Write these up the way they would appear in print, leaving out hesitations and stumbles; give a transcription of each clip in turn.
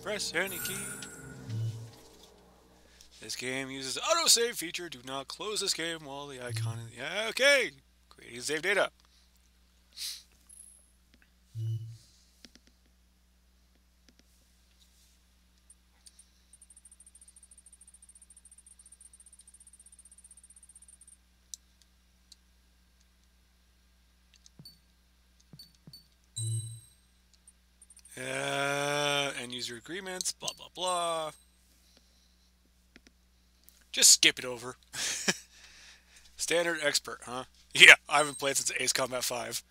Press any key. This game uses autosave feature. Do not close this game while the icon is... Yeah, okay. Creating save data. End user agreements, blah, blah, blah. Just skip it over. Standard expert, huh? Yeah, I haven't played since Ace Combat 5.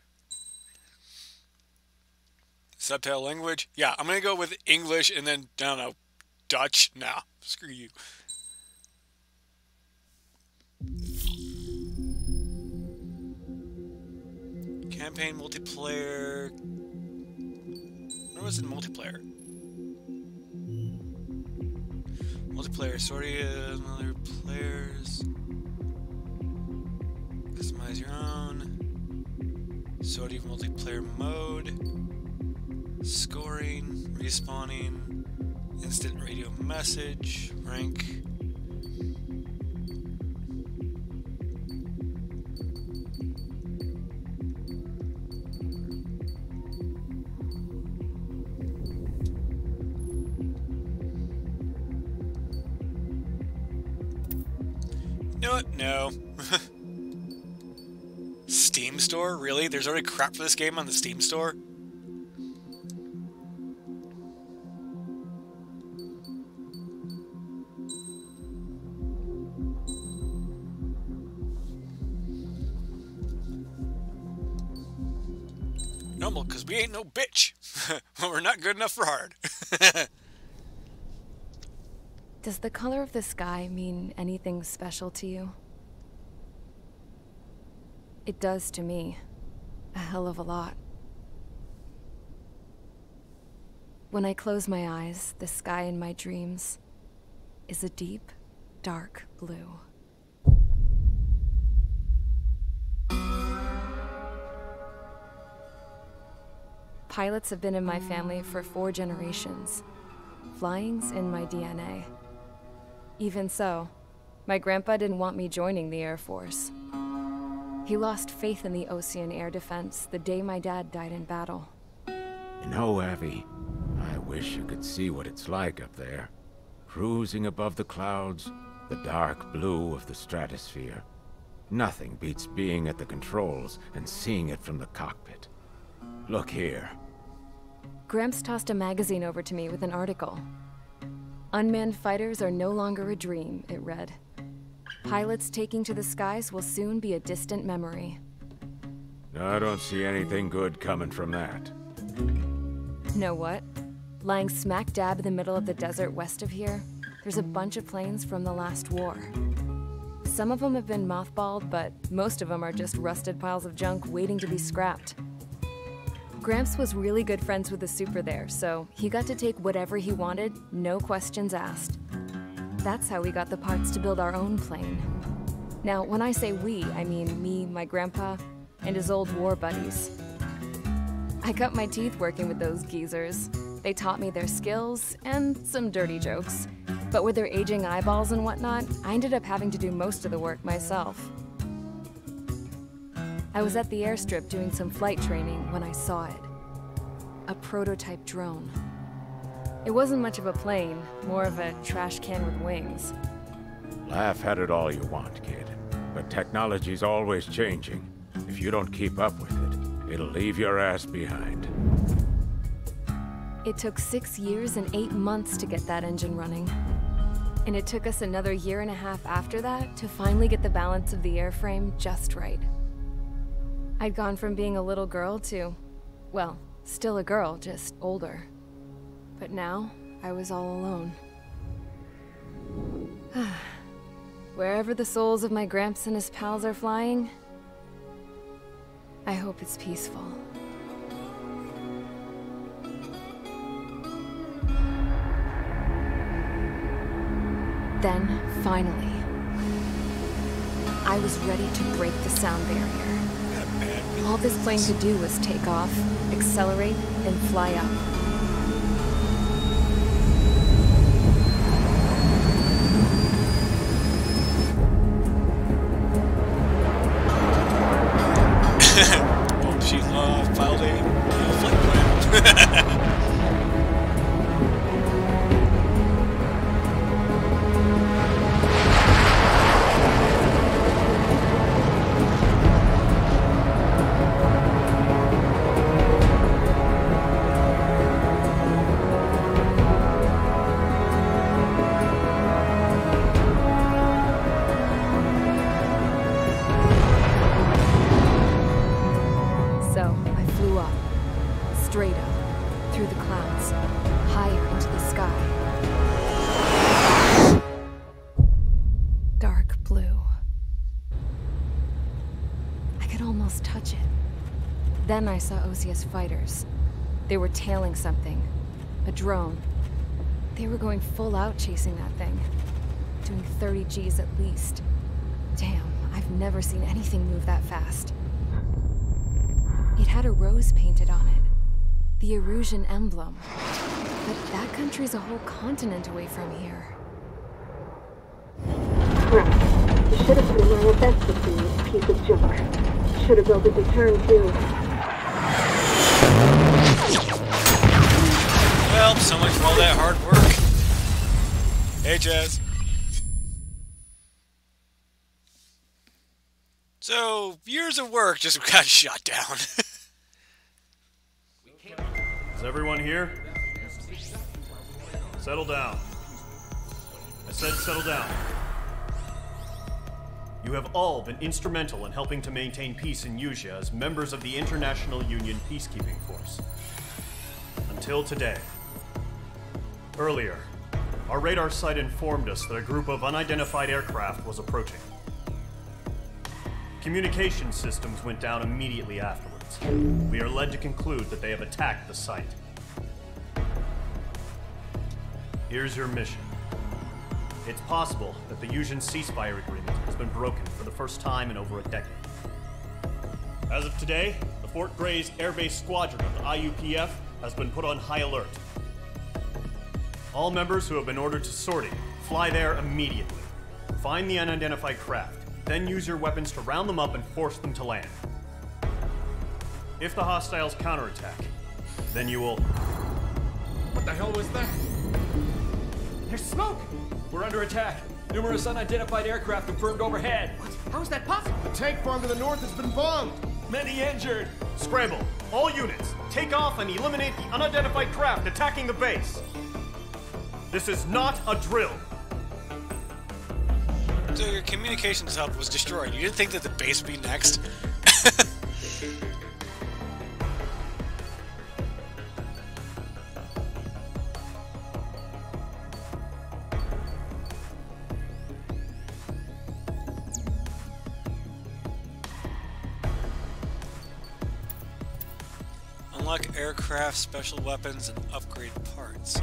Subtitle language? Yeah, I'm gonna go with English and then, I don't know, Dutch? Nah, screw you. Campaign multiplayer. Where was it multiplayer? Multiplayer, sorry, other players. Customize your own. Sortie multiplayer mode. Scoring, respawning, instant radio message, rank. You know what? No. Steam store? Really? There's already crap for this game on the Steam store? Normal, because we ain't no bitch. We're not good enough for hard. Does the color of the sky mean anything special to you? It does to me. A hell of a lot. When I close my eyes, the sky in my dreams is a deep, dark blue. Pilots have been in my family for 4 generations. Flying's in my DNA. Even so, my grandpa didn't want me joining the Air Force. He lost faith in the Ocean Air Defense the day my dad died in battle. You know, Abby, I wish you could see what it's like up there. Cruising above the clouds, the dark blue of the stratosphere. Nothing beats being at the controls and seeing it from the cockpit. Look here. Gramps tossed a magazine over to me with an article. Unmanned fighters are no longer a dream, it read. Pilots taking to the skies will soon be a distant memory. I don't see anything good coming from that. Know what? Lying smack dab in the middle of the desert west of here, there's a bunch of planes from the last war. Some of them have been mothballed, but most of them are just rusted piles of junk waiting to be scrapped. Gramps was really good friends with the super there, so he got to take whatever he wanted, no questions asked. That's how we got the parts to build our own plane. Now, when I say we, I mean me, my grandpa, and his old war buddies. I cut my teeth working with those geezers. They taught me their skills and some dirty jokes. But with their aging eyeballs and whatnot, I ended up having to do most of the work myself. I was at the airstrip doing some flight training when I saw it. A prototype drone. It wasn't much of a plane, more of a trash can with wings. Laugh at it all you want, kid. But technology's always changing. If you don't keep up with it, it'll leave your ass behind. It took 6 years and 8 months to get that engine running. And it took us another 1.5 years after that to finally get the balance of the airframe just right. I'd gone from being a little girl to, well, still a girl, just older. But now, I was all alone. Wherever the souls of my Gramps and his pals are flying, I hope it's peaceful. Then, finally, I was ready to break the sound barrier. All this plane could do was take off, accelerate, and fly up. through the clouds, higher into the sky. Dark blue. I could almost touch it. Then I saw Osius fighters. They were tailing something. A drone. They were going full out chasing that thing. Doing 30 Gs at least. Damn, I've never seen anything move that fast. It had a rose painted on it. The Erusian emblem. But that country's a whole continent away from here. Crap. You should have been wearing a vest to see this piece of junk. Should have built a deterrent too. Well, so much for all that hard work. Hey, Jazz. So, years of work just got shot down. Is everyone here? Settle down. I said settle down. You have all been instrumental in helping to maintain peace in Usea as members of the International Union Peacekeeping Force. Until today. Earlier, our radar site informed us that a group of unidentified aircraft was approaching. Communication systems went down immediately afterwards. We are led to conclude that they have attacked the site. Here's your mission. It's possible that the Usian ceasefire agreement has been broken for the first time in over a decade. As of today, the Fort Grays Air Base Squadron of the IUPF has been put on high alert. All members who have been ordered to sortie, fly there immediately. Find the unidentified craft, then use your weapons to round them up and force them to land. If the hostiles counterattack, then you will... What the hell was that? There's smoke! We're under attack. Numerous unidentified aircraft confirmed overhead. What? How is that possible? The tank farm to the north has been bombed! Many injured. Scramble! All units, take off and eliminate the unidentified craft attacking the base! This is not a drill! So your communications hub was destroyed. You didn't think that the base would be next? Unlock aircraft, special weapons, and upgrade parts.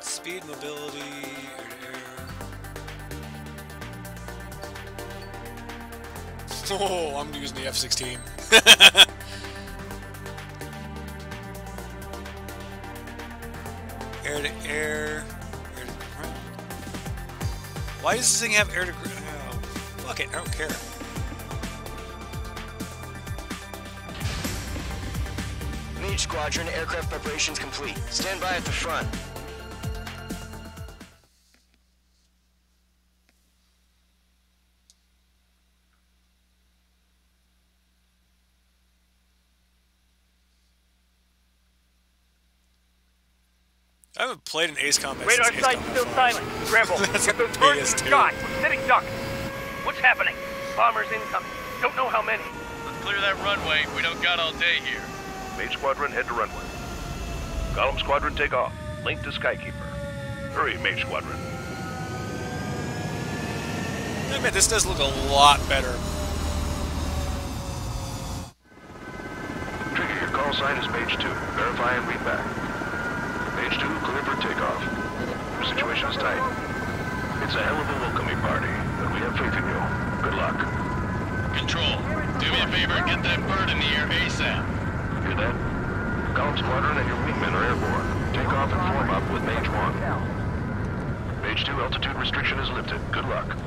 Speed, mobility, air-to-air. Oh, I'm using the F-16. Air-to-air, air-to-ground. Why does this thing have air-to-ground? Oh, fuck it, I don't care. Mage Squadron, aircraft preparations complete. Stand by at the front. I haven't played an Ace Combat Radar since Ace site's Combat still 5. silent. Scramble. That's Get those what birds in the PS2. sky. We're sitting duck. What's happening? Bombers incoming. Don't know how many. Let's clear that runway. We don't got all day here. Mage Squadron, head to runway. Column Squadron, take off. Link to Skykeeper. Hurry, Mage Squadron. I admit, this does look a lot better. Trigger, your call sign is Mage 2. Verify and read back. Mage 2, clear for takeoff. Your situation is tight. It's a hell of a welcoming party, but we have faith in you. Good luck. Control, do me a favor and get that bird in the air ASAP. Hear that? Column Squadron and your wingmen are airborne. Take off and form up with Mage 1. Mage 2, altitude restriction is lifted. Good luck.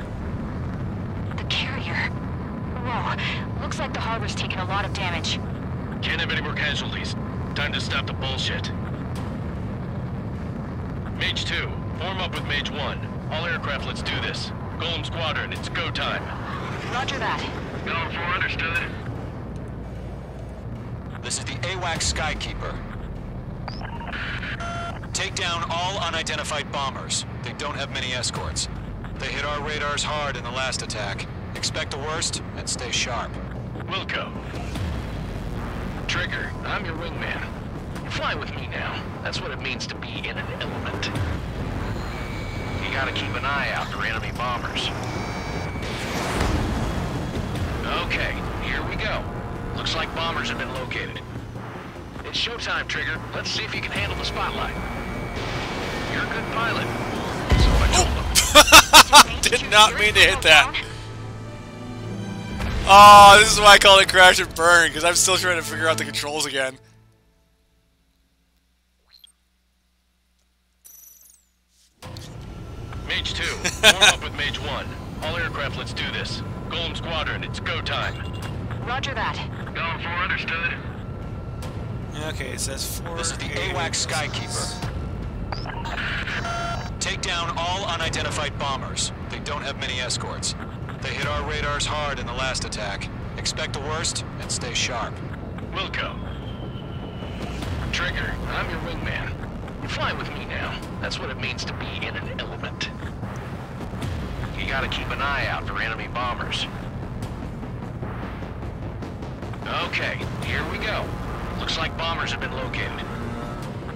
The carrier. Whoa, looks like the harbor's taken a lot of damage. Can't have any more casualties. Time to stop the bullshit. Mage 2, form up with Mage 1. All aircraft, let's do this. Golem Squadron, it's go time. Roger that. Going for understood. This is the AWACS Skykeeper. Take down all unidentified bombers. They don't have many escorts. They hit our radars hard in the last attack. Expect the worst and stay sharp. Wilco. Trigger, I'm your wingman. Fly with me now. That's what it means to be in an element. You gotta keep an eye out for enemy bombers. Okay, here we go. Looks like bombers have been located. It's showtime, Trigger. Let's see if you can handle the spotlight. You're a good pilot. So I told them. Did not mean to hit that. Oh, this is why I call it crash and burn, because I'm still trying to figure out the controls again. Mage 2, warm up with Mage 1. All aircraft, let's do this. Golem Squadron, it's go time. Roger that. Going for, understood. Okay, it says 4. This is the AWAC Skykeeper. Take down all unidentified bombers. They don't have many escorts. They hit our radars hard in the last attack. Expect the worst and stay sharp. Wilco. Trigger, I'm your wingman. Fly with me now. That's what it means to be in an element. You gotta keep an eye out for enemy bombers. Okay, here we go. Looks like bombers have been located.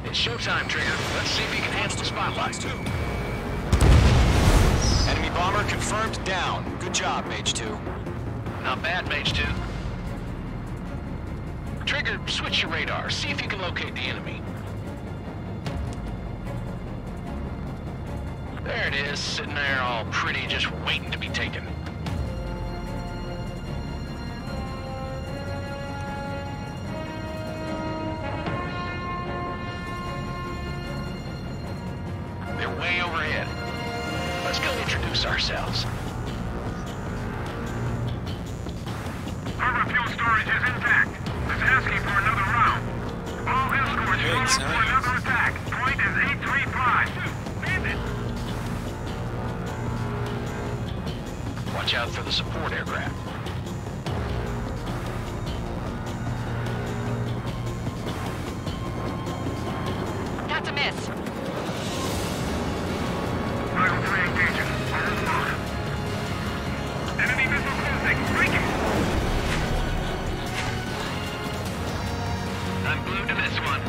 It's showtime, Trigger. Let's see if you can handle the spotlight. Enemy bomber confirmed down. Good job, Mage 2. Not bad, Mage 2. Trigger, switch your radar. See if you can locate the enemy. There it is, sitting there all pretty, just waiting to be taken. They're way overhead. Let's go introduce ourselves. Harbor fuel storage is intact. It's asking for another round. All escorts form for another attack. Point is 835. Watch out for the support aircraft. That's a miss. Battle 3 engaging. On mark. Enemy missile closing. Breaking. I'm glued to this one.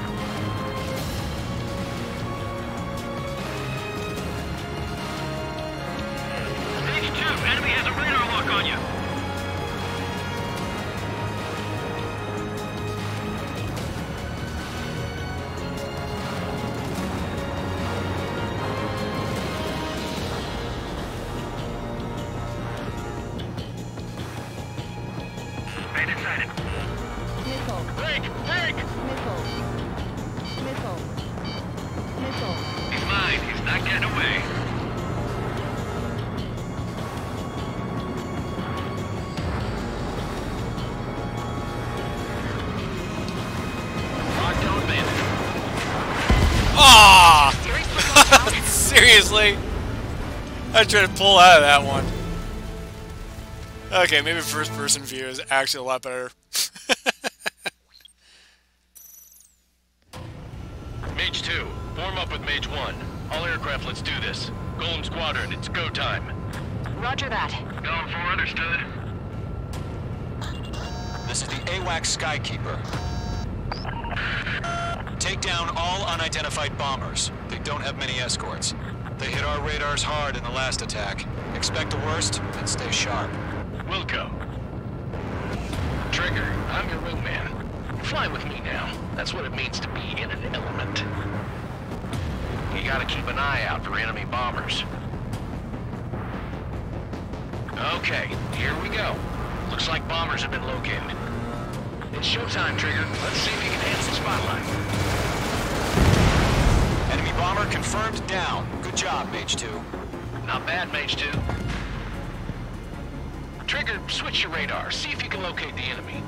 Stage 2, enemy has a radar lock on you. Bait inside it. Missile. Break! Break! Missile. Missile. Missile. He's mine. He's not getting away. Lockdown bandit. Ah! Seriously? I tried to pull out of that one. Okay, maybe first-person view is actually a lot better. Mage 2, warm up with Mage 1. All aircraft, let's do this. Golem Squadron, it's go time. Roger that. Going for, understood. This is the AWAC Skykeeper. Take down all unidentified bombers. They don't have many escorts. They hit our radars hard in the last attack. Expect the worst and stay sharp. Wilco. Trigger, I'm your wingman. Fly with me now. That's what it means to be in an element. You gotta keep an eye out for enemy bombers. Okay, here we go. Looks like bombers have been located. It's showtime, Trigger. Let's see if you can handle the spotlight. Enemy bomber confirmed down. Good job, Mage 2. Not bad, Mage 2. Trigger, switch your radar. See if you can locate the enemy.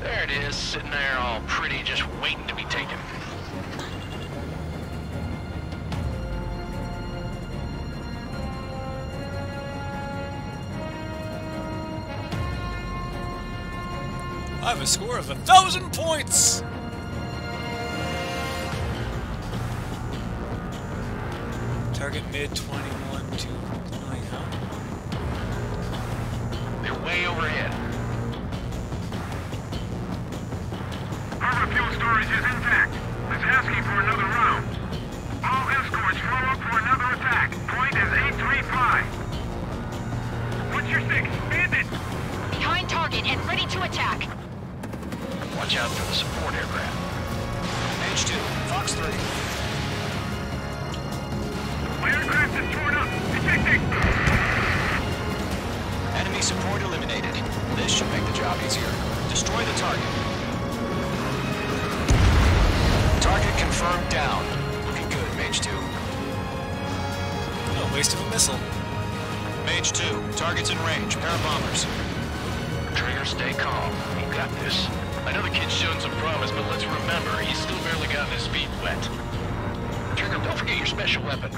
There it is, sitting there all pretty, just waiting to be taken. I have a score of 1,000 points! Target mid 21 to 9, huh? They're way overhead. Harbor fuel storage is intact. It's asking for another round. All escorts flow up for another attack. Point is 835. What's your six? Bandit! Behind target and ready to attack. Watch out for the support aircraft. H2, Fox 3. My aircraft is torn up. Ejecting! Enemy support eliminated. This should make the job easier. Destroy the target. Target confirmed down. Looking good, Mage 2. No waste of a missile. Mage 2, target's in range. Pair of bombers. Trigger, stay calm. You got this. I know the kid's shown some promise, but let's remember, he's still barely gotten his feet wet. Trigger, don't forget your special weapon.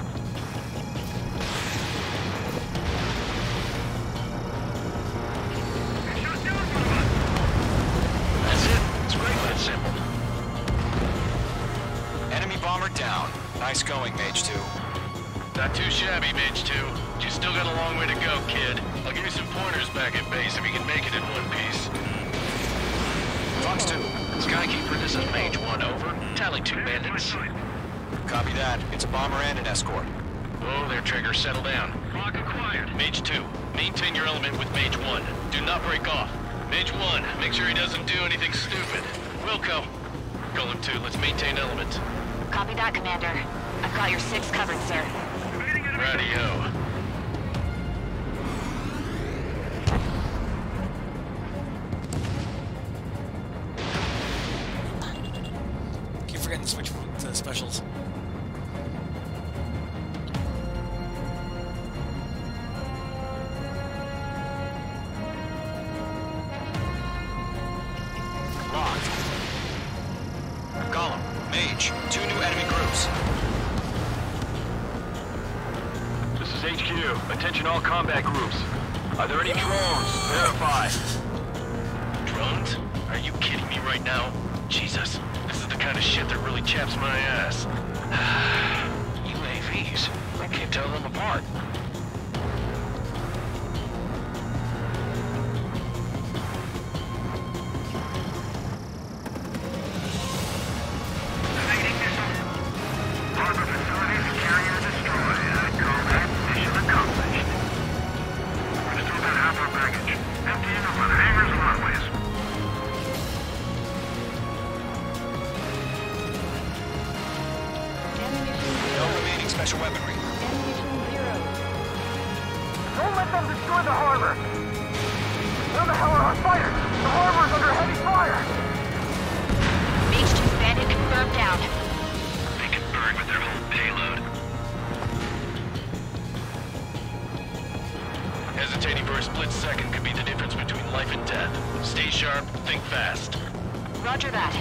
That's it. It's great when it's simple. Enemy bomber down. Nice going, Mage 2. Not too shabby, Mage 2. But you still got a long way to go, kid. I'll give you some pointers back at base if you can make it in one piece. Fox 2. Skykeeper, this is Mage 1, over. Tally 2 bandits. Copy that. It's a bomber and an escort. Whoa there, Trigger. Settle down. Lock acquired. Mage 2, maintain your element with Mage 1. Do not break off. Mage 1, make sure he doesn't do anything stupid. Wilco. Golem 2, let's maintain element. Copy that, Commander. I've got your 6 covered, sir. Radio. Keep forgetting to switch to specials. Locked. Golem, Mage, 2 new enemy groups. This is HQ. Attention all combat groups. Are there any drones? Verify. Drones? Are you kidding me right now? Jesus, this is the kind of shit that really chaps my ass. UAVs. I can't tell them apart. Harbor facilities and carrier destroyed. Combat mission accomplished. We're just about half our baggage. Emptying them on hangars and runways. No remaining special weaponry. Don't let them destroy the harbor! Where the hell are our fighters? The harbor's under heavy fire! Mage 2 bandit confirmed down. They can burn with their whole payload. Hesitating for a split second could be the difference between life and death. Stay sharp, think fast. Roger that.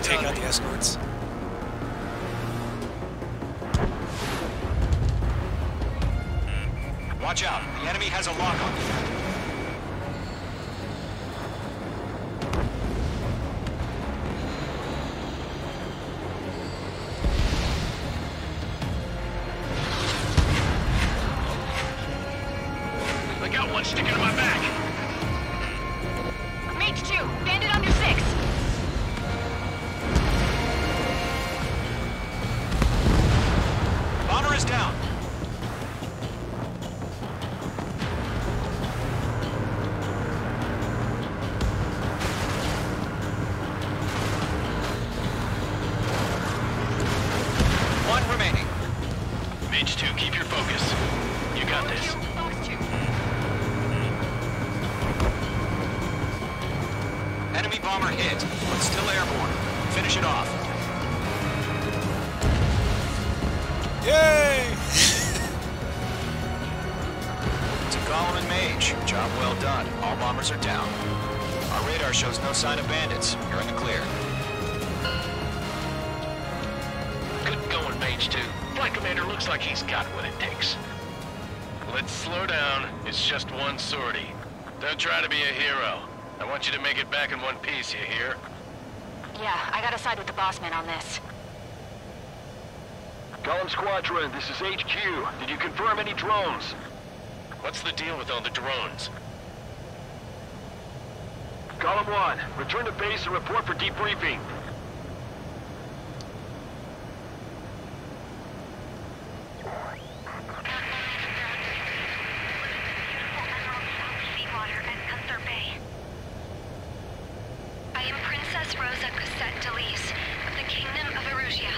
Take out the escorts. Watch out. The enemy has a lock on you. I got one sticking in my back. Mage 2, bandit under 6. Bomber is down. One remaining. Mage 2, keep your focus. You got this. Enemy bomber hit, but still airborne. Finish it off. Yay! To Gollum and Mage, job well done. All bombers are down. Our radar shows no sign of bandits. You're in the clear. Good going, Mage 2. Flight Commander looks like he's got what it takes. Let's slow down. It's just one sortie. Don't try to be a hero. I want you to make it back in one piece, you hear? Yeah, I gotta side with the boss man on this. Gollum Squadron, this is HQ. Did you confirm any drones? What's the deal with all the drones? Gollum 1, return to base and report for debriefing. I am Princess Rosa Cosette Delise of the Kingdom of Erusia.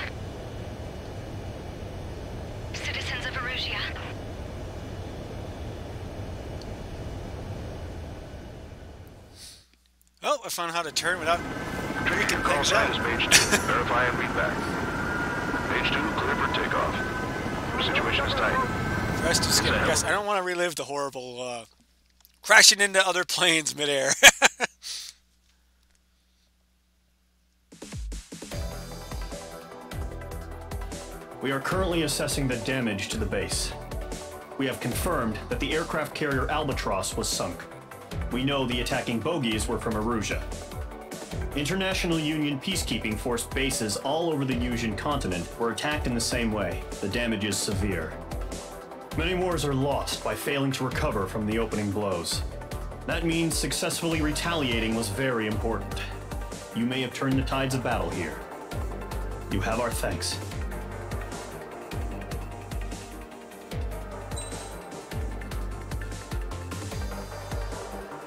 Citizens of Erusia. Oh, I found how to turn without freaking Call things sign is out. Mage 2. Verify and read back. Mage 2, clear for takeoff. Situation is tight. Press to skip. Yes, I don't want to relive the horrible crashing into other planes midair. We are currently assessing the damage to the base. We have confirmed that the aircraft carrier Albatross was sunk. We know the attacking bogies were from Erusia. International Union peacekeeping force bases all over the Yusian continent were attacked in the same way. The damage is severe. Many wars are lost by failing to recover from the opening blows. That means successfully retaliating was very important. You may have turned the tides of battle here. You have our thanks.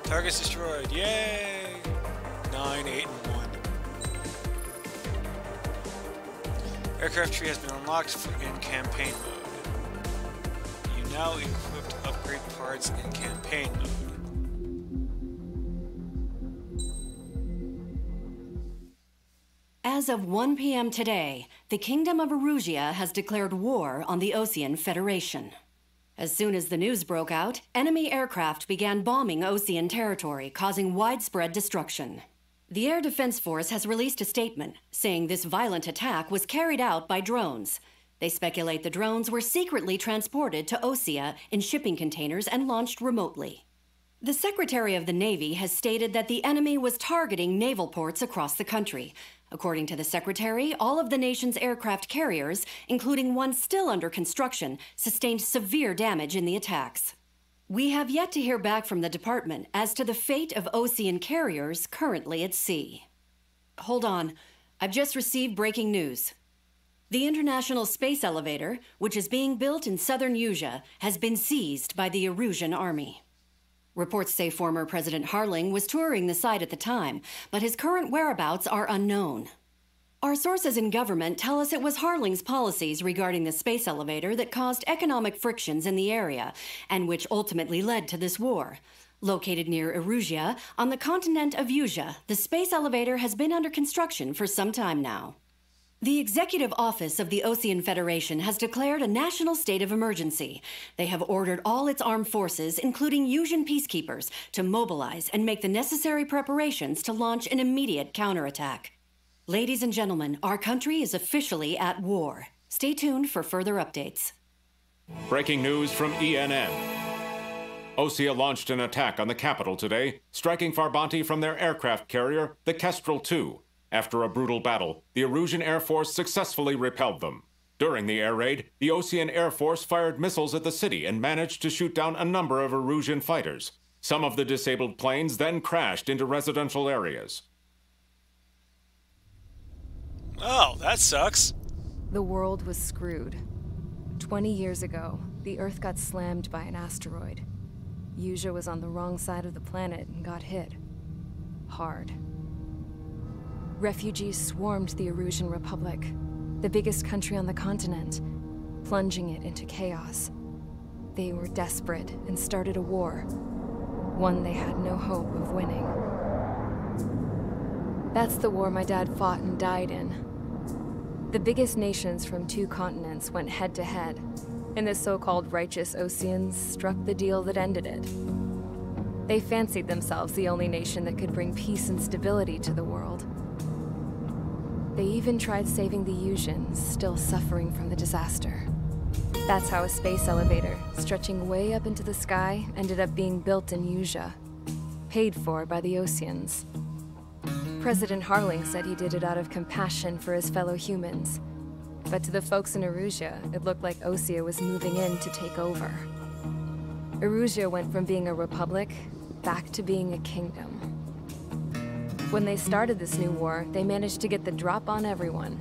Targets destroyed. Yay! 9, 8, and 1. Aircraft tree has been unlocked in campaign mode. You now equipped upgrade parts in campaign mode. As of 1 p.m. today, the Kingdom of Erusia has declared war on the Osean Federation. As soon as the news broke out, enemy aircraft began bombing Osean territory, causing widespread destruction. The Air Defense Force has released a statement saying this violent attack was carried out by drones. They speculate the drones were secretly transported to Osea in shipping containers and launched remotely. The Secretary of the Navy has stated that the enemy was targeting naval ports across the country. According to the Secretary, all of the nation's aircraft carriers, including one still under construction, sustained severe damage in the attacks. We have yet to hear back from the department as to the fate of Osean carriers currently at sea. Hold on, I've just received breaking news. The International Space Elevator, which is being built in southern Yusia, has been seized by the Erusian army. Reports say former President Harling was touring the site at the time, but his current whereabouts are unknown. Our sources in government tell us it was Harling's policies regarding the space elevator that caused economic frictions in the area, and which ultimately led to this war. Located near Erusia, on the continent of Yusia, the space elevator has been under construction for some time now. The Executive Office of the Osean Federation has declared a national state of emergency. They have ordered all its armed forces, including Yusian peacekeepers, to mobilize and make the necessary preparations to launch an immediate counterattack. Ladies and gentlemen, our country is officially at war. Stay tuned for further updates. Breaking news from ENN. Osea launched an attack on the capital today, striking Farbanti from their aircraft carrier, the Kestrel II. After a brutal battle, the Erusian Air Force successfully repelled them. During the air raid, the Osean Air Force fired missiles at the city and managed to shoot down a number of Erusian fighters. Some of the disabled planes then crashed into residential areas. Oh, that sucks. The world was screwed. 20 years ago, the Earth got slammed by an asteroid. Yusia was on the wrong side of the planet and got hit. Hard. Refugees swarmed the Erusian Republic, the biggest country on the continent, plunging it into chaos. They were desperate and started a war, one they had no hope of winning. That's the war my dad fought and died in. The biggest nations from 2 continents went head-to-head, and the so-called righteous Oseans struck the deal that ended it. They fancied themselves the only nation that could bring peace and stability to the world. They even tried saving the Yuuzhan, still suffering from the disaster. That's how a space elevator, stretching way up into the sky, ended up being built in Yuzha, paid for by the Oseans. President Harling said he did it out of compassion for his fellow humans. But to the folks in Erusea, it looked like Osea was moving in to take over. Erusea went from being a republic back to being a kingdom. When they started this new war, they managed to get the drop on everyone.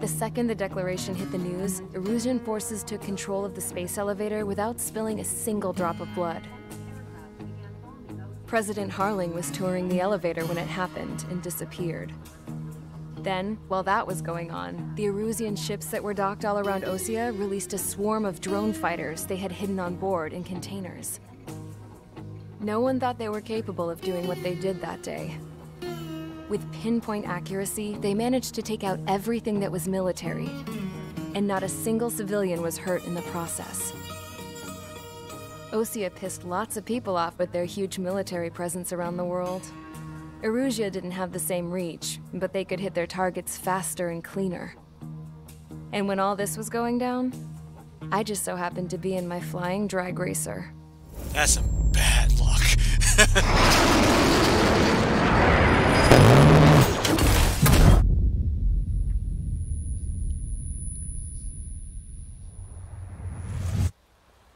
The second the declaration hit the news, Erusian forces took control of the space elevator without spilling a single drop of blood. President Harling was touring the elevator when it happened and disappeared. Then, while that was going on, the Erusian ships that were docked all around Osea released a swarm of drone fighters they had hidden on board in containers. No one thought they were capable of doing what they did that day. With pinpoint accuracy, they managed to take out everything that was military, and not a single civilian was hurt in the process. Osea pissed lots of people off with their huge military presence around the world. Erusea didn't have the same reach, but they could hit their targets faster and cleaner. And when all this was going down, I just so happened to be in my flying drag racer. That's some bad luck.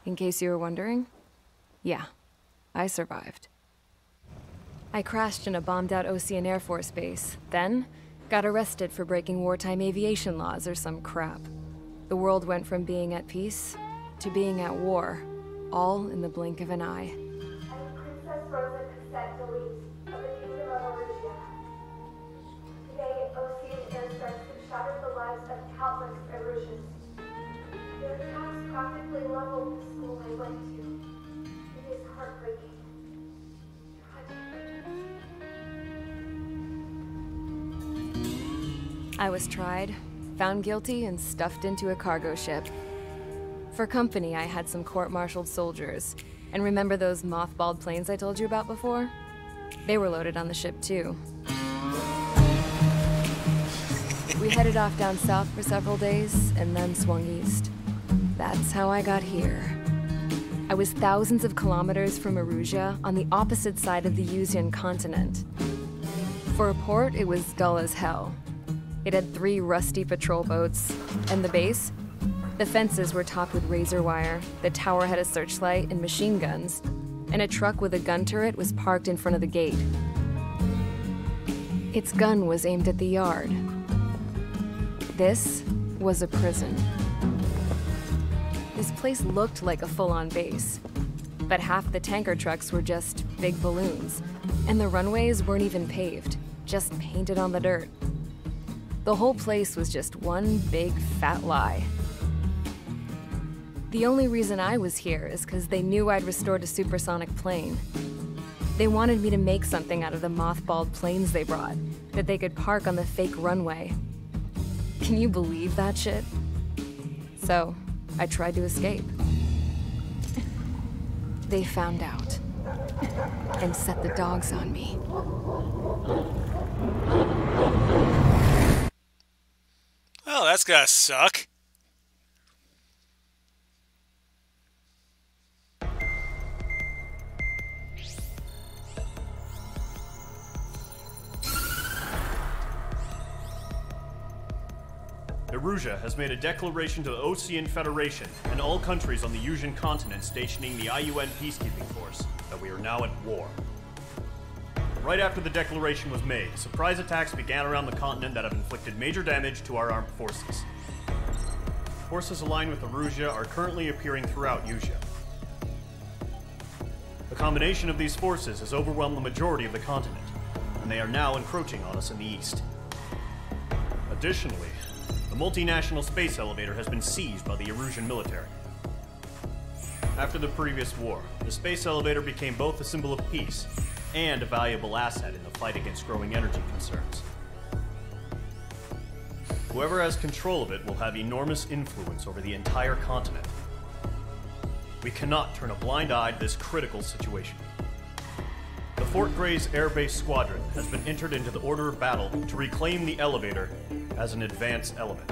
In case you were wondering, yeah, I survived. I crashed in a bombed-out Osean Air Force base, then got arrested for breaking wartime aviation laws or some crap. The world went from being at peace to being at war, all in the blink of an eye. Princess Rosa Cassette Delise of the Kingdom of Erusea. Today, Osean airstrikes have shattered the lives of countless Erusians. Their attacks practically leveled the school I went to. It is heartbreaking. I was tried, found guilty, and stuffed into a cargo ship. For company, I had some court-martialed soldiers. And remember those mothballed planes I told you about before? They were loaded on the ship, too. We headed off down south for several days, and then swung east. That's how I got here. I was thousands of kilometers from Erusea, on the opposite side of the Yuuzhan continent. For a port, it was dull as hell. It had 3 rusty patrol boats, and the base? The fences were topped with razor wire, the tower had a searchlight and machine guns, and a truck with a gun turret was parked in front of the gate. Its gun was aimed at the yard. This was a prison. This place looked like a full-on base, but half the tanker trucks were just big balloons, and the runways weren't even paved, just painted on the dirt. The whole place was just one big fat lie. The only reason I was here is because they knew I'd restored a supersonic plane. They wanted me to make something out of the mothballed planes they brought, that they could park on the fake runway. Can you believe that shit? So, I tried to escape. They found out, and set the dogs on me. Oh, that's gotta suck. Erusea has made a declaration to the Osean Federation and all countries on the Yuuzhan continent stationing the IUN peacekeeping force that we are now at war. Right after the declaration was made, surprise attacks began around the continent that have inflicted major damage to our armed forces. Forces aligned with Erusea are currently appearing throughout Yuzha. The combination of these forces has overwhelmed the majority of the continent, and they are now encroaching on us in the east. Additionally, the multinational space elevator has been seized by the Erusian military. After the previous war, the space elevator became both a symbol of peace and a valuable asset in the fight against growing energy concerns. Whoever has control of it will have enormous influence over the entire continent. We cannot turn a blind eye to this critical situation. The Fort Gray's Air Base Squadron has been entered into the order of battle to reclaim the elevator as an advance element.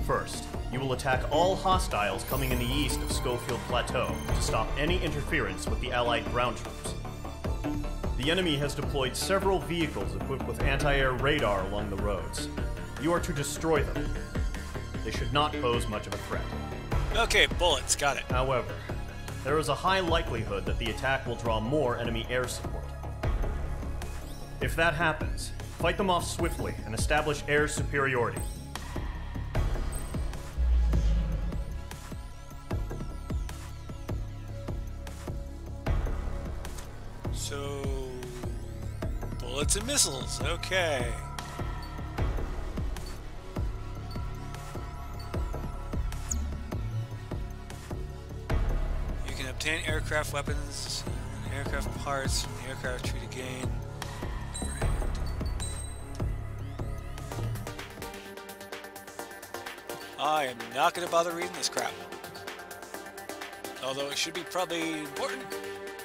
First, you will attack all hostiles coming in the east of Schofield Plateau to stop any interference with the Allied ground troops. The enemy has deployed several vehicles equipped with anti-air radar along the roads. You are to destroy them. They should not pose much of a threat. Okay, bullets, got it. However, there is a high likelihood that the attack will draw more enemy air support. If that happens, fight them off swiftly and establish air superiority. So, bullets and missiles, okay. You can obtain aircraft weapons and aircraft parts from the aircraft tree to gain. I am not going to bother reading this crap. Although it should be probably important.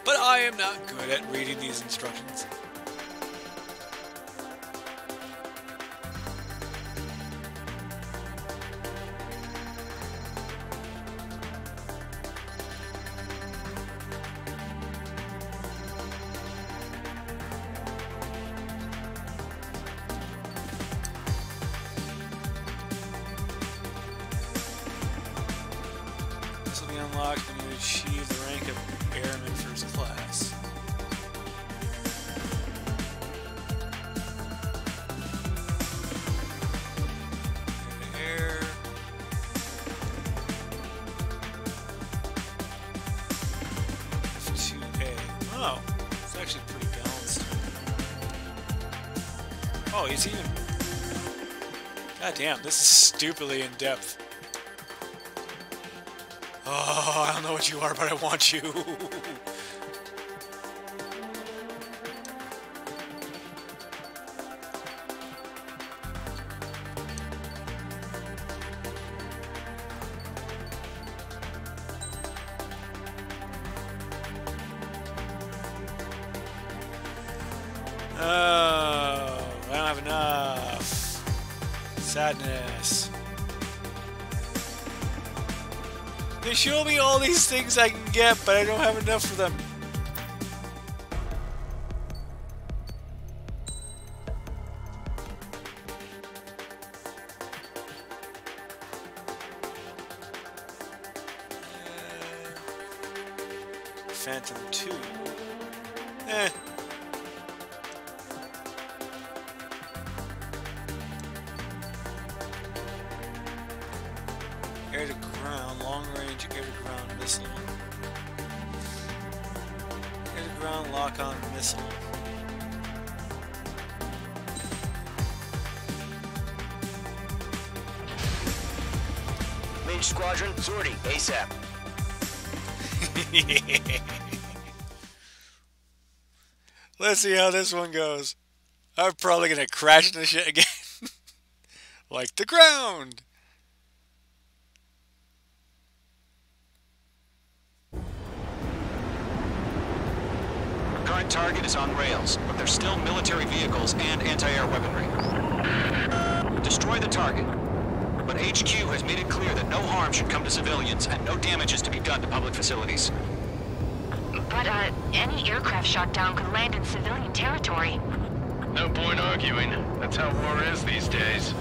But I am not good at reading these instructions. This will be unlocked when you achieve the rank of Airman First Class. Air. F2A. Oh, it's actually pretty balanced. Oh, he's even... God damn, this is stupidly in depth. Oh, I don't know what you are, but I want you. Oh, I don't have enough. Sadness. They show me all these things I can get, but I don't have enough for them. Phantom 2. Eh. Air to ground, long range air to ground missile. Air to ground lock on missile. Mage Squadron, sortie, ASAP. Let's see how this one goes. I'm probably gonna crash into shit again. Like the ground! Current target is on rails, but there's still military vehicles and anti-air weaponry. Destroy the target. But HQ has made it clear that no harm should come to civilians and no damage is to be done to public facilities. But, any aircraft shot down could land in civilian territory. No point arguing. That's how war is these days.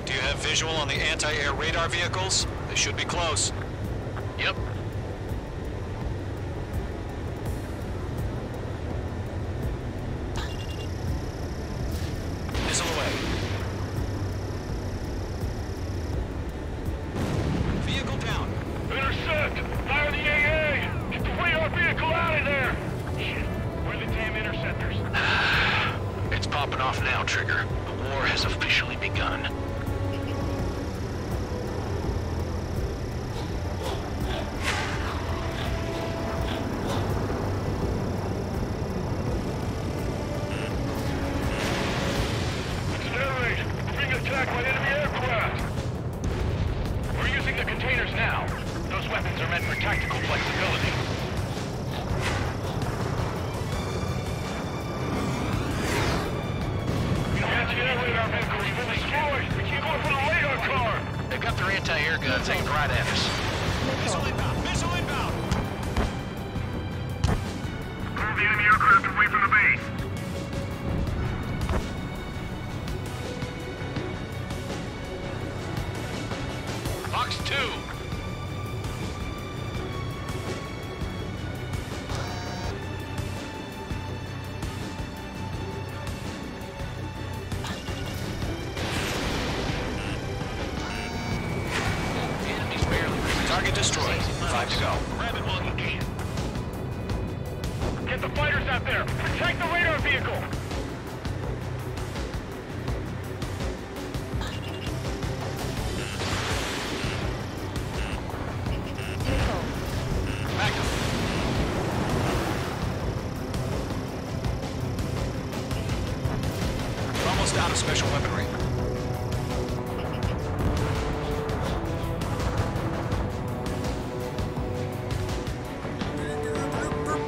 Do you have visual on the anti-air radar vehicles? They should be close. Yep. Missile away. Vehicle down. Intercept! Fire the AA! Get the radar vehicle out of there! Shit, where are the damn interceptors? It's popping off now, Trigger. The war has officially begun. destroyed! Going for the radar car! They've got their anti-air guns aimed right at us. Missile inbound! Missile inbound! Move the enemy aircraft away from the base. Fox 2. Target destroyed. 5 to go. Grab it while you can. Get the fighters out there! Protect the radar vehicle! Backup. We're almost out of special weaponry.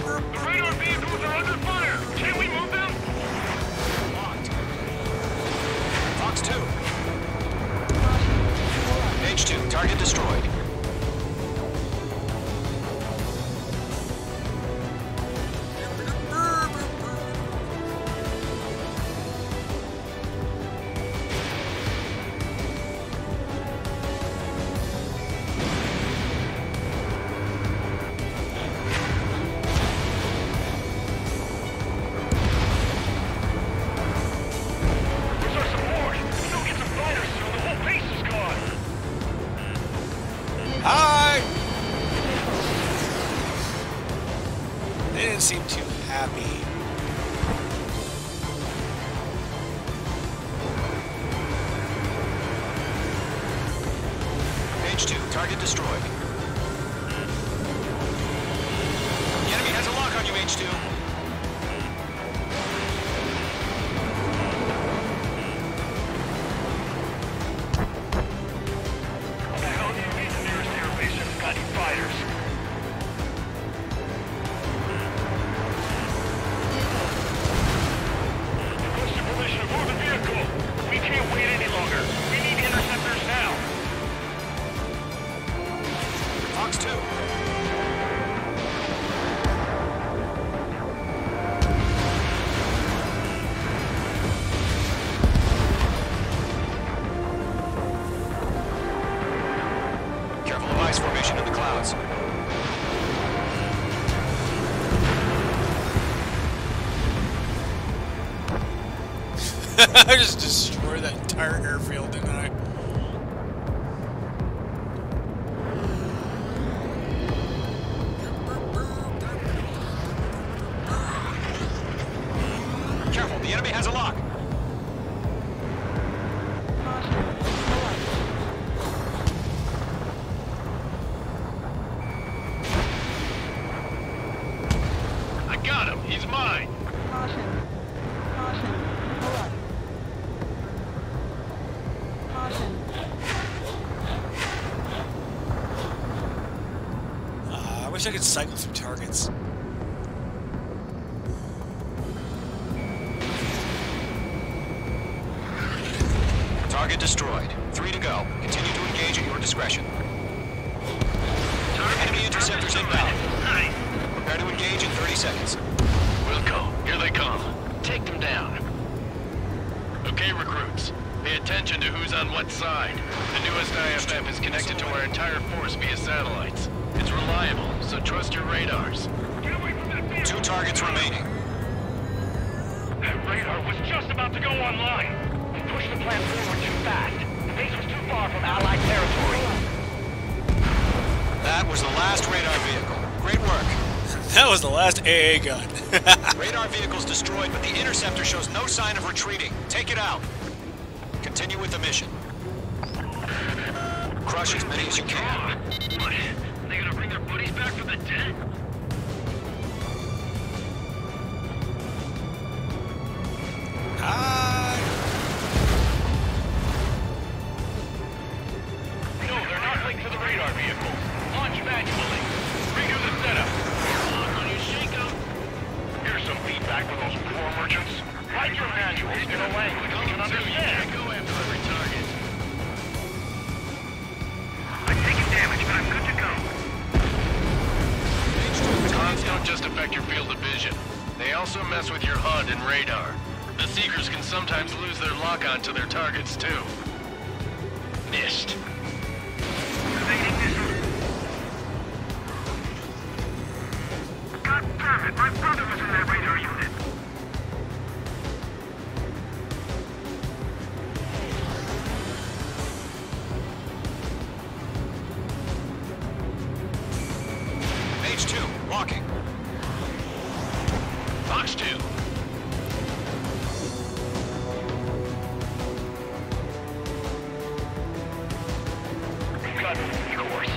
The radar vehicles are under fire! Can we move them? Locked. Fox 2. H2, target destroyed. Where's our support? We don't get some fighters soon, the whole base is gone! Hi! They didn't seem too happy. H2, target destroyed. The enemy has a lock on you, H2. What the hell do you need the nearest airbase if it's got any fighters? Requesting permission to move the vehicle! We can't wait any longer! We need interceptors now! Fox 2. Careful of ice formation in the clouds. I just destroyed that entire airfield, didn't I? Careful, the enemy has a lock. I got him. He's mine. I wish I could cycle through targets. Target destroyed. 3 to go. Continue to engage at your discretion. Enemy interceptors inbound. Prepare to engage in 30 seconds. Wilco, here they come. Take them down. Okay, recruits. Pay attention to who's on what side. The newest IFF is connected to our entire force via satellites. It's reliable, so trust your radars. Get away from that vehicle! 2 targets remaining. That radar was just about to go online! We pushed the plan forward too fast. The base was too far from Allied territory. That was the last radar vehicle. Great work. That was the last AA gun. Radar vehicle's destroyed, but the interceptor shows no sign of retreating. Take it out. Continue with the mission. Crush as many as you can. What? They gonna bring their buddies back from the dead? Hi. No, they're not linked to the radar vehicle. Launch manually. Redo the setup. On your shakeout. Here's some feedback for those poor merchants. Write your manuals in a language we can understand. Go after every target. I'm taking damage, but I'm good to go. Cons don't just affect your field of vision. They also mess with your HUD and radar. The Seekers can sometimes lose their lock-on to their targets, too. Missed. God damn it, my brother was in that radar unit. H2, walking. Fox 2. Gun, of course.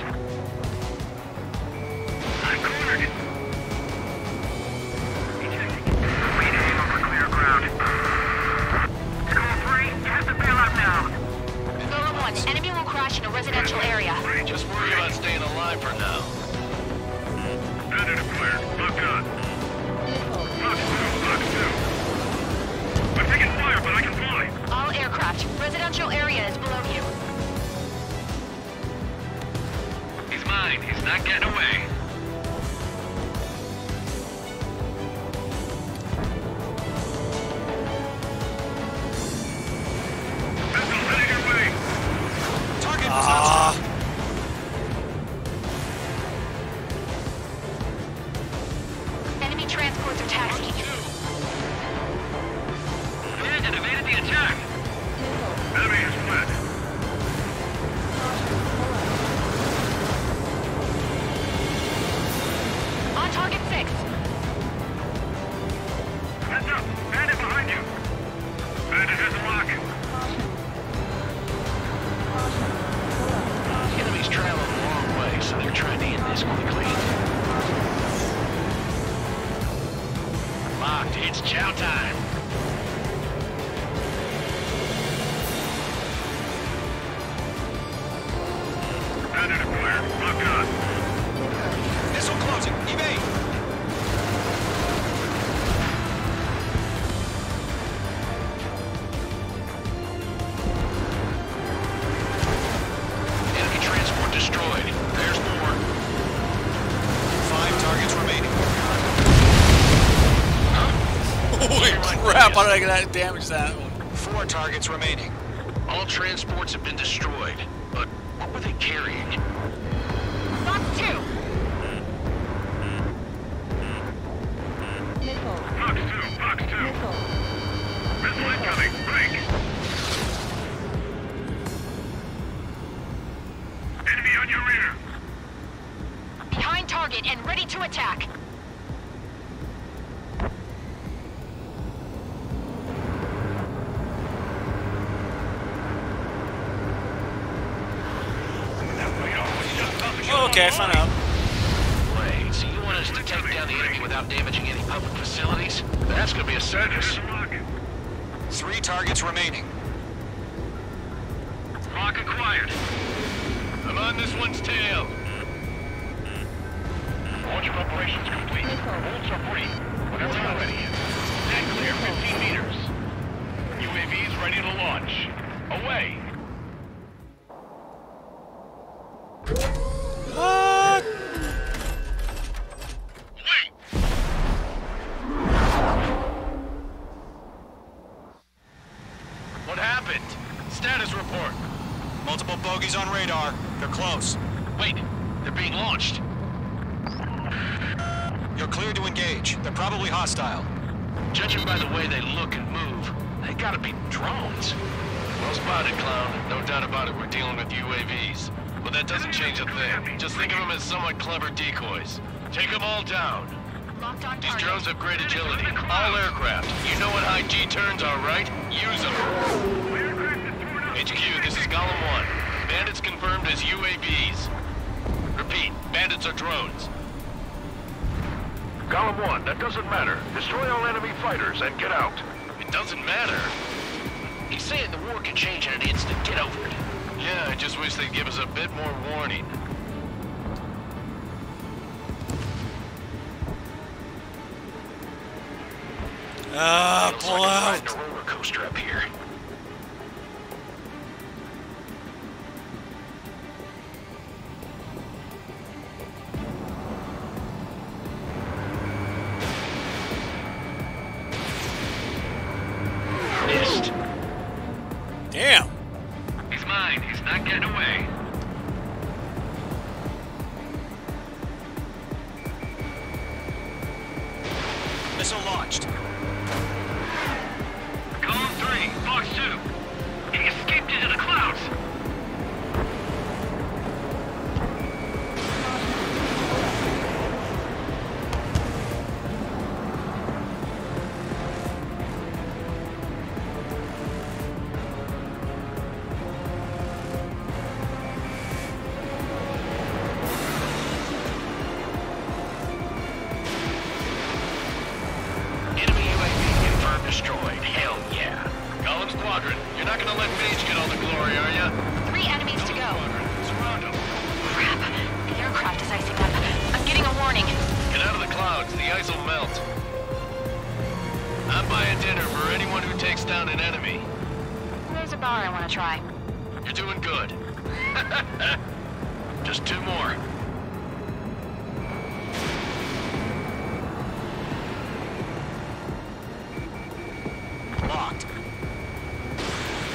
I'm cornered. We need to hang over clear ground. School 3, you have to bail out now. Golem 1, enemy will crash in a residential area. Just worry about staying alive for now. Bandit acquired. Locked on. Fox 2. I'm taking fire, but I can fly. All aircraft, residential area is below you. He's mine. He's not getting away. Missile heading your way. Target Enemy transports are taxiing. Bandit evaded the attack. Enemy is fled. On target 6. Heads up. Bandit behind you. Bandit has a lock. Enemies traveling a long way, so they're trying to end this quickly. Locked. It's chow time. Bandit acquired. Locked on. Missile closing. Evade. Enemy transport destroyed. There's more. 5 targets remaining. Holy crap, how did I get damage that one? 4 targets remaining. All transports have been destroyed. But what were they carrying? Fox 2. Fox 2. Missile incoming. Break. Enemy on your rear. Behind target and ready to attack. Okay, I found out. Wait, so you want us to take down the enemy without damaging any public facilities? That's gonna be a circus. 3 targets remaining. Lock acquired. I'm on this one's tail. Launch preparations complete. Bolts are free. Whenever you're ready. And clear 15 meters. UAVs ready to launch. Away. What? What happened? Status report. Multiple bogeys on radar. They're close. Wait, they're being launched. You're cleared to engage. They're probably hostile. Judging by the way they look and move, they gotta be drones. Well spotted, clown. No doubt about it, we're dealing with UAVs. But that doesn't change a thing. Just think of them as somewhat clever decoys. Take them all down. Locked on These target. drones have great agility. All aircraft. You know what high G turns are, right? Use them. HQ, this is Golem 1. Bandits confirmed as UAVs. Repeat, bandits are drones. Golem 1, that doesn't matter. Destroy all enemy fighters and get out. It doesn't matter. He's saying the war can change in an instant. Get over it. Yeah, I just wish they'd give us a bit more warning. Pull out! Feels like a roller coaster up here. Missed. Damn! He's mine. He's not getting away. Missile launched. Column 3, Fox 2. He escaped into the clouds. Enemy UAV confirmed destroyed. Hell yeah. Column Squadron, you're not gonna let Mage get all the glory, are ya? 3 enemies to go. Surround him. Crap. The aircraft is icing up. I'm getting a warning. Get out of the clouds. The ice will melt. I'm buying dinner for anyone who takes down an enemy. There's a bar I want to try. You're doing good. Just 2 more. Locked.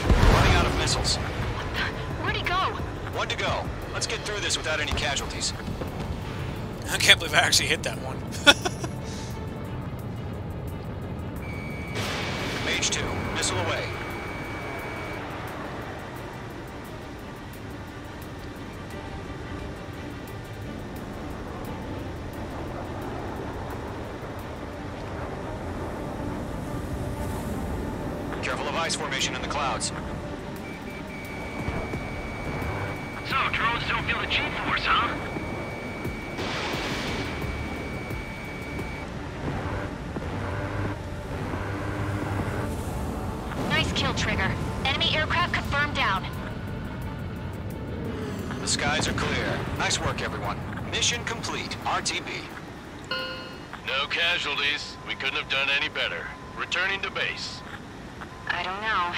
Running out of missiles. Where'd he go? 1 to go. Let's get through this without any casualties. I can't believe I actually hit that one. Mage 2, missile away. Careful of ice formation in the clouds. So, drones don't feel the G-force, huh? Nice kill, Trigger. Enemy aircraft confirmed down. The skies are clear. Nice work, everyone. Mission complete. RTB. No casualties. We couldn't have done any better. Returning to base. I don't know.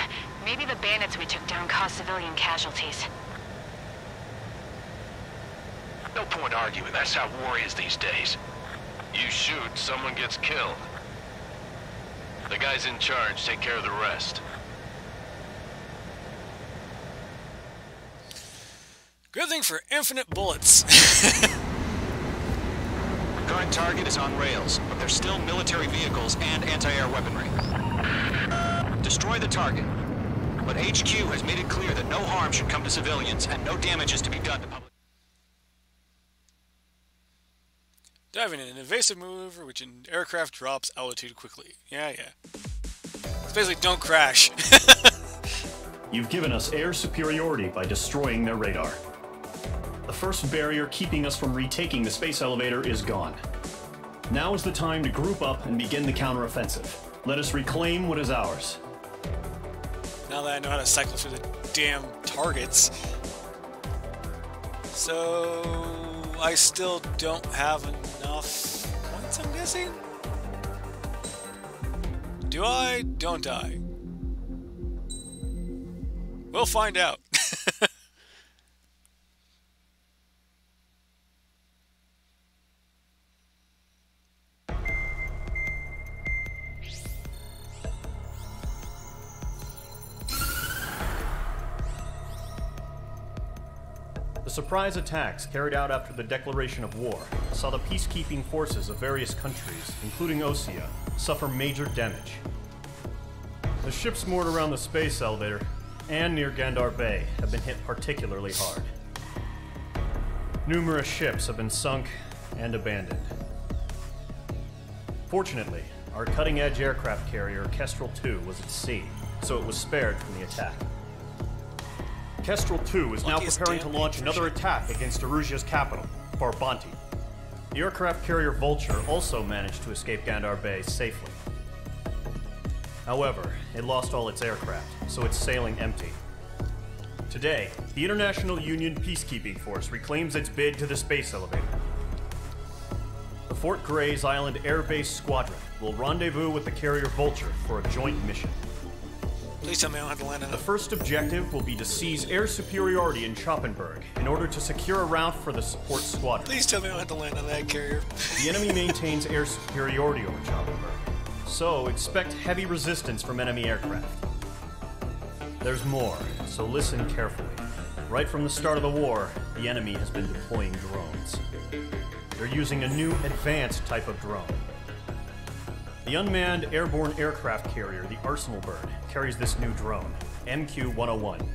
Maybe the bandits we took down caused civilian casualties. No point arguing. That's how war is these days. You shoot, someone gets killed. The guys in charge take care of the rest. Good thing for infinite bullets. Current target is on rails, but there's still military vehicles and anti-air weaponry. Destroy the target. But HQ has made it clear that no harm should come to civilians and no damage is to be done to public. Diving in an evasive maneuver which an aircraft drops altitude quickly. Yeah. It's basically don't crash. You've given us air superiority by destroying their radar. The first barrier keeping us from retaking the space elevator is gone. Now is the time to group up and begin the counteroffensive. Let us reclaim what is ours. Now that I know how to cycle through the damn targets. So I still don't have enough points, I'm guessing? Do I? Don't I? We'll find out. The surprise attacks carried out after the declaration of war saw the peacekeeping forces of various countries, including Osea, suffer major damage. The ships moored around the space elevator and near Gandar Bay have been hit particularly hard. Numerous ships have been sunk and abandoned. Fortunately, our cutting-edge aircraft carrier Kestrel II was at sea, so it was spared from the attack. Kestrel II is now preparing to launch another attack against Erusia's capital, Farbanti. The aircraft carrier Vulture also managed to escape Gandar Bay safely. However, it lost all its aircraft, so it's sailing empty. Today, the International Union Peacekeeping Force reclaims its bid to the space elevator. The Fort Gray's Island Air Base Squadron will rendezvous with the carrier Vulture for a joint mission. Please tell me I don't have to land on The first objective will be to seize air superiority in Choppenburg in order to secure a route for the support squadron. Please tell me I don't have to land on that carrier. The enemy maintains air superiority over Choppenburg, so expect heavy resistance from enemy aircraft. There's more, so listen carefully. Right from the start of the war, the enemy has been deploying drones. They're using a new advanced type of drone. The unmanned airborne aircraft carrier, the Arsenal Bird, carries this new drone, MQ-101.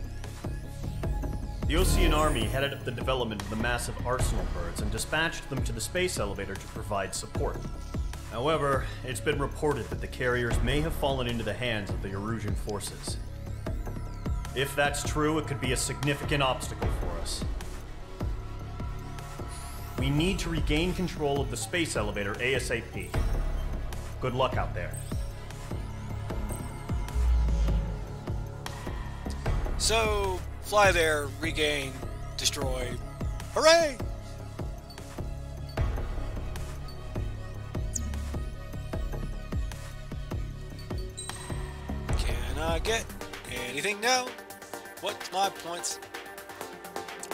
The Osean Army headed up the development of the massive Arsenal Birds and dispatched them to the space elevator to provide support. However, it's been reported that the carriers may have fallen into the hands of the Erusian forces. If that's true, it could be a significant obstacle for us. We need to regain control of the space elevator ASAP. Good luck out there. So, fly there, regain, destroy. Hooray! Can I get anything now? What's my points?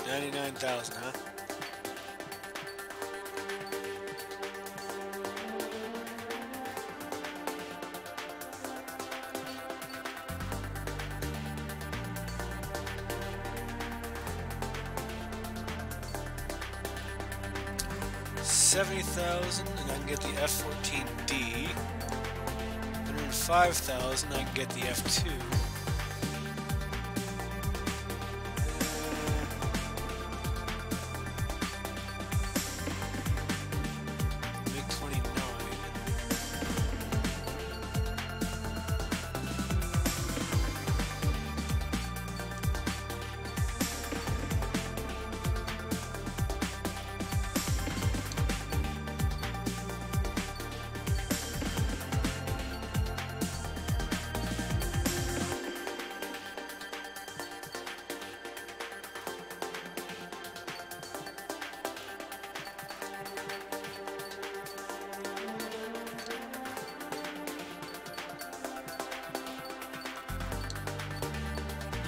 99,000, huh? $70,000, and I can get the F-14D. 105,000, I can get the F-2. MiG-29.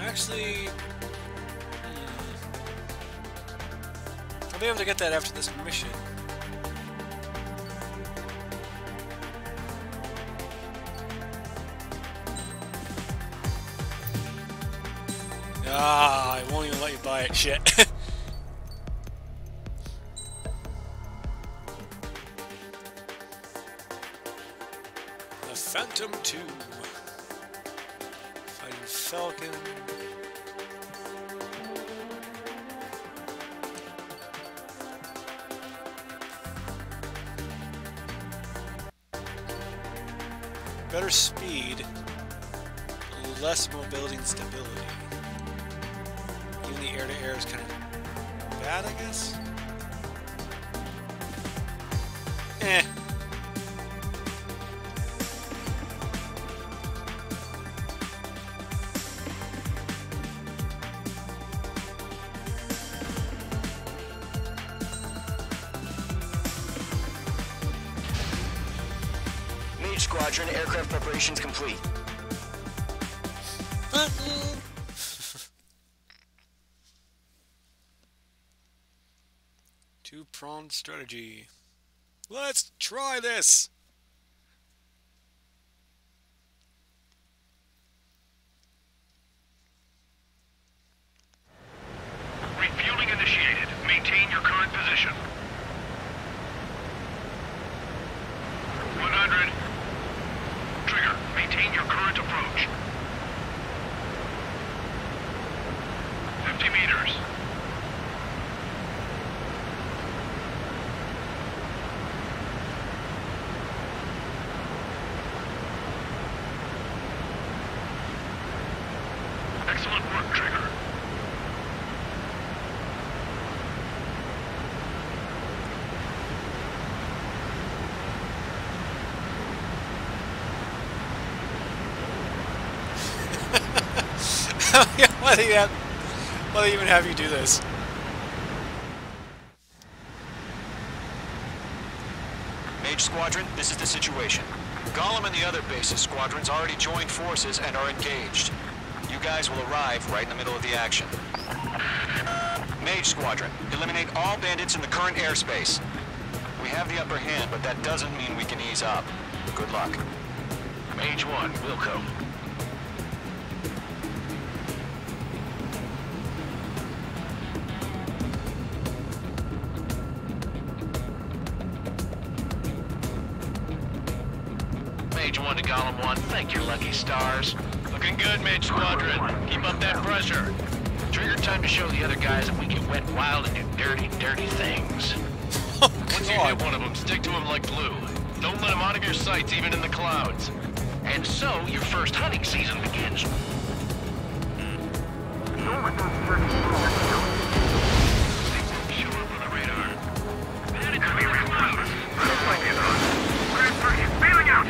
Actually, I'll be able to get that after this mission. Ah, I won't even let you buy it. Shit. The Phantom 2. Fighting Falcon. Better speed, less mobility and stability. Even the air-to-air is kind of bad, I guess? Eh. Squadron, aircraft preparations complete. Two-pronged strategy. Let's try this! Refueling initiated. Maintain your current position. 100. Trigger, maintain your current approach. 50 meters. Excellent work, Trigger. Why do they even have you do this? Mage Squadron, this is the situation. Gollum and the other bases squadrons already joined forces and are engaged. You guys will arrive right in the middle of the action. Mage Squadron, eliminate all bandits in the current airspace. We have the upper hand, but that doesn't mean we can ease up. Good luck. Mage 1, Wilco. Mage 1 to Gollum 1, thank your lucky stars. Looking good, Mage Squadron. Keep up that pressure. Trigger time to show the other guys that we can wet wild and do dirty, dirty things. Once you hit one of them, stick to him like glue. Don't let him out of your sights, even in the clouds. And so, your first hunting season begins. Show up on the radar. Enemy response. Bailing out.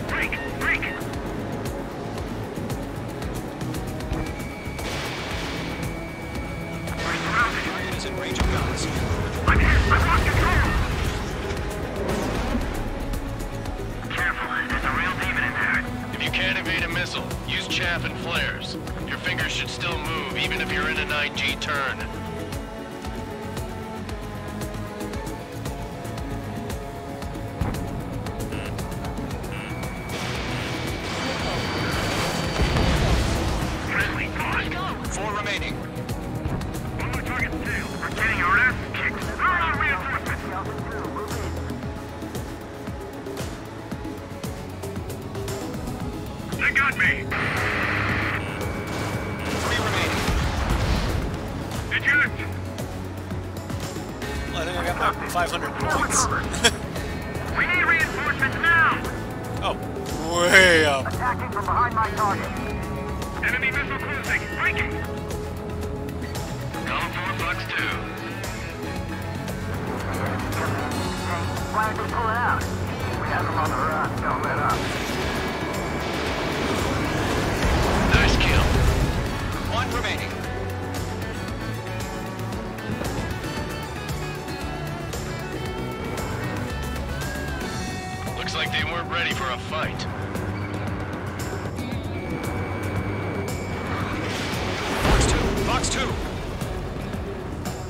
Break. Target is in range of guns. I'm here. I've lost control. Careful. There's a real demon in there. If you can't evade a missile, use chaff and flares. Your fingers should still move, even if you're in an IG turn. Four remaining. One more target still. We're getting our ass kicked. Throw out reinforcements. They got me. Three remaining. Eject. Well, I think I got my 500 points. We need reinforcements now. Oh, way up. Attacking from behind my target. Enemy missile cruising. Breaking. Gollum 4, Fox 2. Why aren't they pulling out? We have them on the run. Don't let up. Nice kill. One remaining. Looks like they weren't ready for a fight. Fox 2.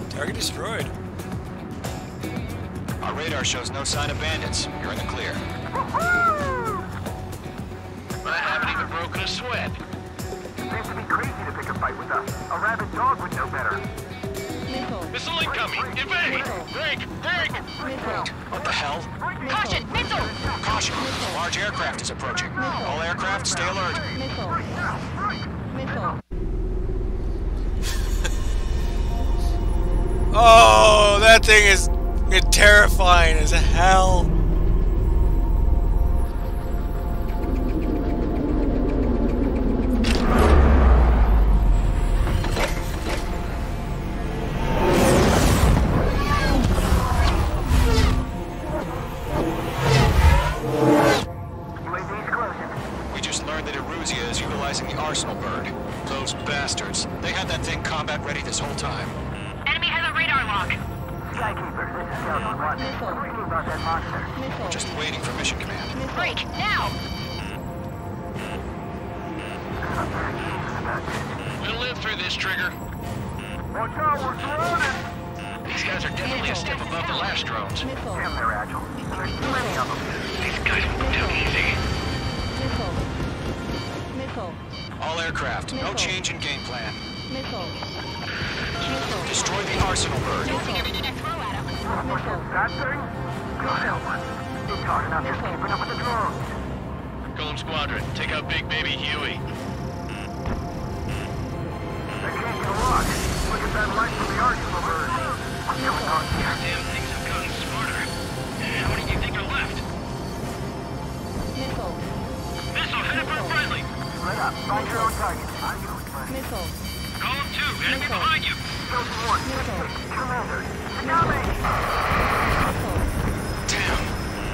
Target destroyed. Our radar shows no sign of bandits. You're in the clear. I haven't even broken a sweat. Seems to be crazy to pick a fight with us. A rabid dog would know better. Missile incoming! Evade! Break! What the hell? Caution! Missile! Caution! A large aircraft is approaching. All aircraft, stay alert. Oh, that thing is terrifying as hell. We just learned that Eruzia is utilizing the Arsenal bird. Those bastards. They had that thing combat ready this whole time. Enemy has a radar lock. Skykeeper, this is Delta 1. Thinking about that monster. Just waiting for mission command. Break, now! We'll live through this, Trigger. Watch out, we're surrounded! These guys are definitely a step above the last drones. Damn, they're agile. There's too many of them. These guys won't go down easy. All aircraft, no change in game plan. Destroy the Arsenal bird. That thing? God help us. It's hard enough just keeping up with the drones. Gollum Squadron, take out Big Baby Huey. They can't get a lock. Look at that light from the Arsenal bird. What's going on here? Damn things have gotten smarter. How many do you think are left? Missile, headed for friendly. Split up. Find your own target. I'm going to Gollum 2, enemy behind you. Delta 1. Commander. Coming! Damn.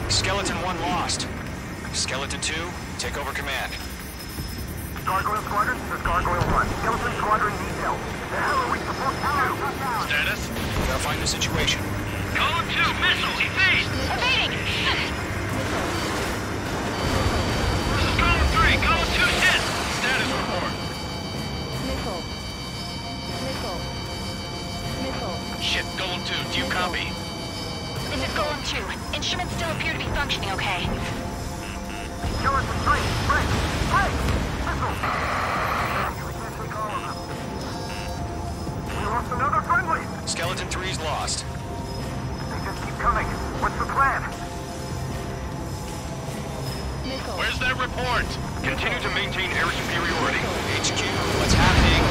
Skeleton 1 lost. Skeleton 2, take over command. Gargoyle Squadron, this is Gargoyle 1. Skeleton Squadron needs help. The hell are we supposed to do? Status? We gotta find the situation. Column 2, missile, evade! Evading! This is Column 3, Column 2's hit! Status report. Shit, Golem 2, do you copy? This is Golem 2. Instruments still appear to be functioning okay. Skeleton 3, break! Missile! We can't take all of them. We lost another friendly! Skeleton 3's lost. They just keep coming. What's the plan? Where's that report? Continue to maintain air superiority. HQ, what's happening?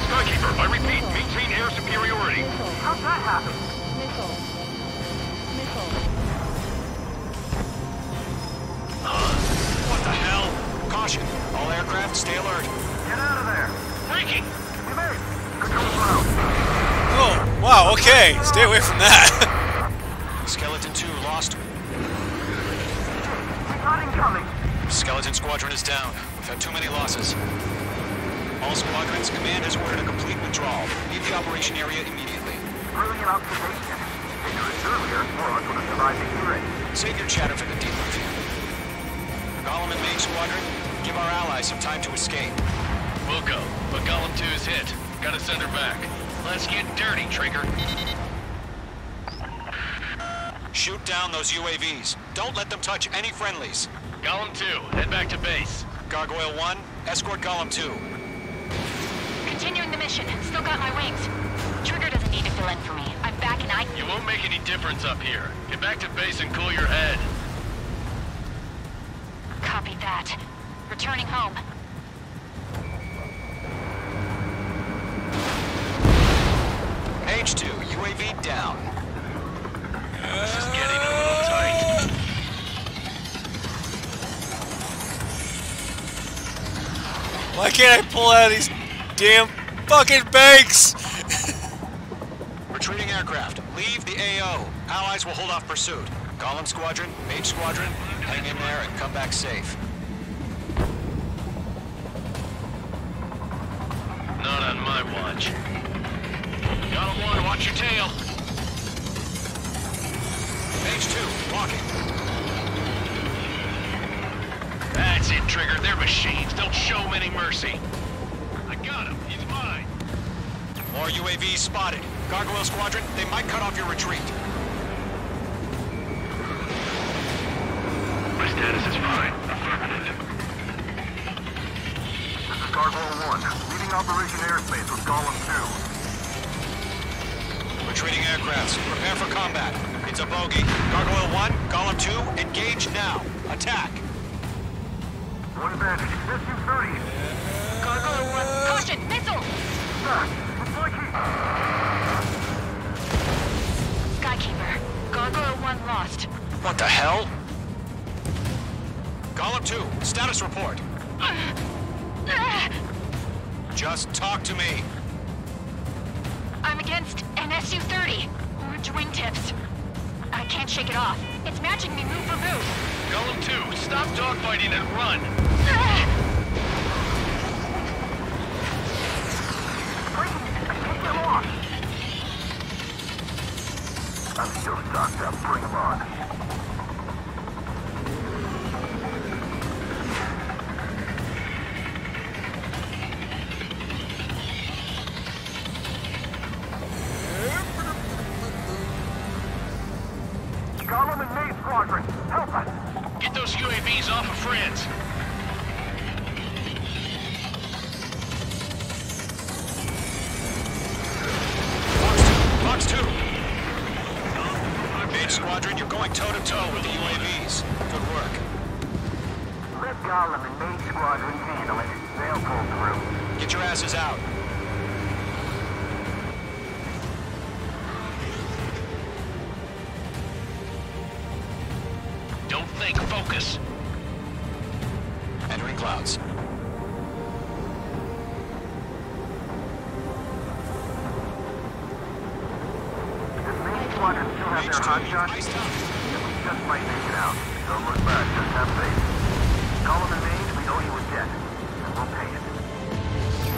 Skykeeper, I repeat, maintain air superiority. How'd that happen? What the hell? Caution. All aircraft, stay alert. Get out of there! Breaking! Evade! Control ground! Oh, wow, okay. Stay away from that. Skeleton 2 lost. We've got incoming! Skeleton Squadron is down. We've had too many losses. All squadrons, command has ordered a complete withdrawal. Leave the operation area immediately. Brilliant observation. Ignorance earlier, more would have survived the hearing. Save your chatter for the debrief. Golem and Mage Squadron, give our allies some time to escape. We'll go, but Column 2's hit. Gotta send her back. Let's get dirty, Trigger. Shoot down those UAVs. Don't let them touch any friendlies. Column 2, head back to base. Gargoyle 1, escort Golem 2. Continuing the mission. Still got my wings. Trigger doesn't need to fill in for me. I'm back and You won't make any difference up here. Get back to base and cool your head. Copy that. Returning home. H2, UAV down. This is getting a little tight. Why can't I pull out of these damn fucking banks? Retreating aircraft, leave the AO. Allies will hold off pursuit. Golem Squadron, Mage Squadron, hang in there and come back safe. Not on my watch. Column 1, watch your tail. Mage 2, walking. That's it, Trigger. They're machines. Don't show them any mercy. I got him. He's mine. More UAVs spotted. Gargoyle Squadron, they might cut off your retreat. My status is fine. Affirmative. This is Gargoyle 1, leading Operation Airspace with Golem 2. Retreating aircrafts, prepare for combat. It's a bogey. Gargoyle 1, Golem 2, engage now. Attack. One advantage. SU-30. Gargoyle 1, caution! Missile! It's my key. Skykeeper. Gargoyle 1 lost. What the hell? Golem 2, status report. Just talk to me. I'm against an SU-30. Orange wingtips. I can't shake it off. It's matching me move for move. Golem 2, stop dogfighting and run. I'm still stocked up. Bring them on. Golem and Mage Squadron, help us! Get those UAVs off of friends. Fox 2. Mage Squadron, you're going toe-to-toe with the UAVs. Good work. Let Golem and Mage Squadron handle it. They'll pull through. Get your asses out. Don't think, focus. Entering clouds. Squadron still have their hot shots? We just might make it out. Don't look back, just have faith. Golem and Mage, we owe you a debt, and we'll pay it.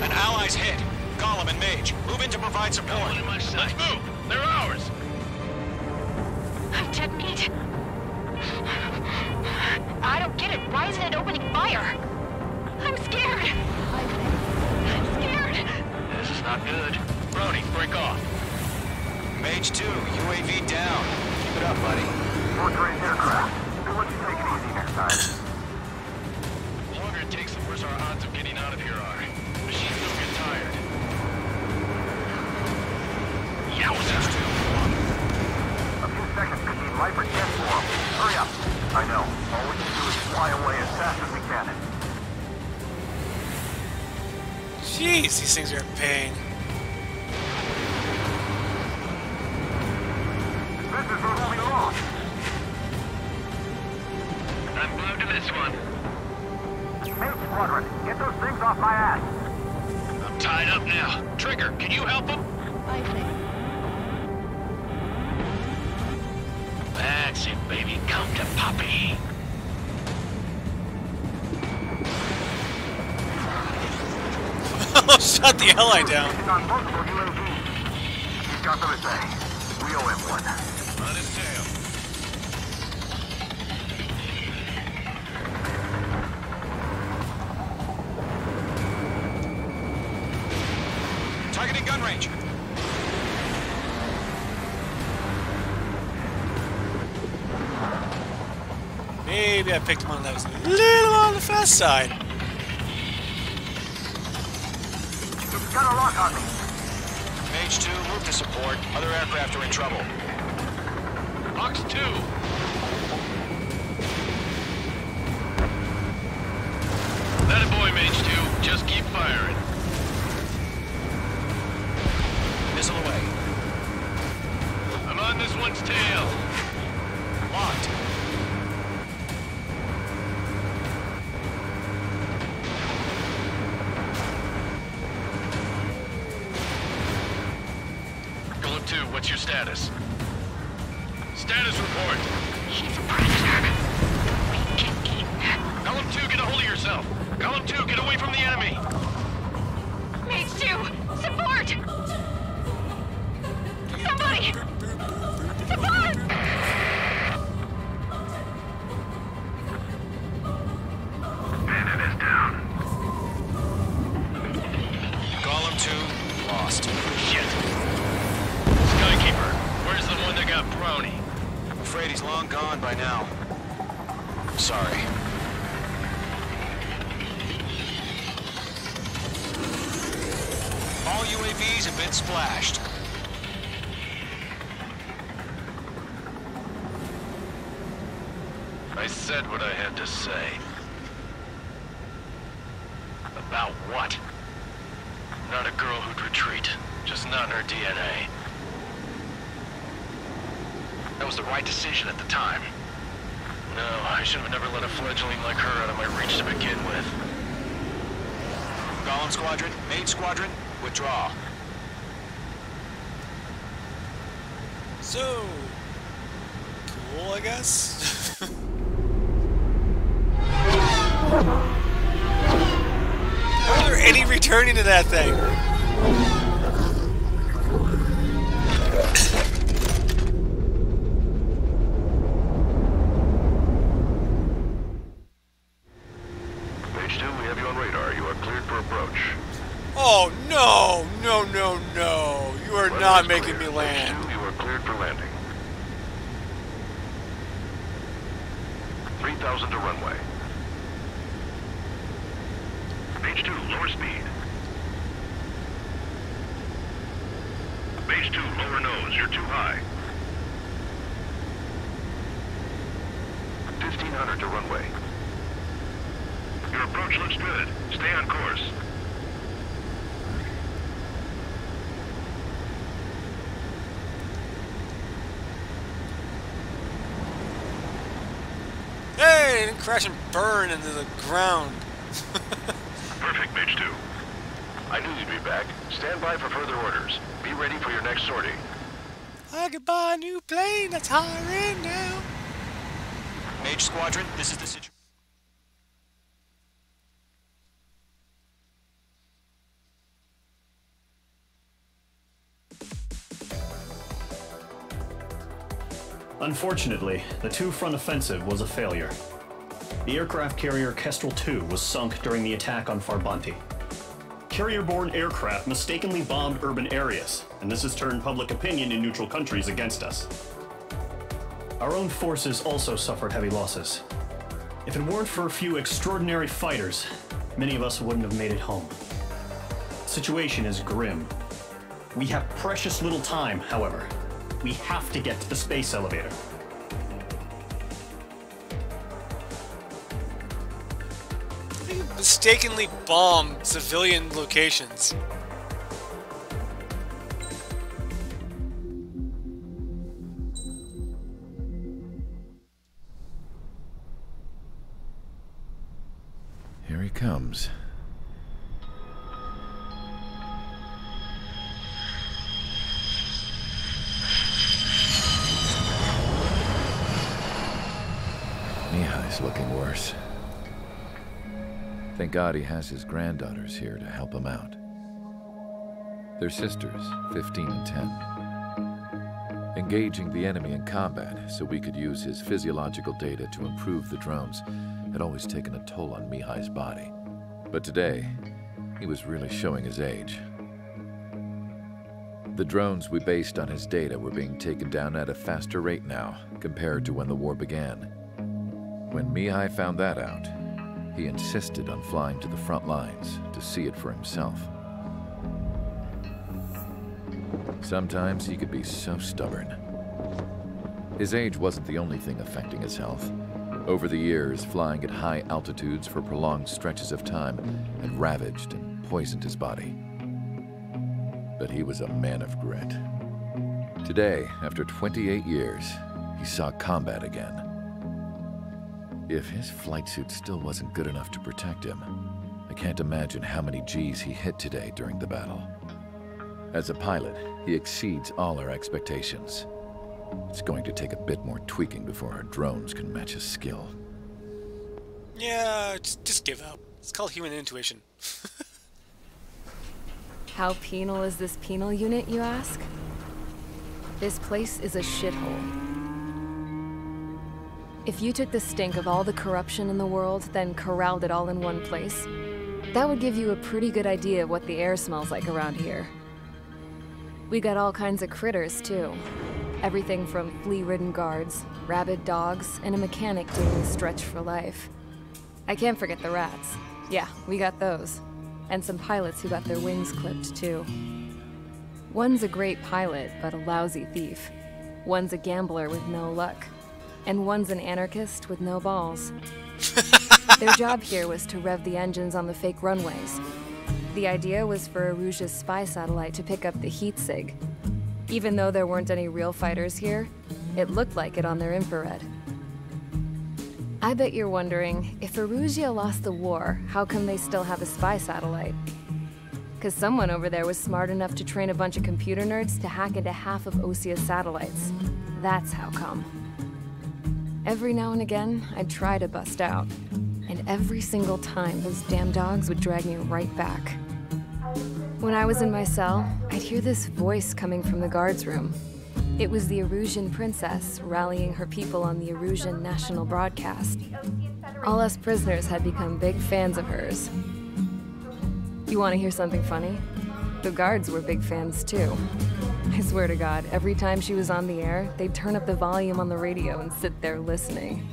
An ally's hit. Golem and Mage, move in to provide support. Let's move. They're ours. detonate? I don't get it. Why isn't it opening fire? I'm scared. I'm scared. This is not good. Brody, break off. Mage 2, UAV down. Keep it up, buddy. Fort Gray's aircraft. We'll let you take it easy next time. The longer it takes, the worse our odds of getting out of here are. Machines don't get tired. Yowza! A few seconds could mean life or death for them. Hurry up. I know. All we can do is fly away as fast as we can. Jeez, these things are a pain. This is moving along. I'm glued to this one. Hey, Squadron, get those things off my ass. I'm tied up now. Trigger, can you help him? I think. That's it, baby. Come to Poppy. Shut the ally down. On multiple UAVs. He's got them at bay. We owe him one. On his tail. Targeting gun range. Maybe I picked one that was a little on the fast side. It's got a lock on me. Mage 2, move to support. Other aircraft are in trouble. Box 2. That a boy, Mage 2. Just keep firing. Missile away. I'm on this one's tail. Locked. Golem 2, what's your status? Status report. He's a predator. We can eat. Golem 2, get a hold of yourself. Golem 2, get away from the enemy. Mage 2, support! Somebody! Support! Bandit is down. Golem 2, lost. Shit. Skykeeper, where's the one that got Brownie? I'm afraid he's long gone by now. Sorry. All UAVs have been splashed. I said what I had to say. About what? Not a girl who'd retreat. Just not in her DNA. That was the right decision at the time. No, I should have never let a fledgling like her out of my reach to begin with. Golem Squadron, Mage Squadron, withdraw. So cool, I guess. Are there any returning to that thing? Mage 2, we have you on radar. You are cleared for approach. Oh no, no, no, no! You are not making me land. Mage 2, you are cleared for landing. 3,000 to runway. Mage 2, lower speed. Mage 2, lower nose. You're too high. 1,500 to runway. Your approach looks good. Stay on course. Hey, it didn't crash and burn into the ground. Perfect, Mage 2. I knew you'd be back. Stand by for further orders. Be ready for your next sortie. I could buy a new plane that's higher in now. Mage Squadron, this is the situation. Unfortunately, the two-front offensive was a failure. The aircraft carrier Kestrel II was sunk during the attack on Farbanti. Carrier-borne aircraft mistakenly bombed urban areas, and this has turned public opinion in neutral countries against us. Our own forces also suffered heavy losses. If it weren't for a few extraordinary fighters, many of us wouldn't have made it home. The situation is grim. We have precious little time, however. We have to get to the space elevator. They mistakenly bomb civilian locations. Here he comes. Mihai's looking worse. Thank God he has his granddaughters here to help him out. They're sisters, 15 and 10. Engaging the enemy in combat so we could use his physiological data to improve the drones had always taken a toll on Mihai's body. But today, he was really showing his age. The drones we based on his data were being taken down at a faster rate now compared to when the war began. When Mihai found that out, he insisted on flying to the front lines to see it for himself. Sometimes he could be so stubborn. His age wasn't the only thing affecting his health. Over the years, flying at high altitudes for prolonged stretches of time had ravaged and poisoned his body. But he was a man of grit. Today, after 28 years, he saw combat again. If his flight suit still wasn't good enough to protect him, I can't imagine how many Gs he hit today during the battle. As a pilot, he exceeds all our expectations. It's going to take a bit more tweaking before our drones can match his skill. Yeah, just give up. It's called human intuition. How penal is this penal unit, you ask? This place is a shithole. If you took the stink of all the corruption in the world, then corralled it all in one place, that would give you a pretty good idea of what the air smells like around here. We got all kinds of critters, too. Everything from flea-ridden guards, rabid dogs, and a mechanic doing the stretch for life. I can't forget the rats. Yeah, we got those. And some pilots who got their wings clipped, too. One's a great pilot, but a lousy thief. One's a gambler with no luck. And one's an anarchist with no balls. Their job here was to rev the engines on the fake runways. The idea was for Erusia's spy satellite to pick up the heat sig. Even though there weren't any real fighters here, it looked like it on their infrared. I bet you're wondering, if Erusia lost the war, how come they still have a spy satellite? Because someone over there was smart enough to train a bunch of computer nerds to hack into half of Osia's satellites. That's how come. Every now and again, I'd try to bust out. And every single time, those damn dogs would drag me right back. When I was in my cell, I'd hear this voice coming from the guards room. It was the Erusian princess rallying her people on the Erusian national broadcast. All us prisoners had become big fans of hers. You want to hear something funny? The guards were big fans too. I swear to God, every time she was on the air, they'd turn up the volume on the radio and sit there listening.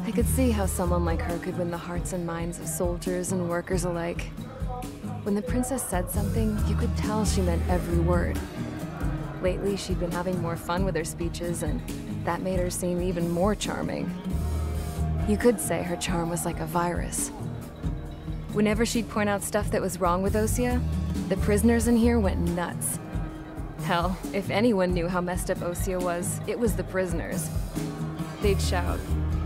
I could see how someone like her could win the hearts and minds of soldiers and workers alike. When the princess said something, you could tell she meant every word. Lately, she'd been having more fun with her speeches, and that made her seem even more charming. You could say her charm was like a virus. Whenever she'd point out stuff that was wrong with Osia, the prisoners in here went nuts. Hell, if anyone knew how messed up Osia was, it was the prisoners. They'd shout,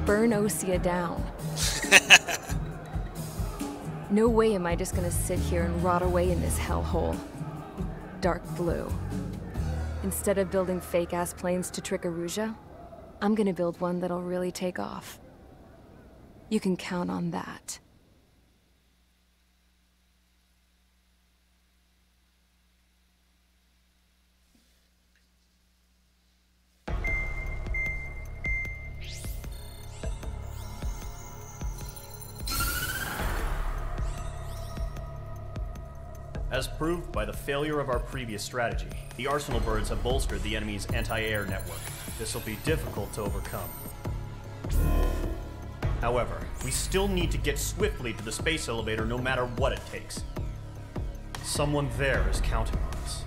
"Burn Osia down." No way am I just gonna sit here and rot away in this hellhole. Dark blue. Instead of building fake-ass planes to trick Erusia, I'm gonna build one that'll really take off. You can count on that. As proved by the failure of our previous strategy, the Arsenal birds have bolstered the enemy's anti-air network. This will be difficult to overcome. However, we still need to get swiftly to the space elevator no matter what it takes. Someone there is counting on us.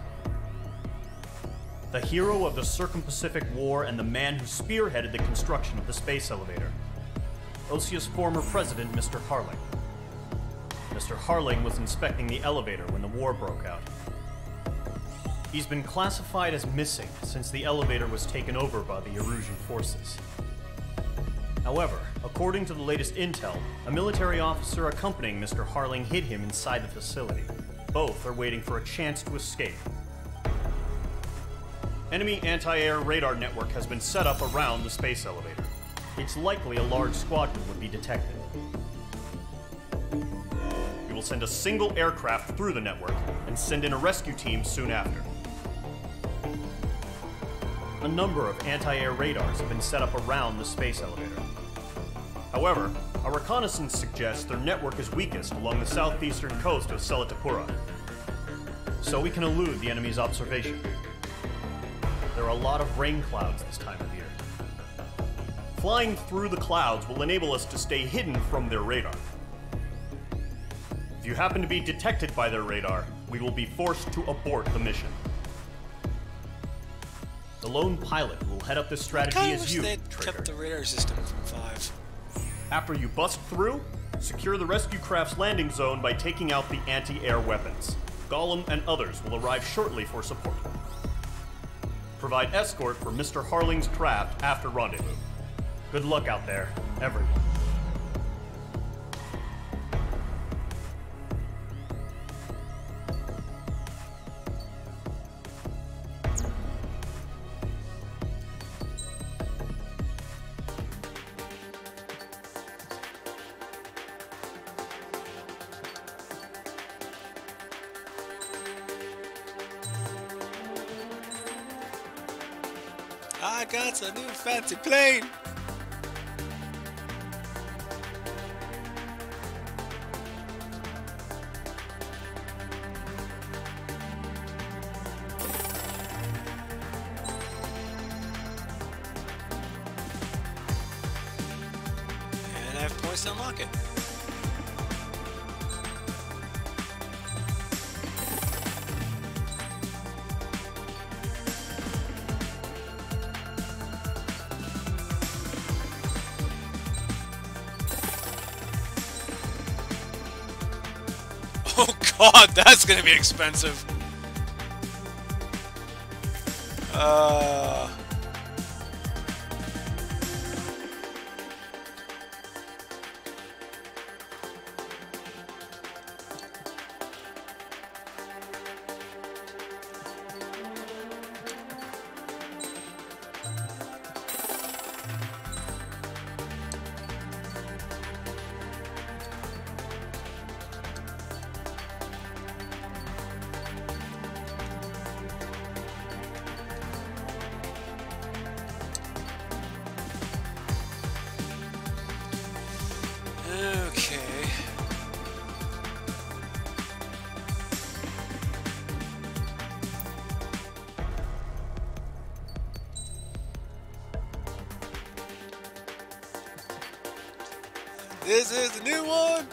The hero of the Circum-Pacific War and the man who spearheaded the construction of the space elevator. Osia's former president, Mr. Harling. Mr. Harling was inspecting the elevator when the war broke out. He's been classified as missing since the elevator was taken over by the Erusian forces. However, according to the latest intel, a military officer accompanying Mr. Harling hid him inside the facility. Both are waiting for a chance to escape. Enemy anti-air radar network has been set up around the space elevator. It's likely a large squadron would be detected. We will send a single aircraft through the network and send in a rescue team soon after. A number of anti-air radars have been set up around the space elevator. However, our reconnaissance suggests their network is weakest along the southeastern coast of Selatapura, so we can elude the enemy's observation. There are a lot of rain clouds this time of year. Flying through the clouds will enable us to stay hidden from their radar. If you happen to be detected by their radar, we will be forced to abort the mission. The lone pilot who will head up this strategy is you, Trigger. Kept the radar system from 5. After you bust through, secure the rescue craft's landing zone by taking out the anti-air weapons. Gollum and others will arrive shortly for support. Provide escort for Mr. Harling's craft after rendezvous. Good luck out there, everyone. I got a new fancy plane! And I have points to unlock it. Oh god, that's gonna be expensive. Okay. This is the new one!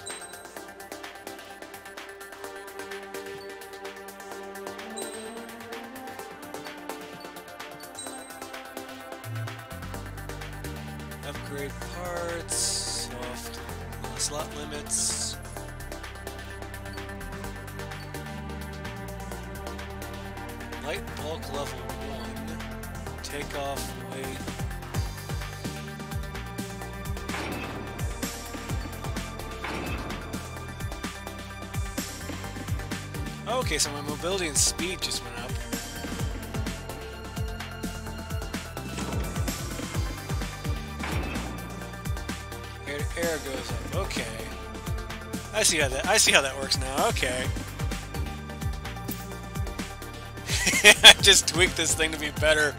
Upgrade parts, soft slot limits. Light bulk level 1. Takeoff weight. Okay, so my mobility and speed just went up. Air goes up. Okay. I see how that works now. Okay. I just tweaked this thing to be better.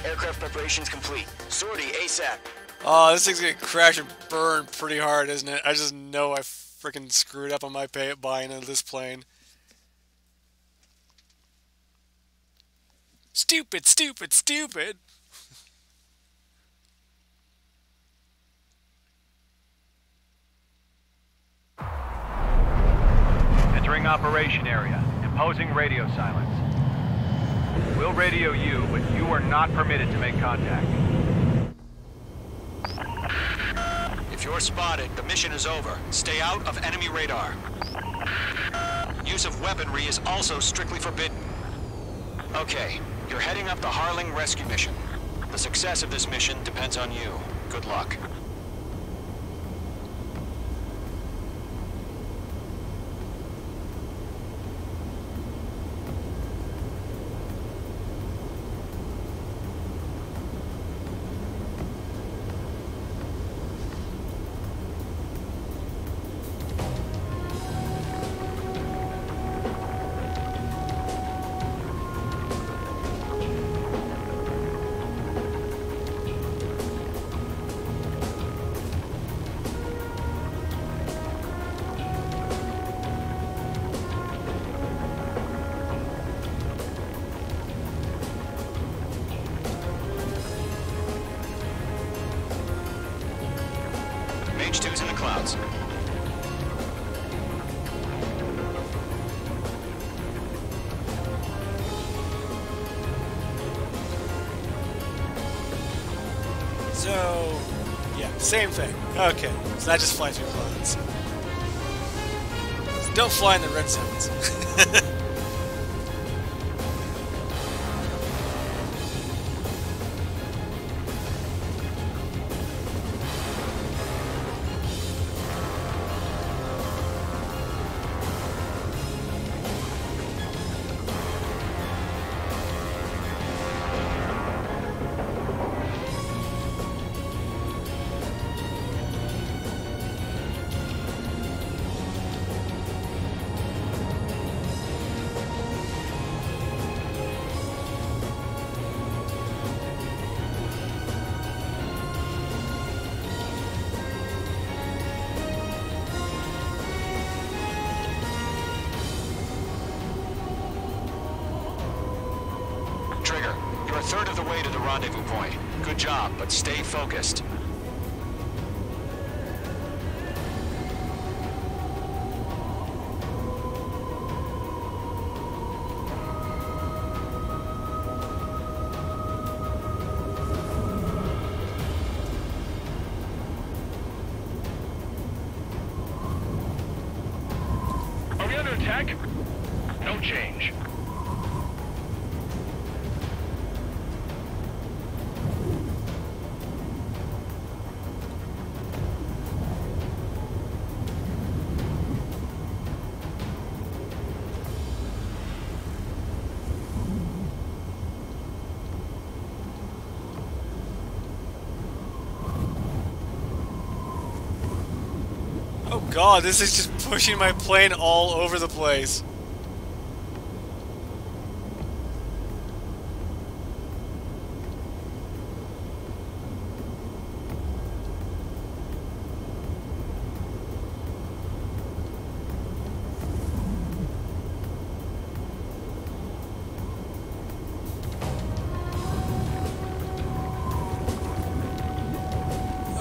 Aircraft preparations complete. Sortie ASAP. Oh, this thing's gonna crash and burn pretty hard, isn't it? I just know I freaking screwed up on my buying of this plane. Stupid, stupid, stupid! Entering operation area. Imposing radio silence. We'll radio you, but you are not permitted to make contact. If you're spotted, the mission is over. Stay out of enemy radar. Use of weaponry is also strictly forbidden. Okay, you're heading up the Harling rescue mission. The success of this mission depends on you. Good luck. Mage 2's in the clouds. So, yeah, same thing. Okay, so that just flies through clouds. So don't fly in the red zones. Trigger, you're a third of the way to the rendezvous point. Good job, but stay focused. Are we under attack? No change. Oh god, this is just pushing my plane all over the place.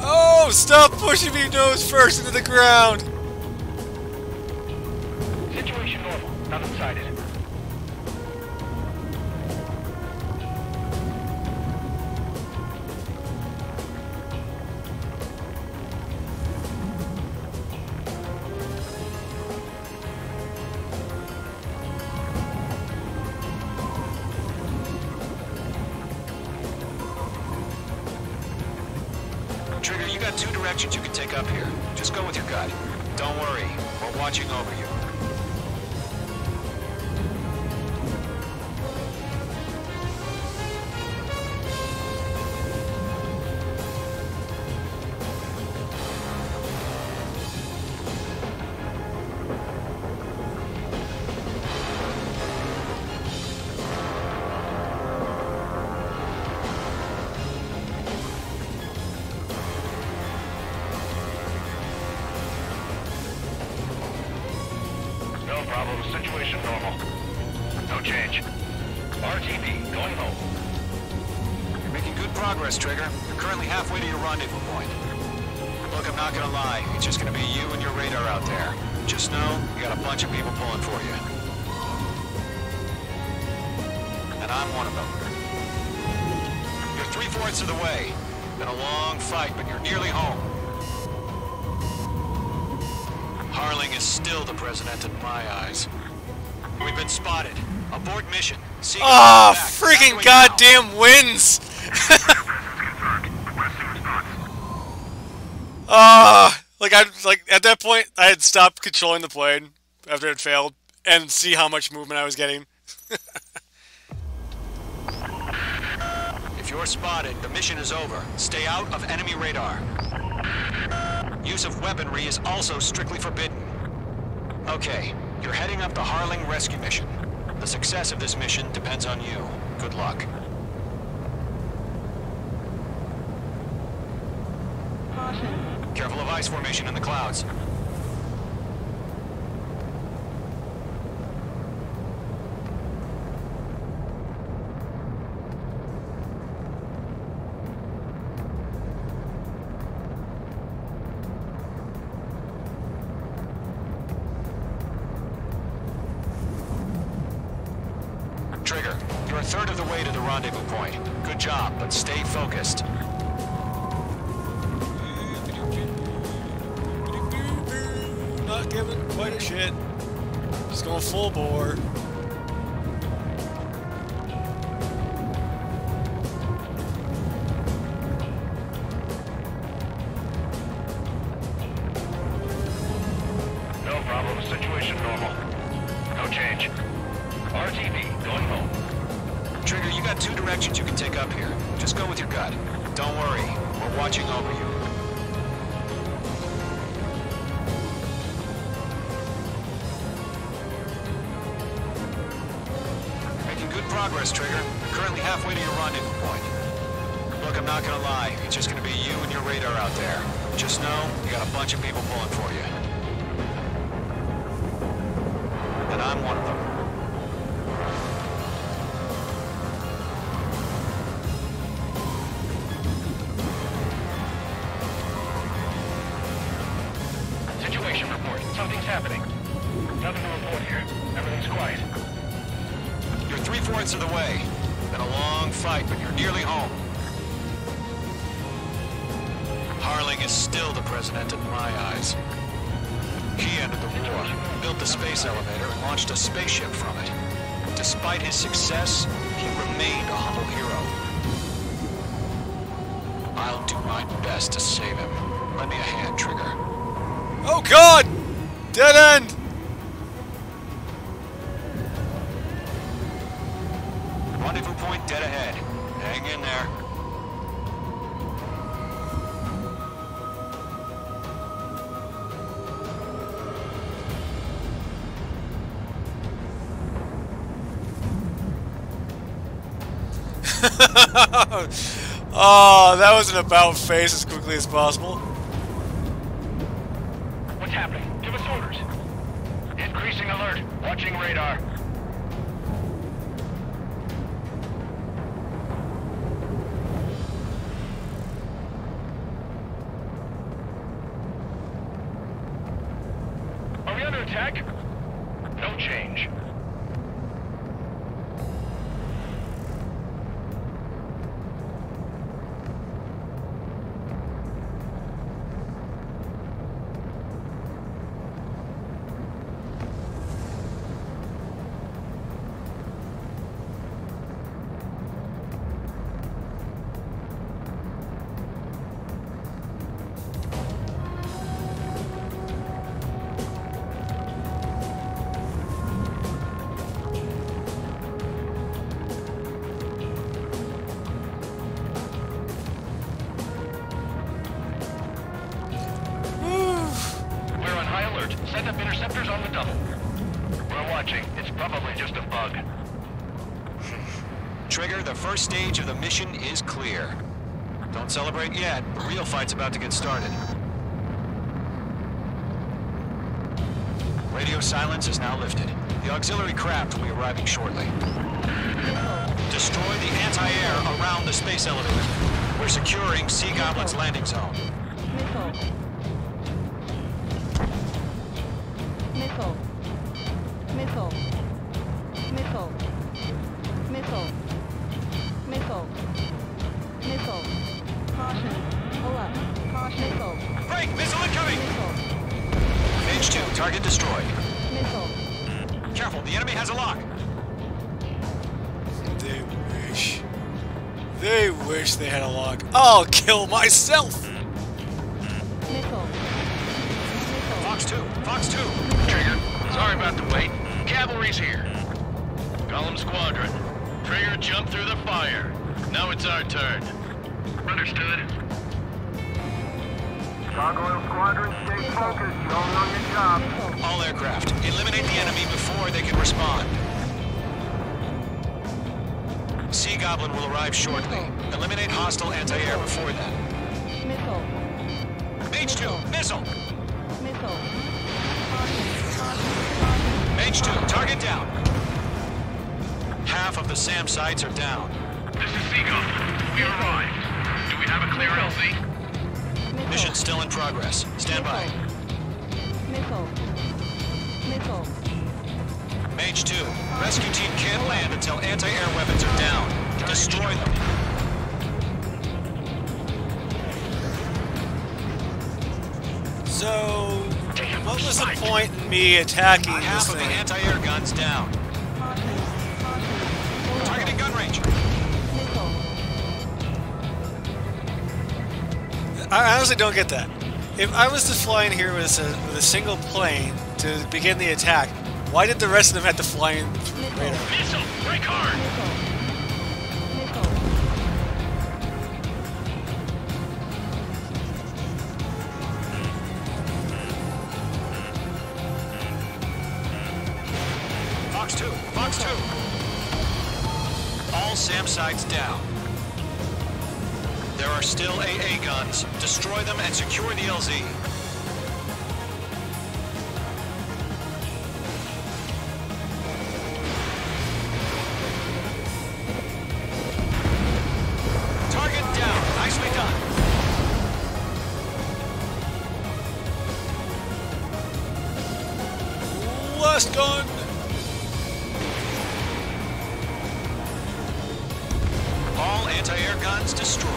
Oh, stop pushing me nose first into the ground! Situation normal. Nothing sighted. Trigger, you got two directions you can take up here. Just go with your gut. Don't worry, we're watching over you. problem. Situation normal. No change. RTV, going home. You're making good progress, Trigger. You're currently halfway to your rendezvous point. Look, I'm not gonna lie. It's just gonna be you and your radar out there. Just know, you got a bunch of people pulling for you. And I'm one of them. You're 3/4 of the way. Been a long fight, but you're nearly home. Harling is still the president in my eyes. We've been spotted. Abort mission. Ah, freaking goddamn wins! Like at that point, I had stopped controlling the plane after it failed, and see how much movement I was getting. If you're spotted, the mission is over. Stay out of enemy radar. Use of weaponry is also strictly forbidden. Okay, you're heading up the Harling rescue mission. The success of this mission depends on you. Good luck. Careful of ice formation in the clouds. Trigger, you're a third of the way to the rendezvous point. Good job, but stay focused. Not giving quite a shit. Just going full bore. No problem. Situation normal. No change. RTV, going home. Trigger, you got 2 directions you can take up here. Just go with your gut. Don't worry, we're watching over you. Making good progress, Trigger. You're currently halfway to your rendezvous point. Look, I'm not gonna lie. It's just gonna be you and your radar out there. Just know, you got a bunch of people pulling for you. And I'm one of them. Situation report. Something's happening. Nothing to report here. Everything's quiet. You're 3/4 of the way. Been a long fight, but you're nearly home. Harling is still the president in my eyes. He ended the war, built the space elevator, and launched a spaceship from it. Despite his success, he remained a humble hero. I'll do my best to save him. Lend me a hand, Trigger. Oh god! Dead end! Rendezvous point dead ahead. Hang in there. Oh, that was an about face as quickly as possible. What's happening? Give us orders. Increasing alert. Watching radar. Are we under attack? No change. Set up interceptors on the double. We're watching. It's probably just a bug. Trigger, the first stage of the mission is clear. Don't celebrate yet. The real fight's about to get started. Radio silence is now lifted. The auxiliary craft will be arriving shortly. Destroy the anti-air around the space elevator. We're securing Sea Goblin's landing zone. Missile. Missile. Missile. Missile. Missile. Missile. Caution. Pull up. Caution. Missile. Break! Missile incoming! Missile. Page 2, target destroyed. Missile. Careful, the enemy has a lock. They wish they had a lock. I'll kill myself! Missile. Fox 2, Fox 2. Trigger, sorry about the wait. Cavalry's here. Column Squadron. Trigger jumped through the fire. Now it's our turn. Understood. Gargoyle Squadron, stay focused. You all know your job. All aircraft, eliminate the enemy before they can respond. Sea Goblin will arrive shortly. Eliminate hostile anti-air before then. Missile. Mage 2, missile! Missile. Mage 2, target down. Half of the SAM sites are down. This is Sea Goblin. We arrived. Do we have a clear LZ? Mission still in progress. Stand by. Missile. Missile. Mage 2, rescue team can't land until anti-air weapons are down. Destroy them. So, what was the point in me attacking Half this of the thing? anti-air guns down. Targeting gun range. I honestly don't get that. If I was to fly in here with a single plane to begin the attack, why did the rest of them have to fly in through the radar? Missile! Break hard! Fox 2, Fox 2. All SAM sites down. There are still AA guns. Destroy them and secure the LZ. Target down. Nicely done. Last gun! All anti-air guns destroyed.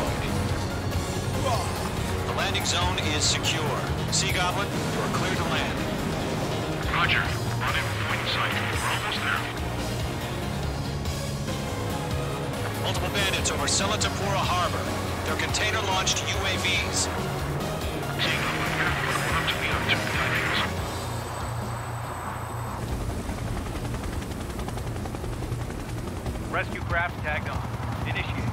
The landing zone is secure. Sea Goblin, you are clear to land. Roger. Rendezvous point in sight. We're almost there. Multiple bandits over Selatapura Harbor. They're container-launched UAVs. Sea Goblin, we're up to the objective timings. Rescue craft tagged on. Initiate.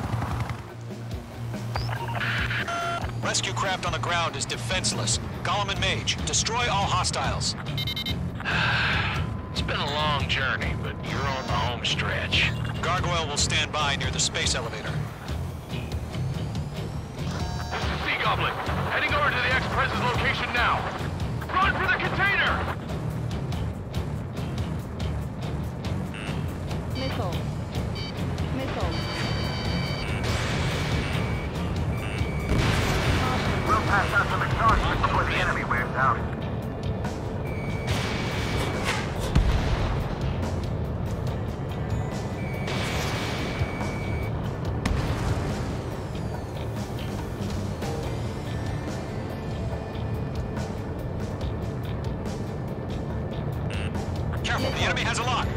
Rescue craft on the ground is defenseless. Gollum and Mage, destroy all hostiles. It's been a long journey, but you're on the home stretch. Gargoyle will stand by near the space elevator. This is Sea Goblin. Heading over to the ex-president's location now. Run for the container! Missile. Missile. We'll pass out some exhaustion before the enemy wears out. Careful, the enemy has a lock.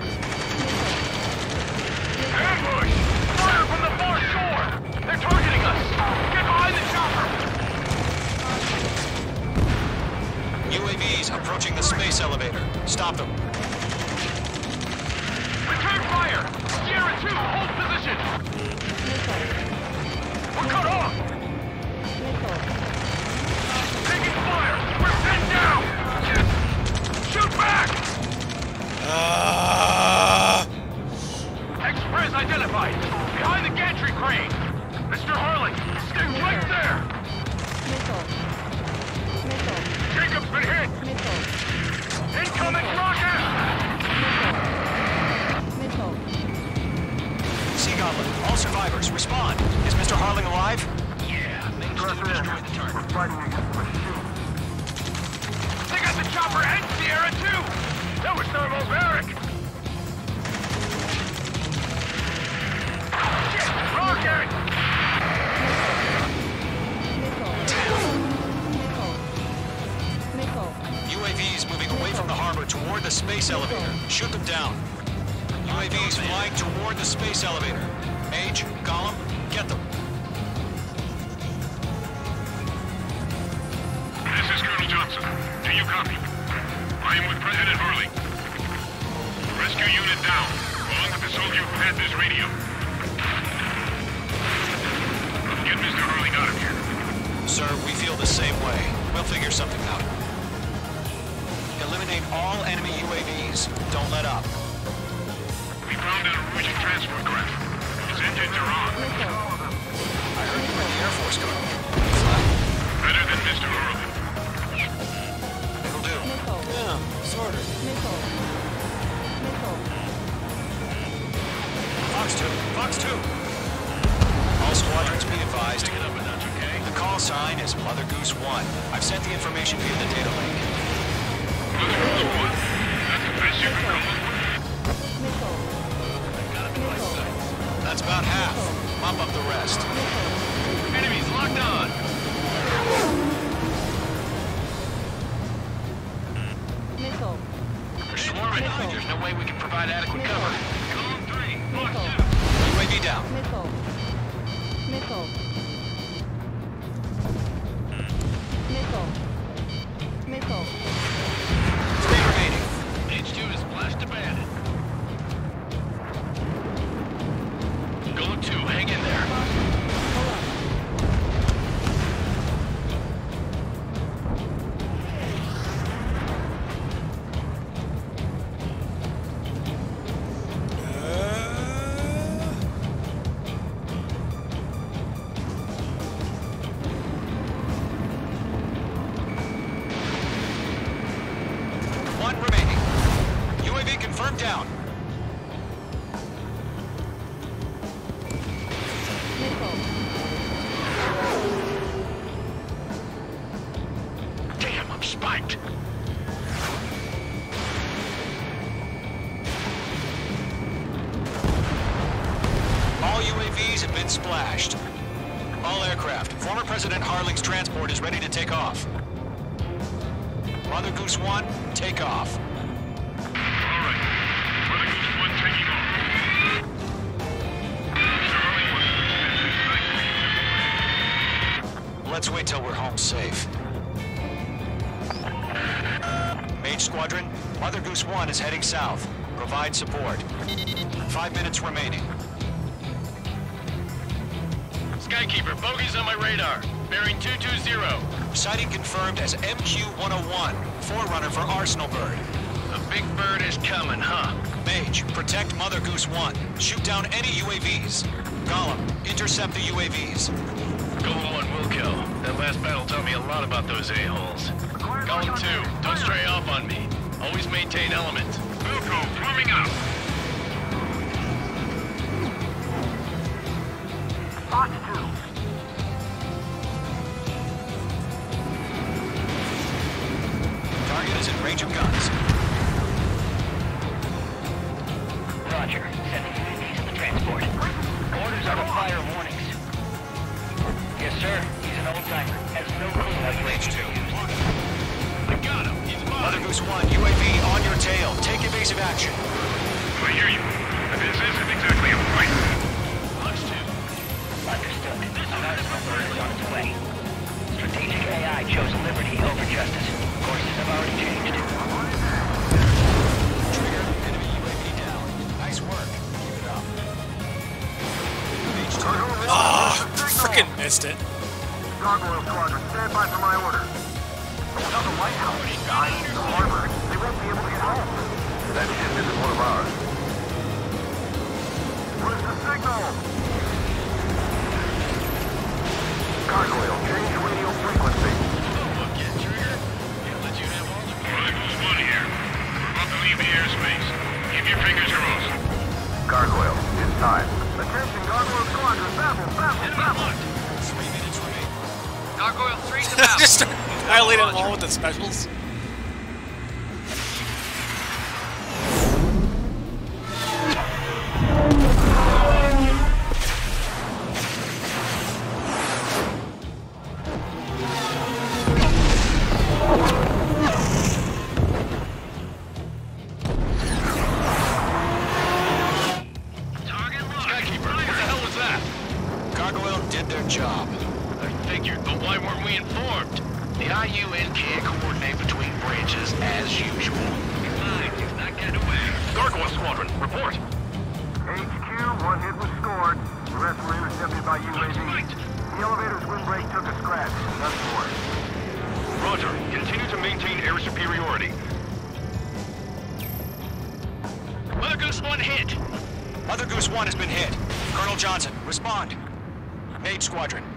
Ambush! Fire from the far shore! They're targeting us! Get behind the chopper! UAVs approaching the space elevator. Stop them. Return fire! Sierra 2, hold position! We're cut off! Taking fire! We're pinned down! Shoot back! Express identified! Behind the gantry crane! Mr. Harley, stay right there! Jacob's been hit! Incoming rocket! They got the chopper and Sierra, too! That was Thermal's Varric! Shit! Wrong Gary! UAVs moving away from the harbor toward the space elevator. Shoot them down. UAVs flying toward the space elevator. Mage, Gollum, get them. This is Colonel Johnson. Do you copy? I am with President Hurley. Rescue unit down, along with the soldier who had this radio. Get Mr. Hurley out of here. Sir, we feel the same way. We'll figure something out. Eliminate all enemy UAVs. Don't let up. We found an Erusian transport craft. Its engines are on. I heard you were in the Air Force Guard. Better than Mr. Hurley. It'll do. Yeah, sort of. Fox 2. Fox 2. All squadrons be advised. The call sign is Mother Goose 1. I've sent the information via the data link. Mother Goose 1? That's the best you can call it. That's about half. Mop up the rest. Enemies locked on! They're swarming. There's no way we can provide adequate cover. Column 3, Fox UAV down. Three remaining. H2 is flashed abandoned. Golem 2, hang in there. One remaining. UAV confirmed down. Damn, I'm spiked. All UAVs have been splashed. All aircraft. Former President Harling's transport is ready to take off. Mother Goose 1, take off. Alright. Mother Goose 1 taking off. Mr. Hurley wants to extend this site. Let's wait till we're home safe. Mage Squadron, Mother Goose 1 is heading south. Provide support. 5 minutes remaining. Skykeeper, bogey's on my radar. Bearing 220. Sighting confirmed as MQ-101, forerunner for Arsenal Bird. The big bird is coming, huh? Mage, protect Mother Goose 1. Shoot down any UAVs. Gollum, intercept the UAVs. Golem 1 will kill. That last battle taught me a lot about those a-holes. Golem 2, don't stray off on me. Always maintain element. Wilco, swarming out. Fox 2. Target is in range of guns. Roger. Sending UAVs in the transport. Orders are to fire warnings. Yes, sir. He's an old-timer. Has no clue how UAVs are used. I got him. He's Mother mine. Goose 1, UAV on your tail. Take evasive action. I hear you. But this isn't exactly a fight. Fox 2. Understood. Arsenal Bird is on its way. Strategic AI chose liberty over justice. Courses have already changed. Trigger, enemy UAV down. Nice work. Keep it up. H2. Frickin' missed it. Gargoyle Squadron, stand by for my orders. Tell the White House guys in the harbor they won't be able to get home. That ship isn't one of ours. What is the signal? Gargoyle, change radio frequency. Oh, again. annihilate them all with the specials.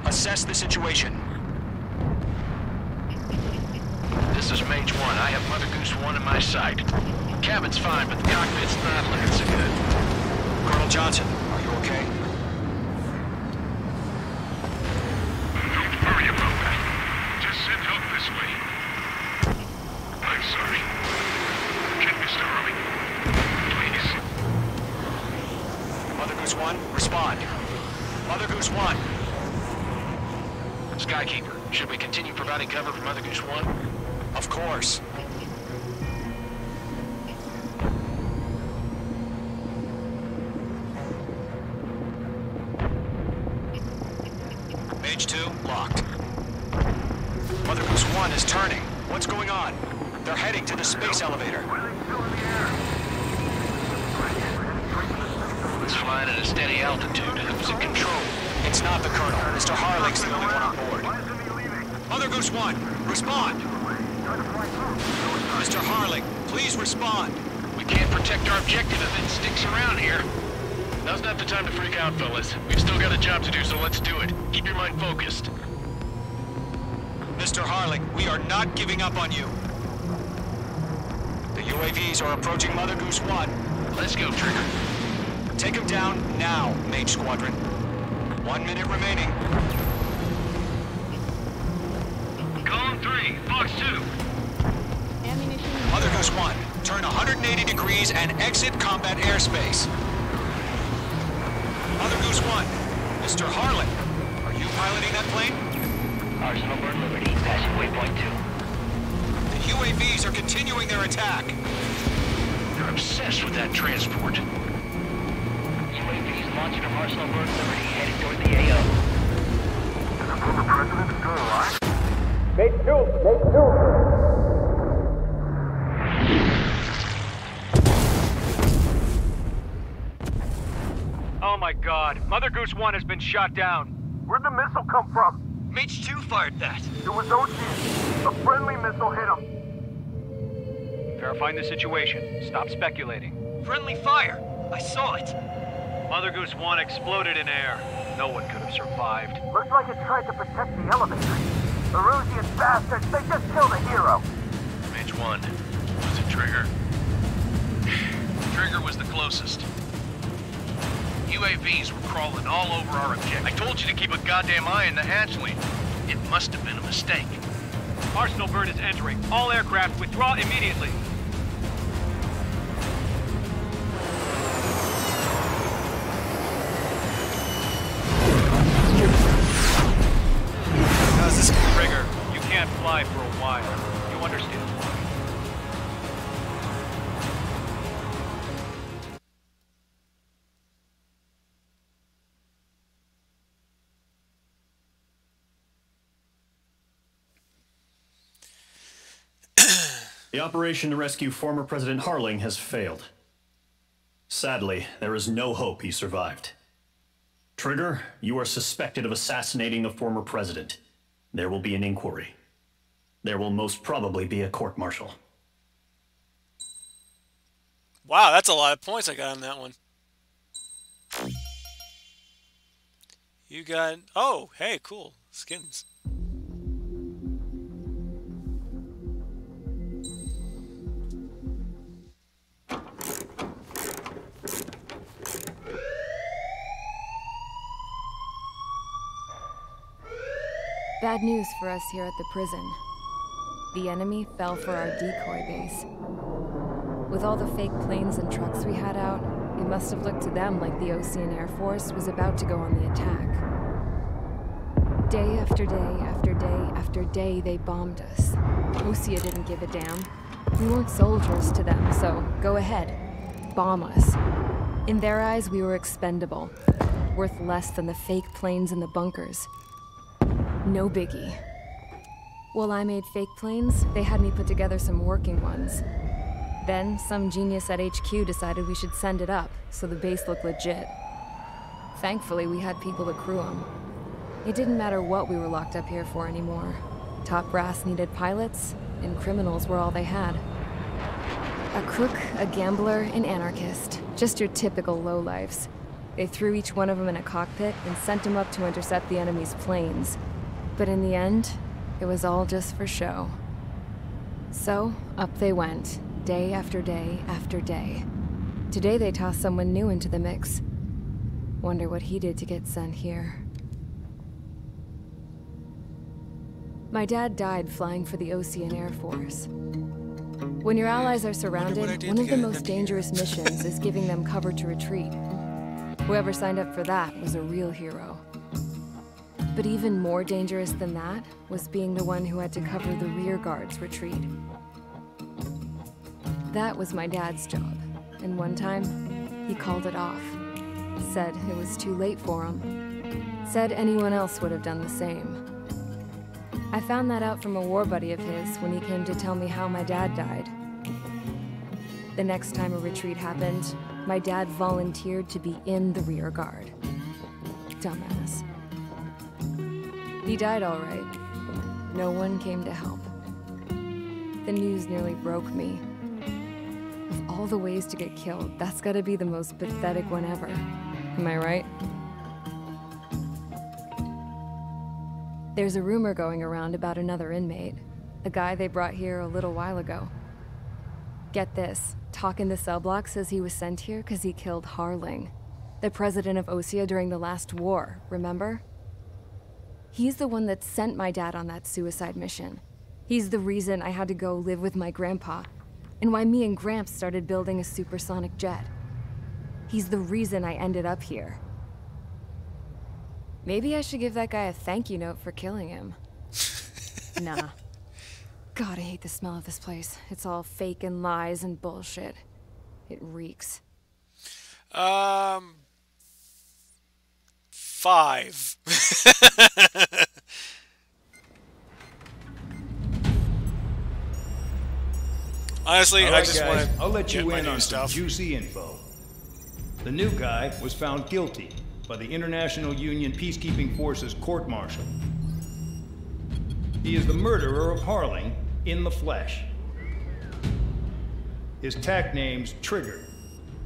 Assess the situation. This is Mage 1. I have Mother Goose 1 in my sight. Cabin's fine, but the cockpit's not looking so good. Colonel Johnson, are you okay? Don't worry about that. Just send help this way. I'm sorry. Get Mr. Harling. Please. Mother Goose 1, respond. Mother Goose 1. Skykeeper, should we continue providing cover for Mother Goose 1? Of course. Mage 2, locked. Mother Goose 1 is turning. What's going on? They're heading to the space elevator. It's flying at a steady altitude. Who's in control? It's not the Colonel. Mr. Harling's the only one on board. Mother Goose 1, respond! Mr. Harling, please respond! We can't protect our objective if it sticks around here. Now's not the time to freak out, fellas. We've still got a job to do, so let's do it. Keep your mind focused. Mr. Harling, we are not giving up on you. The UAVs are approaching Mother Goose 1. Let's go, Trigger. Take him down now, Mage Squadron. 1 minute remaining. Column 3, Fox 2. Ammunition. Mother Goose 1, turn 180 degrees and exit combat airspace. Mother Goose 1, Mr. Harling, are you piloting that plane? Arsenal Bird Liberty, passing waypoint 2. The UAVs are continuing their attack. You're obsessed with that transport. UAVs launching from Arsenal Bird Liberty, heading toward the AO. The former president still alive? Mate 2! Oh my god, Mother Goose 1 has been shot down. Where'd the missile come from? Mage 2 fired that. It was Ocean. A friendly missile hit him. Verifying the situation. Stop speculating. Friendly fire. I saw it. Mother Goose 1 exploded in air. No one could have survived. Looks like it tried to protect the elevator. The Erusian bastards, they just killed a hero. Mage 1. Was it Trigger? Trigger was the closest. UAVs were crawling all over our objective. I told you to keep a goddamn eye on the hatchling. It must have been a mistake. Arsenal Bird is entering. All aircraft withdraw immediately. How's this Trigger, you can't fly for a while. You understand why. The operation to rescue former President Harling has failed. Sadly, there is no hope he survived. Trigger, you are suspected of assassinating the former president. There will be an inquiry. There will most probably be a court-martial. Wow, that's a lot of points I got on that one. You got... Oh, hey, cool. Skins. Bad news for us here at the prison. the enemy fell for our decoy base. With all the fake planes and trucks we had out, it must have looked to them like the Osean Air Force was about to go on the attack. Day after day after day after day, they bombed us. Osea didn't give a damn. We weren't soldiers to them, so go ahead. Bomb us. In their eyes, we were expendable. Worth less than the fake planes in the bunkers. No biggie. While I made fake planes, they had me put together some working ones. Then, some genius at HQ decided we should send it up, so the base looked legit. Thankfully, we had people to crew them. It didn't matter what we were locked up here for anymore. Top brass needed pilots, and criminals were all they had. A crook, a gambler, an anarchist. Just your typical lowlifes. They threw each one of them in a cockpit and sent them up to intercept the enemy's planes. But in the end, it was all just for show. So, up they went, day after day after day. Today they tossed someone new into the mix. Wonder what he did to get sent here. My dad died flying for the Osean Air Force. When your allies are surrounded, one of the most dangerous missions is giving them cover to retreat. Whoever signed up for that was a real hero. But even more dangerous than that was being the one who had to cover the rear guard's retreat. That was my dad's job, and one time, he called it off. Said it was too late for him. Said anyone else would have done the same. I found that out from a war buddy of his when he came to tell me how my dad died. The next time a retreat happened, my dad volunteered to be in the rear guard. Dumbass. He died all right. No one came to help. The news nearly broke me. Of all the ways to get killed, that's gotta be the most pathetic one ever. Am I right? There's a rumor going around about another inmate. A guy they brought here a little while ago. Get this, talk in the cell block says he was sent here because he killed Harling, the president of Osea during the last war, remember? He's the one that sent my dad on that suicide mission. He's the reason I had to go live with my grandpa, and why me and Gramps started building a supersonic jet. He's the reason I ended up here. Maybe I should give that guy a thank you note for killing him. Nah. God, I hate the smell of this place. It's all fake and lies and bullshit. It reeks. 5. Honestly, all right, I just guys, want to I'll let you in on some stuff. juicy info. The new guy was found guilty by the International Union Peacekeeping Forces court-martial. He is the murderer of Harling in the flesh. His tag name's Trigger.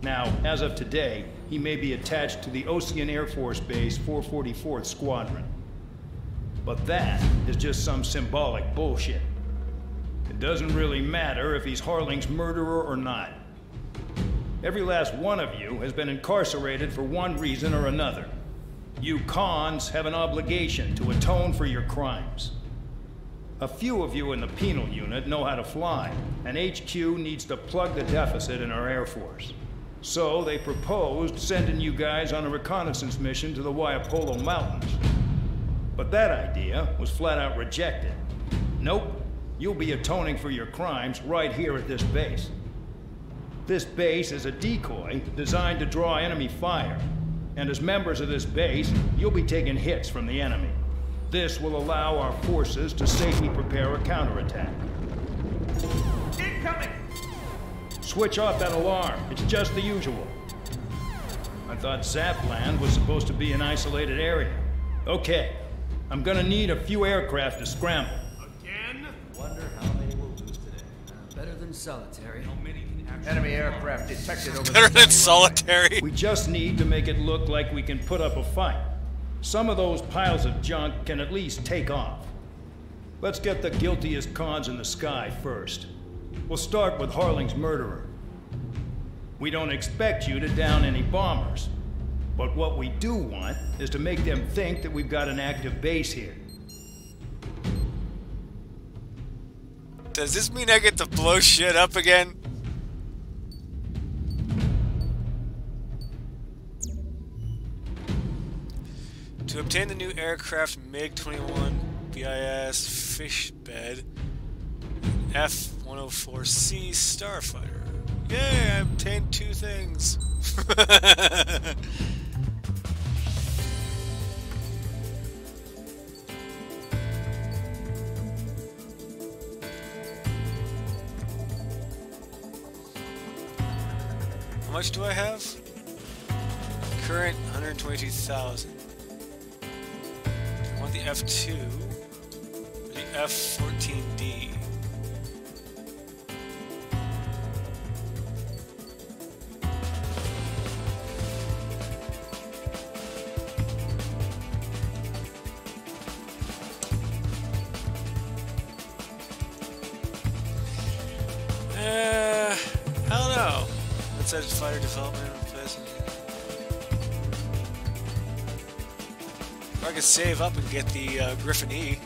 Now, as of today, he may be attached to the Osean Air Force Base 444th Squadron. But that is just some symbolic bullshit. It doesn't really matter if he's Harling's murderer or not. Every last one of you has been incarcerated for one reason or another. You cons have an obligation to atone for your crimes. A few of you in the penal unit know how to fly, and HQ needs to plug the deficit in our Air Force. So they proposed sending you guys on a reconnaissance mission to the Waiapolo Mountains. But that idea was flat out rejected. Nope, you'll be atoning for your crimes right here at this base. This base is a decoy designed to draw enemy fire. And as members of this base, you'll be taking hits from the enemy. This will allow our forces to safely prepare a counterattack. Incoming! Switch off that alarm. It's just the usual. I thought Zapland was supposed to be an isolated area. Okay, I'm gonna need a few aircraft to scramble. Again? Wonder how many we'll lose today. Better than solitary. Enemy aircraft detected over Better than solitary. We just need to make it look like we can put up a fight. Some of those piles of junk can at least take off. Let's get the guiltiest cons in the sky first. We'll start with Harling's murderer. We don't expect you to down any bombers. But what we do want is to make them think that we've got an active base here. Does this mean I get to blow shit up again? To obtain the new aircraft MiG-21 BIS fish bed, F-104C Starfighter. Yay, I obtained 2 things. How much do I have? Current 122,000. I want the F2, the F-14D. I don't know. It says fighter development replacement. Or I could save up and get the Griffin E.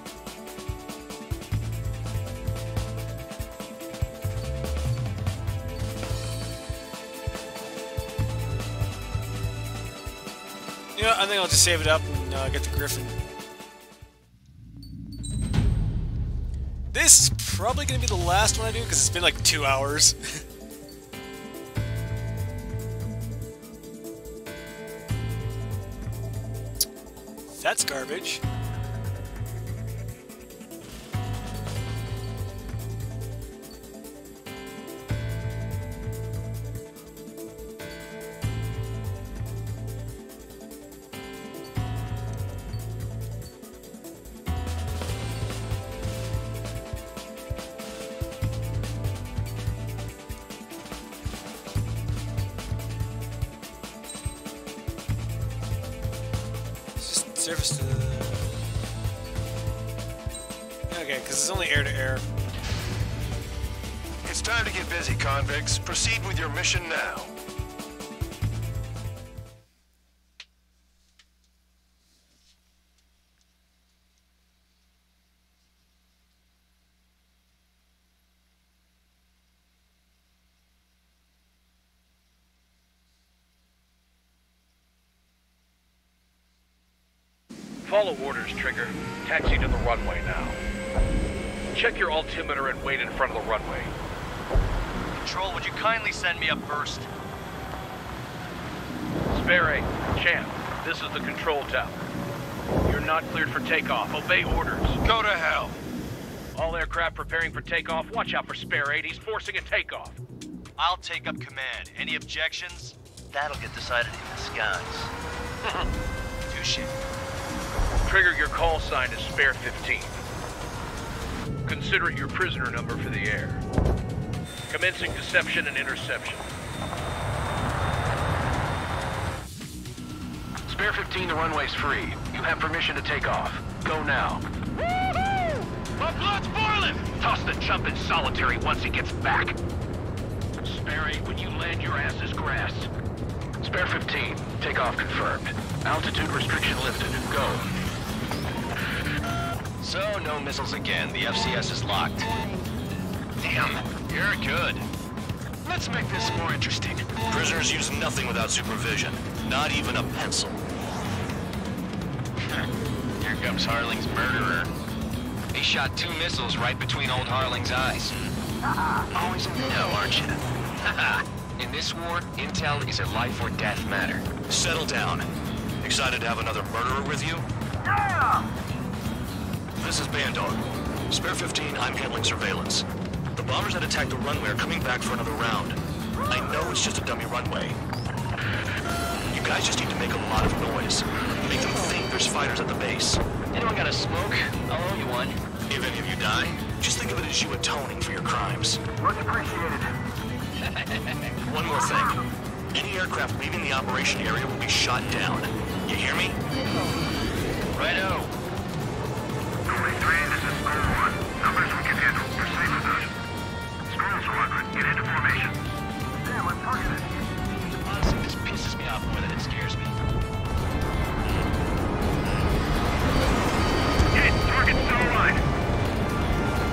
You know, I think I'll just save it up and get the Griffin. This is probably going to be the last one I do because it's been like 2 hours. That's garbage. Surface to the... Okay, because it's only air-to-air. It's time to get busy, convicts. Proceed with your mission now. Follow orders, Trigger. Taxi to the runway now. Check your altimeter and wait in front of the runway. Control, would you kindly send me up first? Spare 8, Champ, this is the control tower. You're not cleared for takeoff. Obey orders. Go to hell. All aircraft preparing for takeoff. Watch out for Spare 8. He's forcing a takeoff. I'll take up command. Any objections? That'll get decided in the skies. Touche. Trigger, your call sign is Spare 15. Consider it your prisoner number for the air. Commencing deception and interception. Spare 15, the runway's free. You have permission to take off. Go now. Woohoo! My blood's boiling! Toss the chump in solitary once he gets back. Spare 8, when you land, your ass is grass. Spare 15, takeoff confirmed. Altitude restriction lifted. Go. So, no missiles again. The FCS is locked. Damn, you're good. Let's make this more interesting. Prisoners use nothing without supervision. Not even a pencil. Here comes Harling's murderer. He shot 2 missiles right between old Harling's eyes. Always in the know, aren't you? In this war, intel is a life or death matter. Settle down. Excited to have another murderer with you? Yeah! This is Bandog. Spare 15, I'm handling surveillance. The bombers that attacked the runway are coming back for another round. I know it's just a dummy runway. You guys just need to make a lot of noise. Make them think there's fighters at the base. Anyone got a smoke? I'll owe you one. If any of you die, just think of it as you atoning for your crimes. Much appreciated. One more thing. Any aircraft leaving the operation area will be shot down. You hear me? Righto. Only 3, this is Skull 1. Numbers we can handle. Proceed with us. Skull Squadron, get into formation. Damn, I'm targeted. Honestly, this pisses me off more than it scares me. Hit! Target still alive.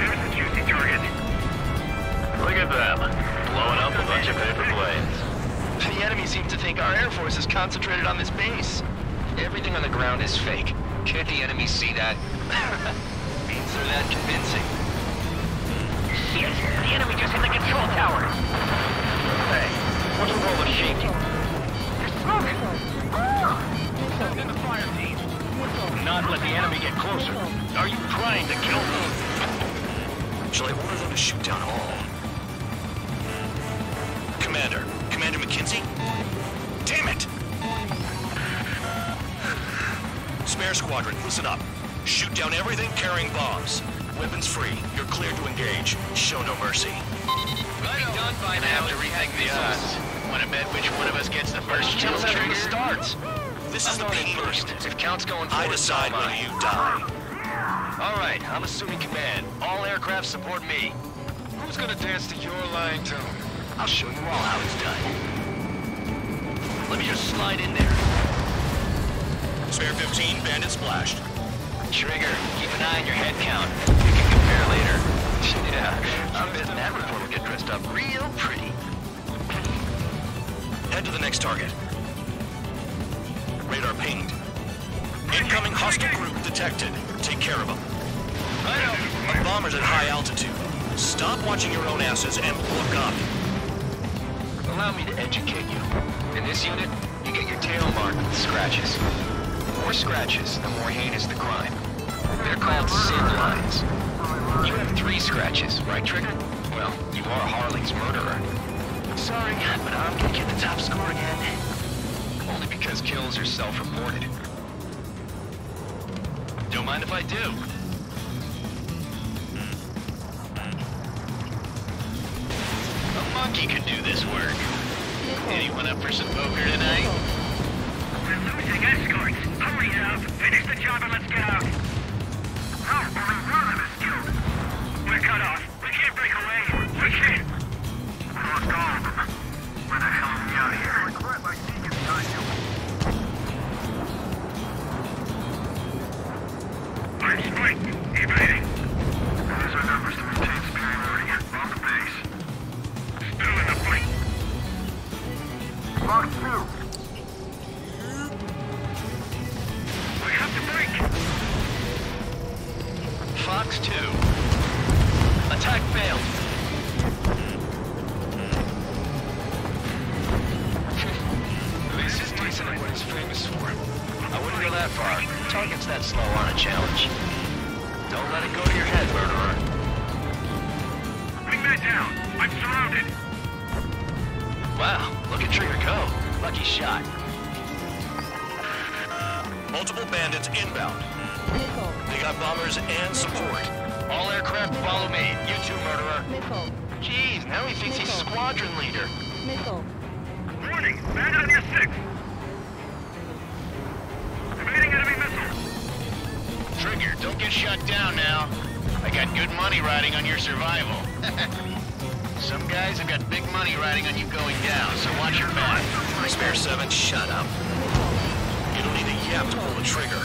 There's the juicy target. think our Air Force is concentrated on this base. Everything on the ground is fake. Can't the enemy see that? Means they're that convincing. Shit! The enemy just hit the control tower! Hey, what's with all the shaking? There's smoke! Send in the fire team. Not let the enemy get closer. Are you trying to kill me? Shall I order them to shoot down all? Commander McKenzie? Damn it! Spare squadron, listen up. Shoot down everything carrying bombs. Weapons free. You're cleared to engage. Show no mercy. Done by now. Have to rethink the odds. Want to bet which one of us gets the first kill trigger? Starts. This is the main first. If count's going forward, I decide whether you die. All right, I'm assuming command. All aircraft support me. Who's gonna dance to your line tune? I'll show you all how it's done. Let me just slide in there. Spare 15, bandit splashed. Trigger, keep an eye on your head count. We can compare later. Yeah, I'm betting that report will get dressed up real pretty. Head to the next target. Radar pinged. Incoming hostile group detected. Take care of them. A bomber's at high altitude. Stop watching your own asses and look up. Allow me to educate you. In this unit, you get your tail marked with scratches. The more scratches, the more heinous the crime. They're called sin lines. You have 3 scratches, right, Trigger? Well, you are Harling's murderer. Sorry, but I'm gonna get the top score again. Only because kills are self-reported. Don't mind if I do. A monkey could do this work. Anyone up for some poker tonight? We're losing escorts. Hurry up. Finish the job and let's get out. No, only one of us killed. We're cut off. We can't break away. We can't. We lost all of them. Where the hell are we out of here? I'm Spike. Evading. There's our numbers to maintain superiority. On the base. Still in the fight. Mark 2. We have to break. Fox 2. Attack failed. This is decent at what he's famous for. I wouldn't go that far. Targets that slow on a challenge. Don't let it go to your head, murderer. Bring that down. I'm surrounded. Wow, look at Trigger go. Lucky shot. Multiple bandits inbound. They got bombers and support. All aircraft follow me. You too, murderer. Jeez, now he thinks he's squadron leader. Warning! Bandit on your 6. Evading enemy missile. Trigger, don't get shut down now. I got good money riding on your survival. Some guys have got big money riding on you going down, so watch your back. Spare 7, shut up. You don't need a yap to pull the trigger.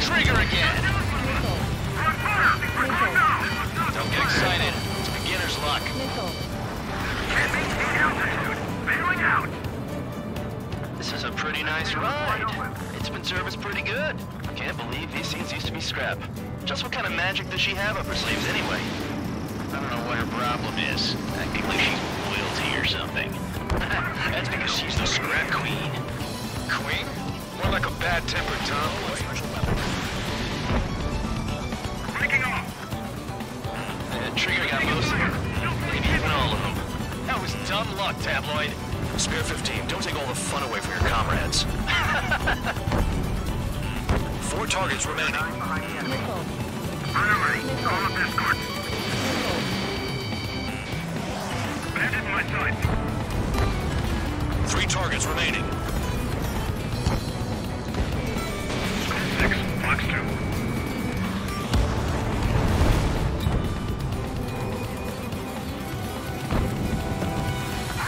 Trigger again! Don't get excited. It's beginner's luck. This is a pretty nice ride. It's been serviced pretty good. Can't believe these scenes used to be scrap. Just what kind of magic does she have up her sleeves anyway? I don't know what her problem is. Acting like she's royalty or something. That's because she's the scrap queen. Queen? More like a bad-tempered Tom. Breaking off. Trigger got most of them. Maybe even all of them. That was dumb luck, Tabloid. Spare 15, don't take all the fun away from your comrades. 4 targets remaining. Priority, call up escort. Bandit in my sight. 3 targets remaining. 6, Fox 2.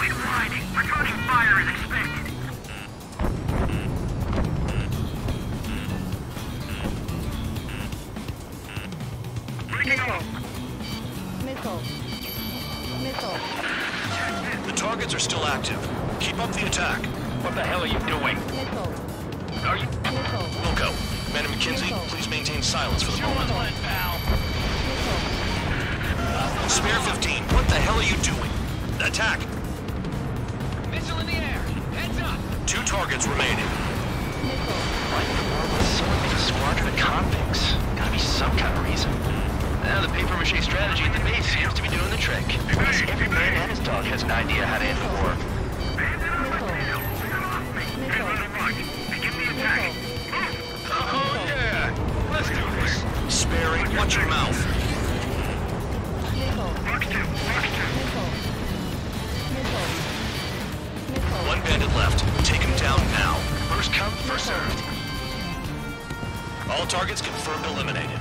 Reloading. Returning fire as expected. targets are still active. Keep up the attack. What the hell are you doing? Are you... Wilco, Commander McKenzie, please maintain silence for the moment. Spare 15, what the hell are you doing? Attack! Missile in the air! Heads up! 2 targets remaining. Why in the world would someone make a squadron of convicts? Gotta be some kind of reason. The papier-mâché strategy at the base seems to be doing the trick. Because every man and his dog has an idea how to end the war. Oh yeah! Let's do this. Sperry, watch your mouth. One bandit left. Take him down now. First come, first served. All targets confirmed eliminated.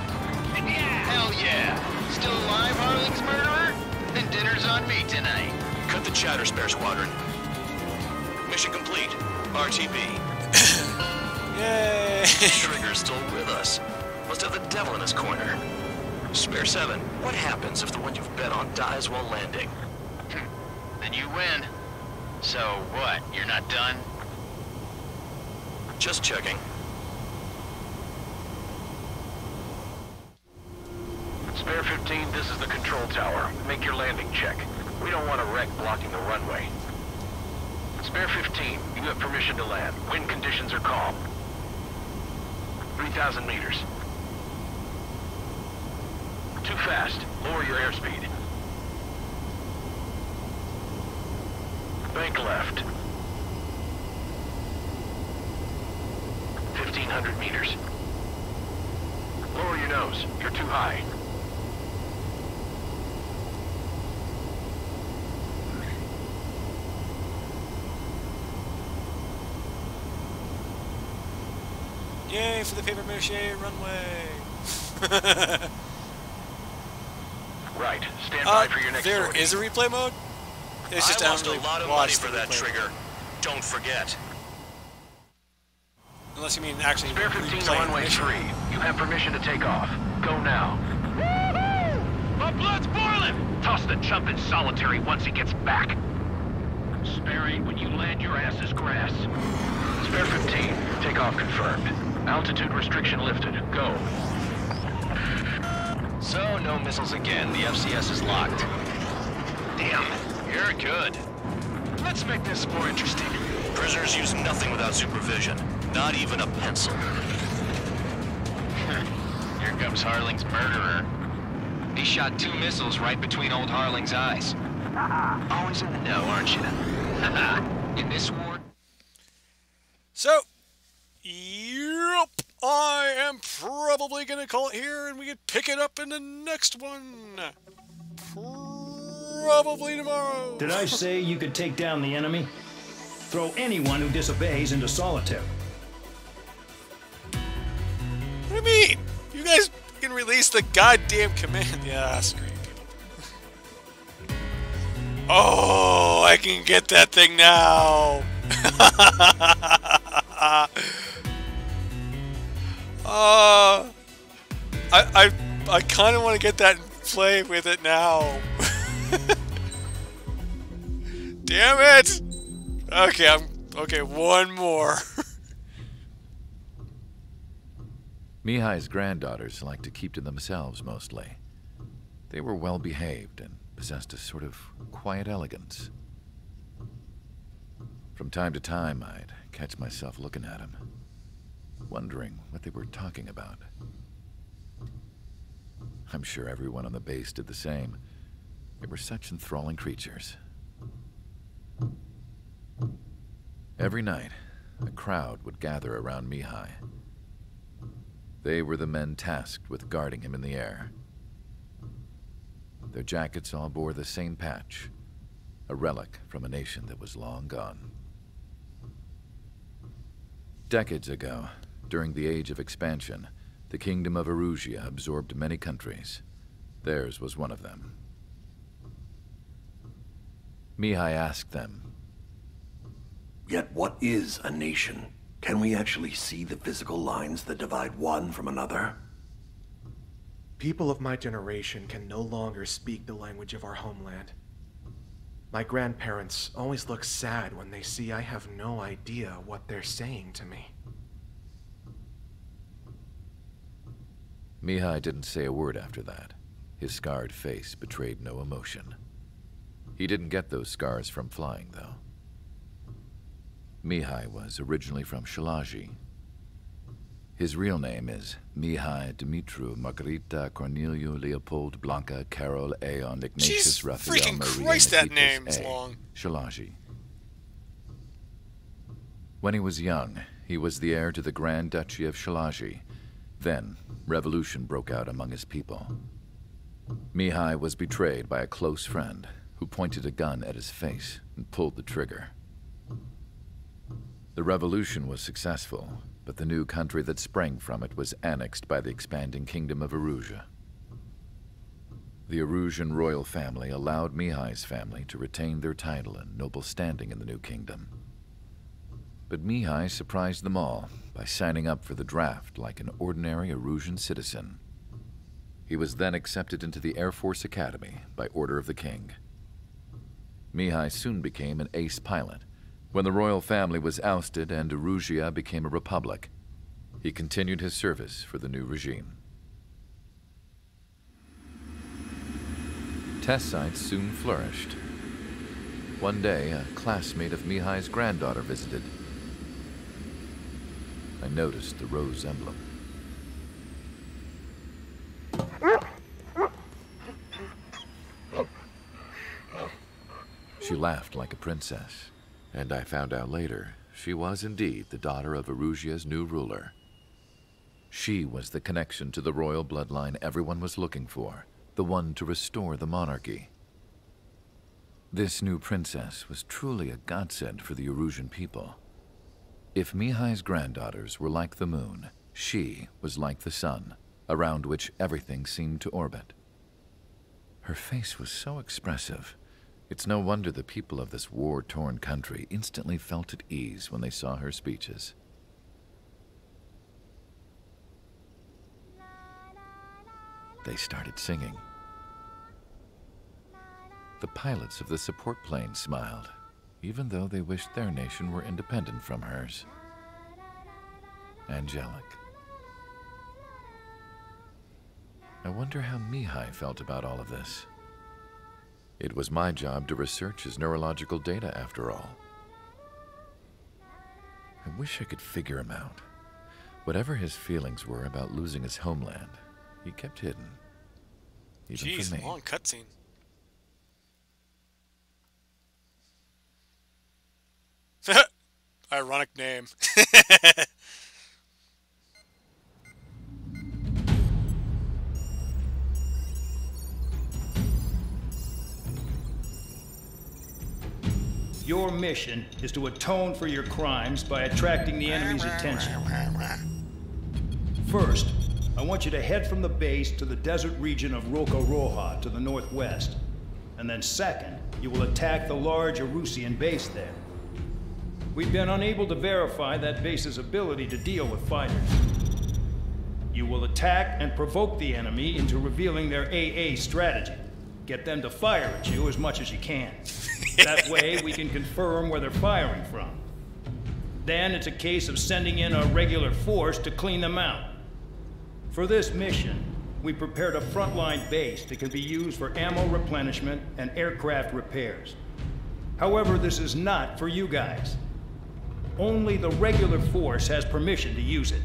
Hell yeah! Still alive, Harling's murderer? Then dinner's on me tonight. Cut the chatter, Spare Squadron. Mission complete. RTB. Yay! Trigger's still with us. Must have the devil in his corner. Spare 7, what happens if the one you've bet on dies while landing? Then you win. So what, you're not done? Just checking. Spare 15, this is the control tower. Make your landing check. We don't want a wreck blocking the runway. Spare 15, you have permission to land. Wind conditions are calm. 3,000 meters. Too fast. Lower your airspeed. Bank left. 1,500 meters. Lower your nose. You're too high. Yay for the papier-mâché runway! Right. Stand by for your next There sortie. is a replay mode? It's just I lost really a lot of money watch for the that replay trigger. mode. Don't forget. Unless you mean actually Spare 15 replay runway mission. 3. You have permission to take off. Go now. Woohoo! My blood's boiling! Toss the chump in solitary once he gets back. Spare 8, when you land, your ass is grass. Spare 15. Takeoff confirmed. Altitude restriction lifted. Go. So, no missiles again. The FCS is locked. Damn, you're good. Let's make this more interesting. Prisoners use nothing without supervision. Not even a pencil. Here comes Harling's murderer. He shot 2 missiles right between old Harling's eyes. Always in the know, aren't you? In this war... So, yep, I am probably going to call it here, and we can pick it up in the next one. Probably tomorrow. Did I say you could take down the enemy? Throw anyone who disobeys into solitary. What do you mean? You guys can release the goddamn command. Yeah, screw you people. Oh, I can get that thing now. I kind of want to get that and play with it now. Damn it! Okay, one more. Mihai's granddaughters liked to keep to themselves mostly. They were well behaved and possessed a sort of quiet elegance. From time to time, I'd catch myself looking at them, wondering what they were talking about. I'm sure everyone on the base did the same. They were such enthralling creatures. Every night, a crowd would gather around Mihai. They were the men tasked with guarding him in the air. Their jackets all bore the same patch, a relic from a nation that was long gone. Decades ago, during the Age of Expansion, the Kingdom of Erusia absorbed many countries. Theirs was one of them. Mihai asked them, "Yet what is a nation? Can we actually see the physical lines that divide one from another?" People of my generation can no longer speak the language of our homeland. My grandparents always look sad when they see I have no idea what they're saying to me. Mihai didn't say a word after that. His scarred face betrayed no emotion. He didn't get those scars from flying, though. Mihai was originally from Shalaji. His real name is Mihai Dumitru Margarita Corneliu Leopold Blanca Carol Aeon Ignatius Raphael freaking Maria Christ, that Nikitas name's A. long. Shalaji. When he was young, he was the heir to the Grand Duchy of Shalaji. Then, revolution broke out among his people. Mihai was betrayed by a close friend who pointed a gun at his face and pulled the trigger. The revolution was successful, but the new country that sprang from it was annexed by the expanding kingdom of Erusea. The Erusian royal family allowed Mihai's family to retain their title and noble standing in the new kingdom. But Mihai surprised them all by signing up for the draft like an ordinary Erusian citizen. He was then accepted into the Air Force Academy by order of the king. Mihai soon became an ace pilot. When the royal family was ousted and Erusea became a republic, he continued his service for the new regime. Test sites soon flourished. One day, a classmate of Mihai's granddaughter visited. I noticed the rose emblem. She laughed like a princess. And I found out later, she was indeed the daughter of Erusea's new ruler. She was the connection to the royal bloodline everyone was looking for, the one to restore the monarchy. This new princess was truly a godsend for the Erusian people. If Mihai's granddaughters were like the moon, she was like the sun, around which everything seemed to orbit. Her face was so expressive. It's no wonder the people of this war-torn country instantly felt at ease when they saw her speeches. They started singing. The pilots of the support plane smiled, even though they wished their nation were independent from hers. Angelic. I wonder how Mihai felt about all of this. It was my job to research his neurological data, after all. I wish I could figure him out. Whatever his feelings were about losing his homeland, he kept hidden. Even Jeez, for me. long cutscene. Ironic name. Your mission is to atone for your crimes by attracting the enemy's attention. First, I want you to head from the base to the desert region of Rocaroja to the northwest. And then second, you will attack the large Erusian base there. We've been unable to verify that base's ability to deal with fighters. You will attack and provoke the enemy into revealing their AA strategy. Get them to fire at you as much as you can. That way, we can confirm where they're firing from. Then it's a case of sending in a regular force to clean them out. For this mission, we prepared a frontline base that can be used for ammo replenishment and aircraft repairs. However, this is not for you guys. Only the regular force has permission to use it.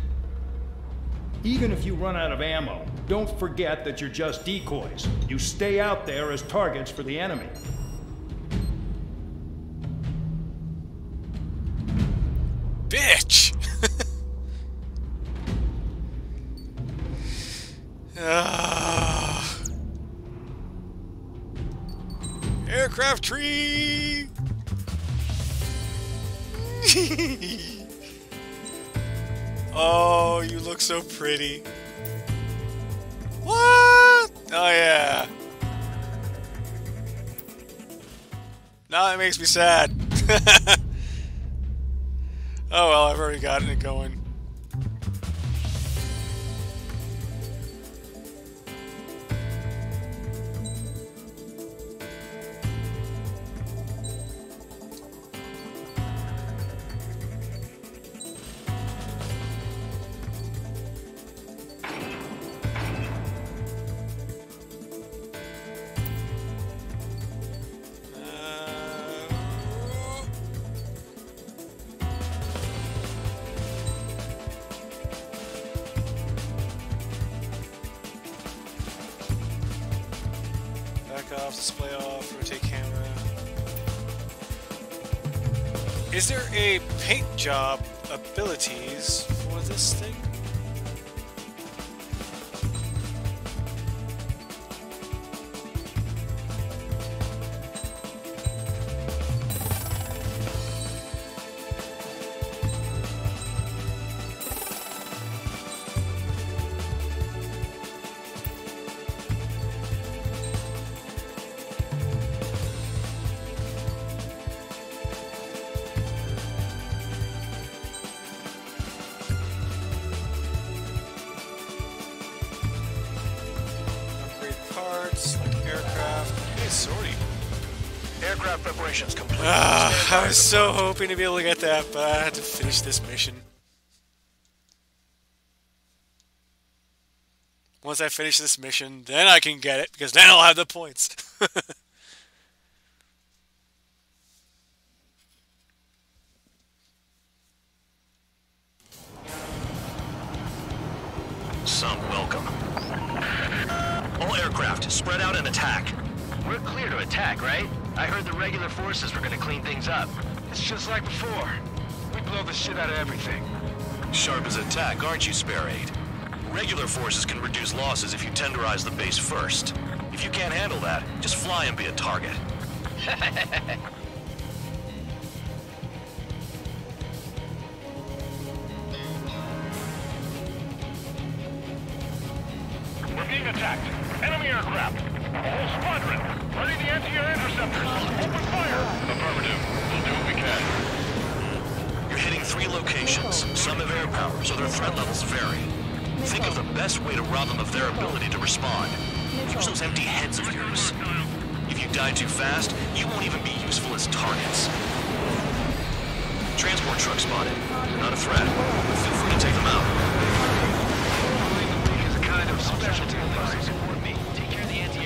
Even if you run out of ammo, don't forget that you're just decoys. You stay out there as targets for the enemy. Bitch! Aircraft tree! Oh, you look so pretty. What? Oh, yeah. Now it makes me sad. Oh, well, I've already gotten it going. display off, rotate camera. Is there a paint job abilities for this thing? Aircraft preparations complete. I was so hoping to be able to get that, but I had to finish this mission. Once I finish this mission, then I can get it, because then I'll have the points. Some welcome. All aircraft, spread out and attack. We're clear to attack, right? I heard the regular forces were gonna clean things up. It's just like before. We blow the shit out of everything. Sharp as attack, aren't you, Spare 8? Regular forces can reduce losses if you tenderize the base first. If you can't handle that, just fly and be a target. We're being attacked. Enemy aircraft. Whole squadron. Ready the anti-air interceptors. Open fire. Affirmative. We'll do what we can. You're hitting 3 locations. Some have air power, so their threat levels vary. Think of the best way to rob them of their ability to respond. Use those empty heads of yours. If you die too fast, you won't even be useful as targets. Transport truck spotted. They're not a threat, but feel free to take them out.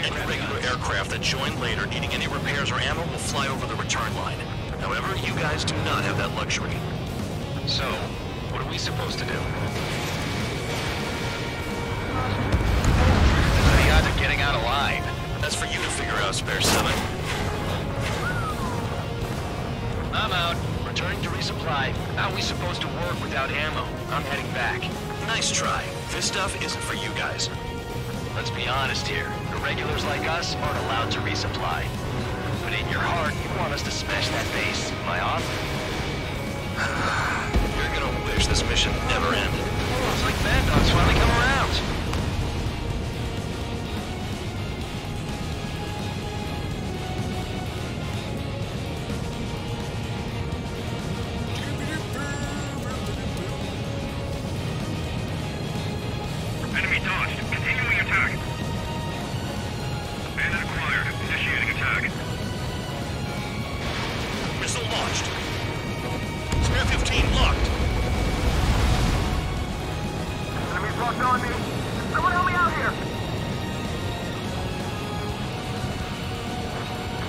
Any regular aircraft that join later needing any repairs or ammo will fly over the return line. However, you guys do not have that luxury. So, what are we supposed to do? What are the odds of getting out alive? That's for you to figure out, Spare 7. I'm out. Returning to resupply. How are we supposed to work without ammo? I'm heading back. Nice try. This stuff isn't for you guys. Let's be honest here. The regulars like us aren't allowed to resupply. But in your heart, you want us to smash that base. Am I off? You're gonna wish this mission never ended. It's like Mad Dog's finally come around. Enemy dodged. Continuing attack. Bandit acquired. Initiating attack. Missile launched. Spare 15 locked. Enemy's locked on me. Someone help me out here.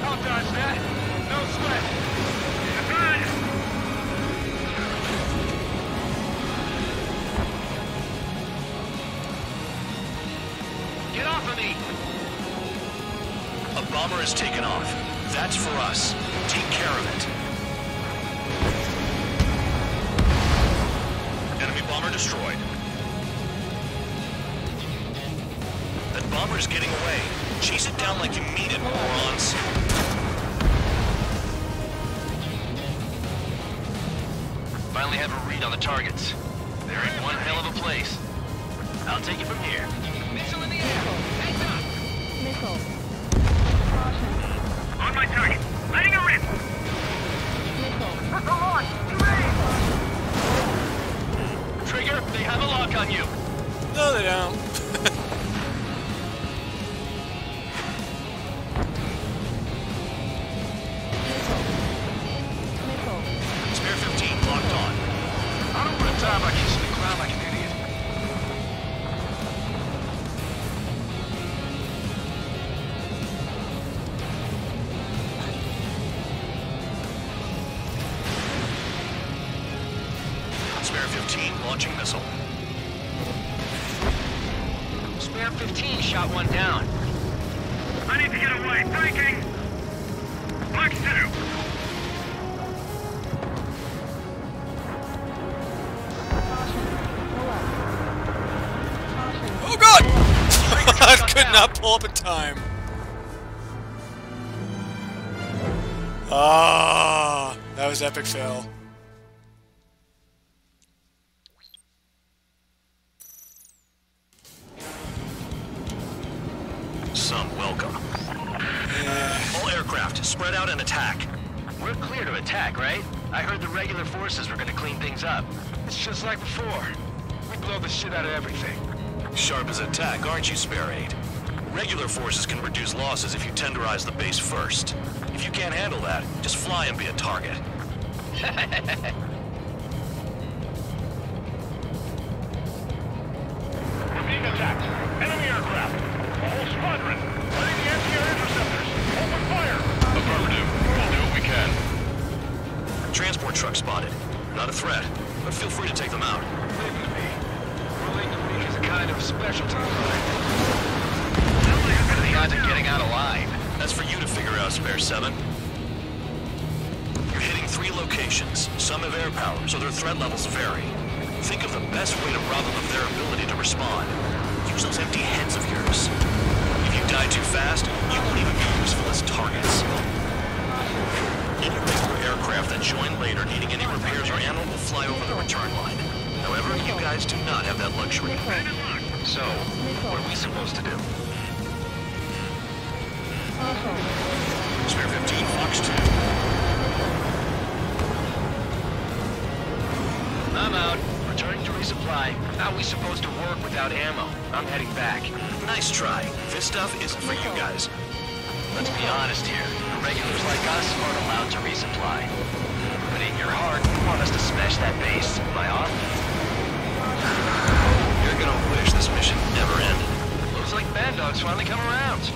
I'll dodge that. No sweat. Advance. Get off of me! A bomber has taken off. That's for us. Take care of it. Enemy bomber destroyed. That bomber is getting away. Chase it down like you mean it, morons. Finally have a read on the targets. They're in one hell of a place. I'll take it from here. Missile in the air! Heads up! Missile. On my target. Letting her rip. Missile. Missile launch. Ready. Trigger, they have a lock on you. No, they don't. Spare 15 locked on. I don't want to die by kissing the ground like an idiot. Spare 15 launching missile. Spare 15 shot one down. I need to get away. Breaking! Flex 2! Oh god! I could not pull up in time. Ah, that was epic fail. Some welcome. All aircraft, spread out and attack. We're clear to attack, right? I heard the regular forces were gonna clean things up. It's just like before. We blow the shit out of everything. Sharp as attack, aren't you, Spare 8? Regular forces can reduce losses if you tenderize the base first. If you can't handle that, just fly and be a target. We're being attacked. Enemy aircraft. A whole squadron. Ready the anti-air interceptors. Open fire. Affirmative. We'll do what we can. Transport truck spotted. Not a threat, but feel free to take them out. Leave it to me. Ruling the weak is a kind of specialty. The odds of getting out alive. That's for you to figure out, Spare 7. You're hitting 3 locations. Some have air power, so their threat levels vary. Think of the best way to rob them of their ability to respond. Use those empty heads of yours. If you die too fast, you won't even be useful as targets. Any regular aircraft that join later needing any repairs or ammo will fly over the return line. However, you guys do not have that luxury. So, what are we supposed to do? Spare 15, Fox 2. I'm out. Returning to resupply. How are we supposed to work without ammo? I'm heading back. Nice try. This stuff isn't for you guys. Let's be honest here. The regulars like us aren't allowed to resupply. But in your heart, you want us to smash that base. Am I off? You're gonna wish this mission never ended. Looks like Band Dog's finally come around.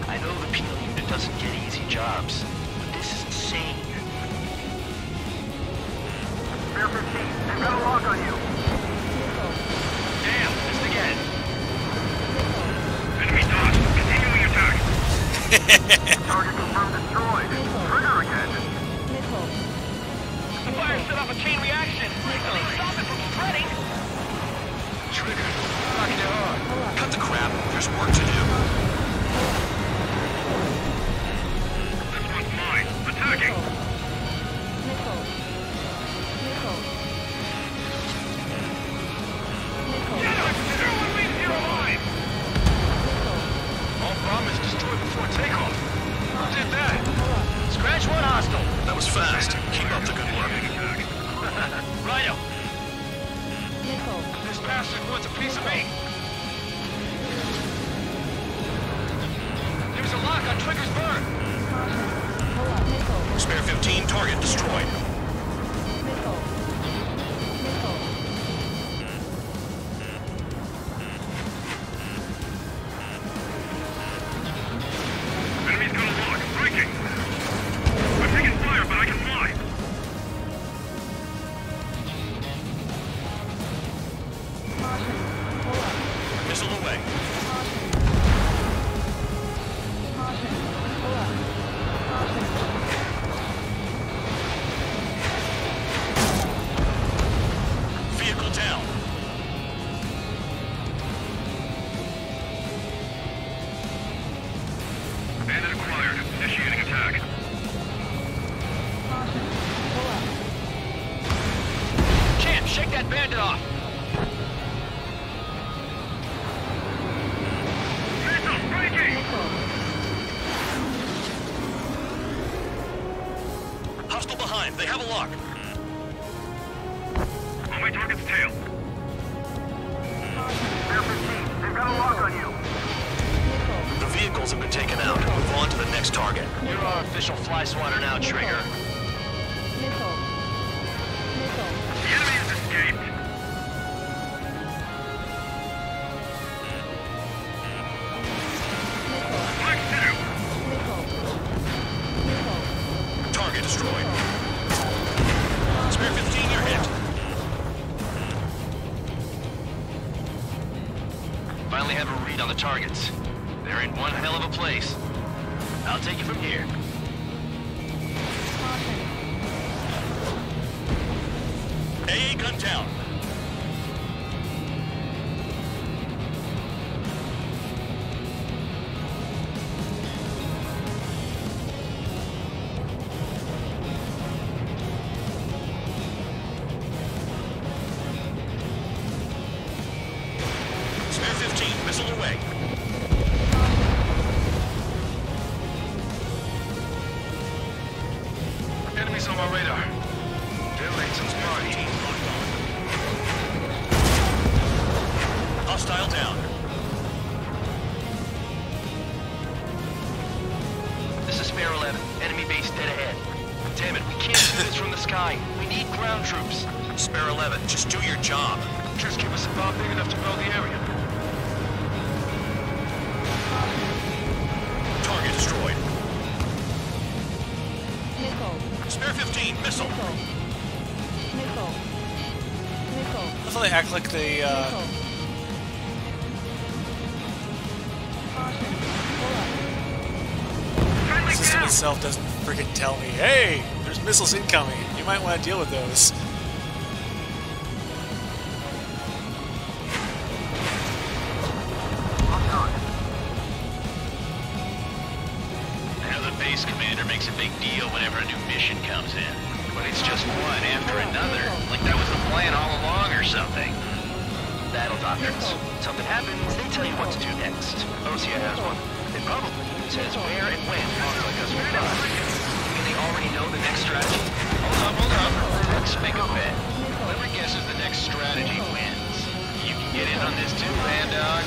I know the penal unit doesn't get easy jobs, but this is insane. Spare 15, they've got a lock on you. Damn, missed again. Enemy dots, continuing attack. Target confirmed destroyed. Trigger again. The fire set off a chain reaction. They stop it from spreading. Trigger. Rocking it hard. Cut the crap. There's work to do. This one's mine. Attacking. All bombers destroyed before takeoff. Who did that? Scratch one hostile. That was fast. Keep up the good work. Righto. This bastard wants a piece of me. There's a lock on Trigger's burn. Spare 15, target destroyed. Enemy's got a lock. Breaking. I'm taking fire, but I can fly. Missile away. Vehicle down. Bandit acquired. Initiating attack. Champ, shake that bandit off. Missile breaking! Hostile behind. They have a lock. On my target's tail. Spare 15, they've got a lock on you. The vehicles have been taken out. Move on to the next target. You're our official fly swatter now, Trigger. The enemy has escaped. Flex 2. Target destroyed. Spare 15, you're hit. Finally have a read on the targets. They're in one hell of a place. I'll take it from here. AA gun down. Spare 15, missile away. Enemies on my radar. They're late some party. Hostile down. This is Spare 11. Enemy base dead ahead. Damn it, we can't do this from the sky. We need ground troops. Spare 11, just do your job. Just give us a bomb big enough to blow the area. Target destroyed. Nickel. Spare 15, missile. Nickel. Nickel. I thought they act like they, the system itself doesn't freaking tell me, hey, there's missiles incoming. You might want to deal with those. I know the base commander makes a big deal whenever a new mission comes in. But it's just one after another. Like that was the plan all along or something. Battle doctrines. Something happens, they tell you what to do next. Osea has one. It probably says where and when pawns like us will die. And they already know the next strategy? Hold up. Let's make a bet. Whoever guesses the next strategy wins. You can get in on this too, Bandog.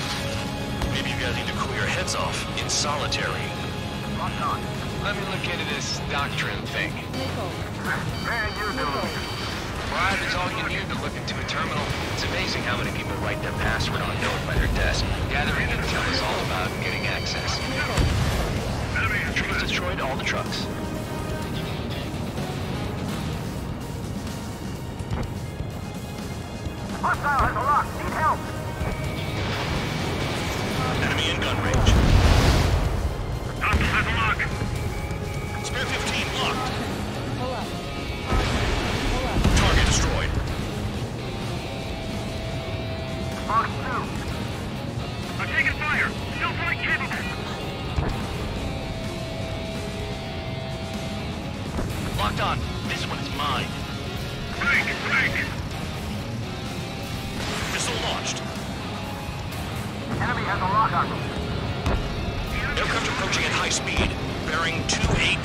Maybe you guys need to cool your heads off in solitary. Let me look into this doctrine thing. Man, you do. Bribe is all you need to look into a terminal. It's amazing how many people write their password on a note by their desk. Gathering intel is all about getting access. Trees destroyed all the trucks. Hostile has a lock. Need help. Enemy in gun range. Hostile has a lock. Spare 15 locked. Target destroyed. Box 2. I'm taking fire. Still flight capable. Locked on. This one is mine. Break. Missile launched. Enemy has a lock on me. Aircraft approaching at high speed. Bearing 280.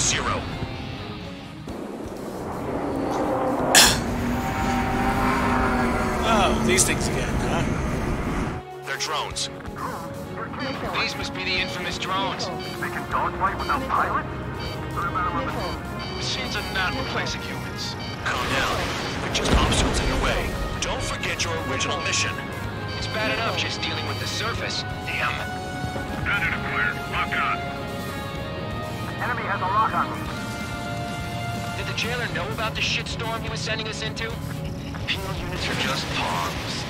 Oh, these things again, huh? They're drones. These must be the infamous drones. They can dogfight without pilots? Machines are not replacing humans. Calm down. They're just obstacles in your way. Don't forget your original mission. It's bad enough just dealing with the surface. Damn. Predator acquired. Lock on. Enemy has a lock on me. Did the jailer know about the shitstorm he was sending us into? Penal units are just pawns.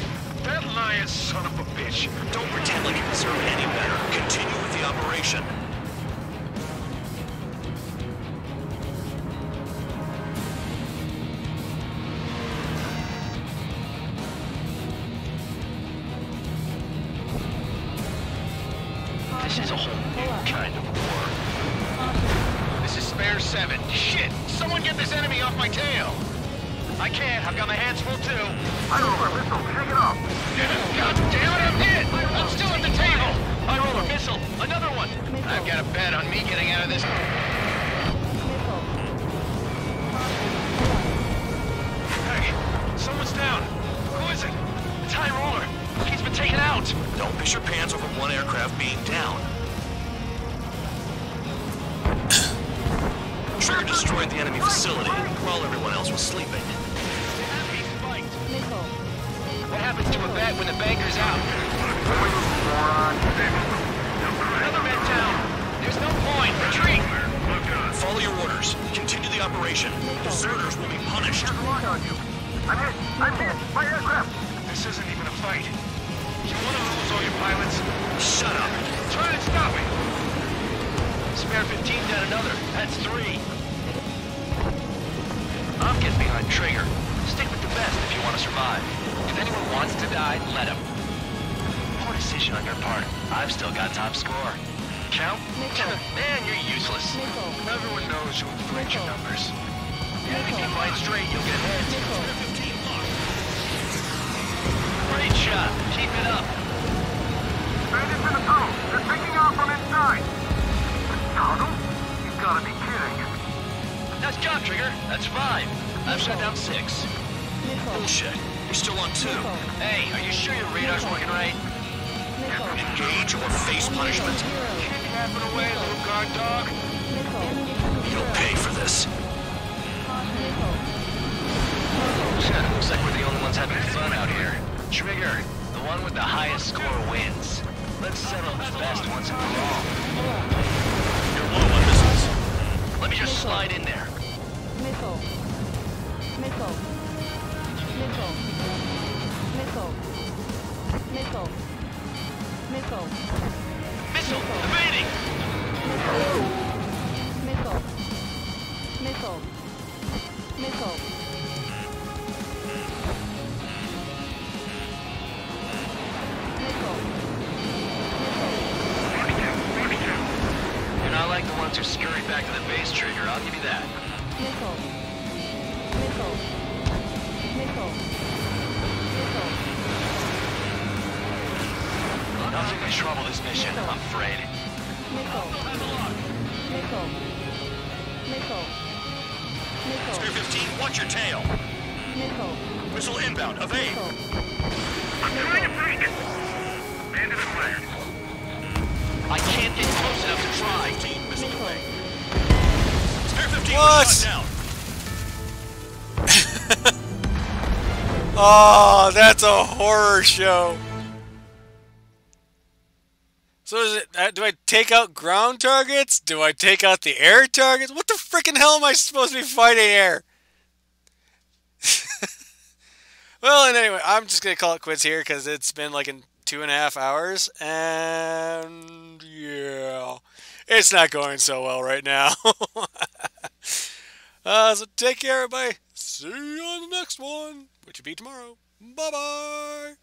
That lying son of a bitch. Don't pretend like you deserve any better. Continue with the operation. This is a whole new kind of war. This is Spare 7. Shit! Someone get this enemy off my tail! I can't. I've got my hands full too. I roll a missile. Take it off. God damn it, I'm hit! I'm still at the table! I roll a missile. Another one. I've got a bet on me getting out of this. Hey, someone's down. Who is it? It's High Roller. He's been taken out. Don't piss your pants over one aircraft being down. Trigger destroyed the enemy facility while everyone else was sleeping. What happens to a bet when the banker's out? Another man down. There's no point. Retreat. Follow your orders. Continue the operation. Deserters will be punished. I'm hit. My aircraft. This isn't even a fight. You want to lose all your pilots? Shut up. Try and stop me. Spare 15 down another. That's 3. I'm getting behind Trigger. Stick with the best if you want to survive. If anyone wants to die, let him. Poor decision on your part. I've still got top score. Count? Man, you're useless. Everyone knows you inflate your numbers. If you keep right straight, you'll get heads. Great shot. Keep it up. Bandits in the tunnel. They're taking off from inside. Tunnel? You've got to be kidding. Nice job, Trigger. That's 5. I've shut down 6. Bullshit. You're still on 2. Hey, are you sure your radar's working right? Engage or face punishment. Kidnapping away, little guard dog. You'll pay for this. Looks like we're the only ones having fun out here. Trigger, the one with the highest score wins. Let's settle the best once and for all. You're low on missiles. Let me just slide in there. Missile. Missile. Missile. Missile. Missile. Missile. Missile! Evading! Missile. Missile. Missile. You're not like the ones who scurry back to the base, Trigger. I'll give you that. Missile. Missile. Missile. Missile. Nothing can trouble this mission, I'm afraid. Missile. Missile. Missile. Missile. Spare 15, watch your tail. Missile. Missile inbound, evade. I'm trying to break it. Bandit acquired. I can't get close enough to try. 15 missile away. Spare 15 What? shot down. Oh, that's a horror show. So is it, do I take out ground targets? Do I take out the air targets? What the frickin' hell am I supposed to be fighting here? Well, and anyway, I'm just going to call it quits here because it's been like in 2.5 hours. And yeah, it's not going so well right now. So take care, everybody. See you on the next one, which will be tomorrow. Bye-bye.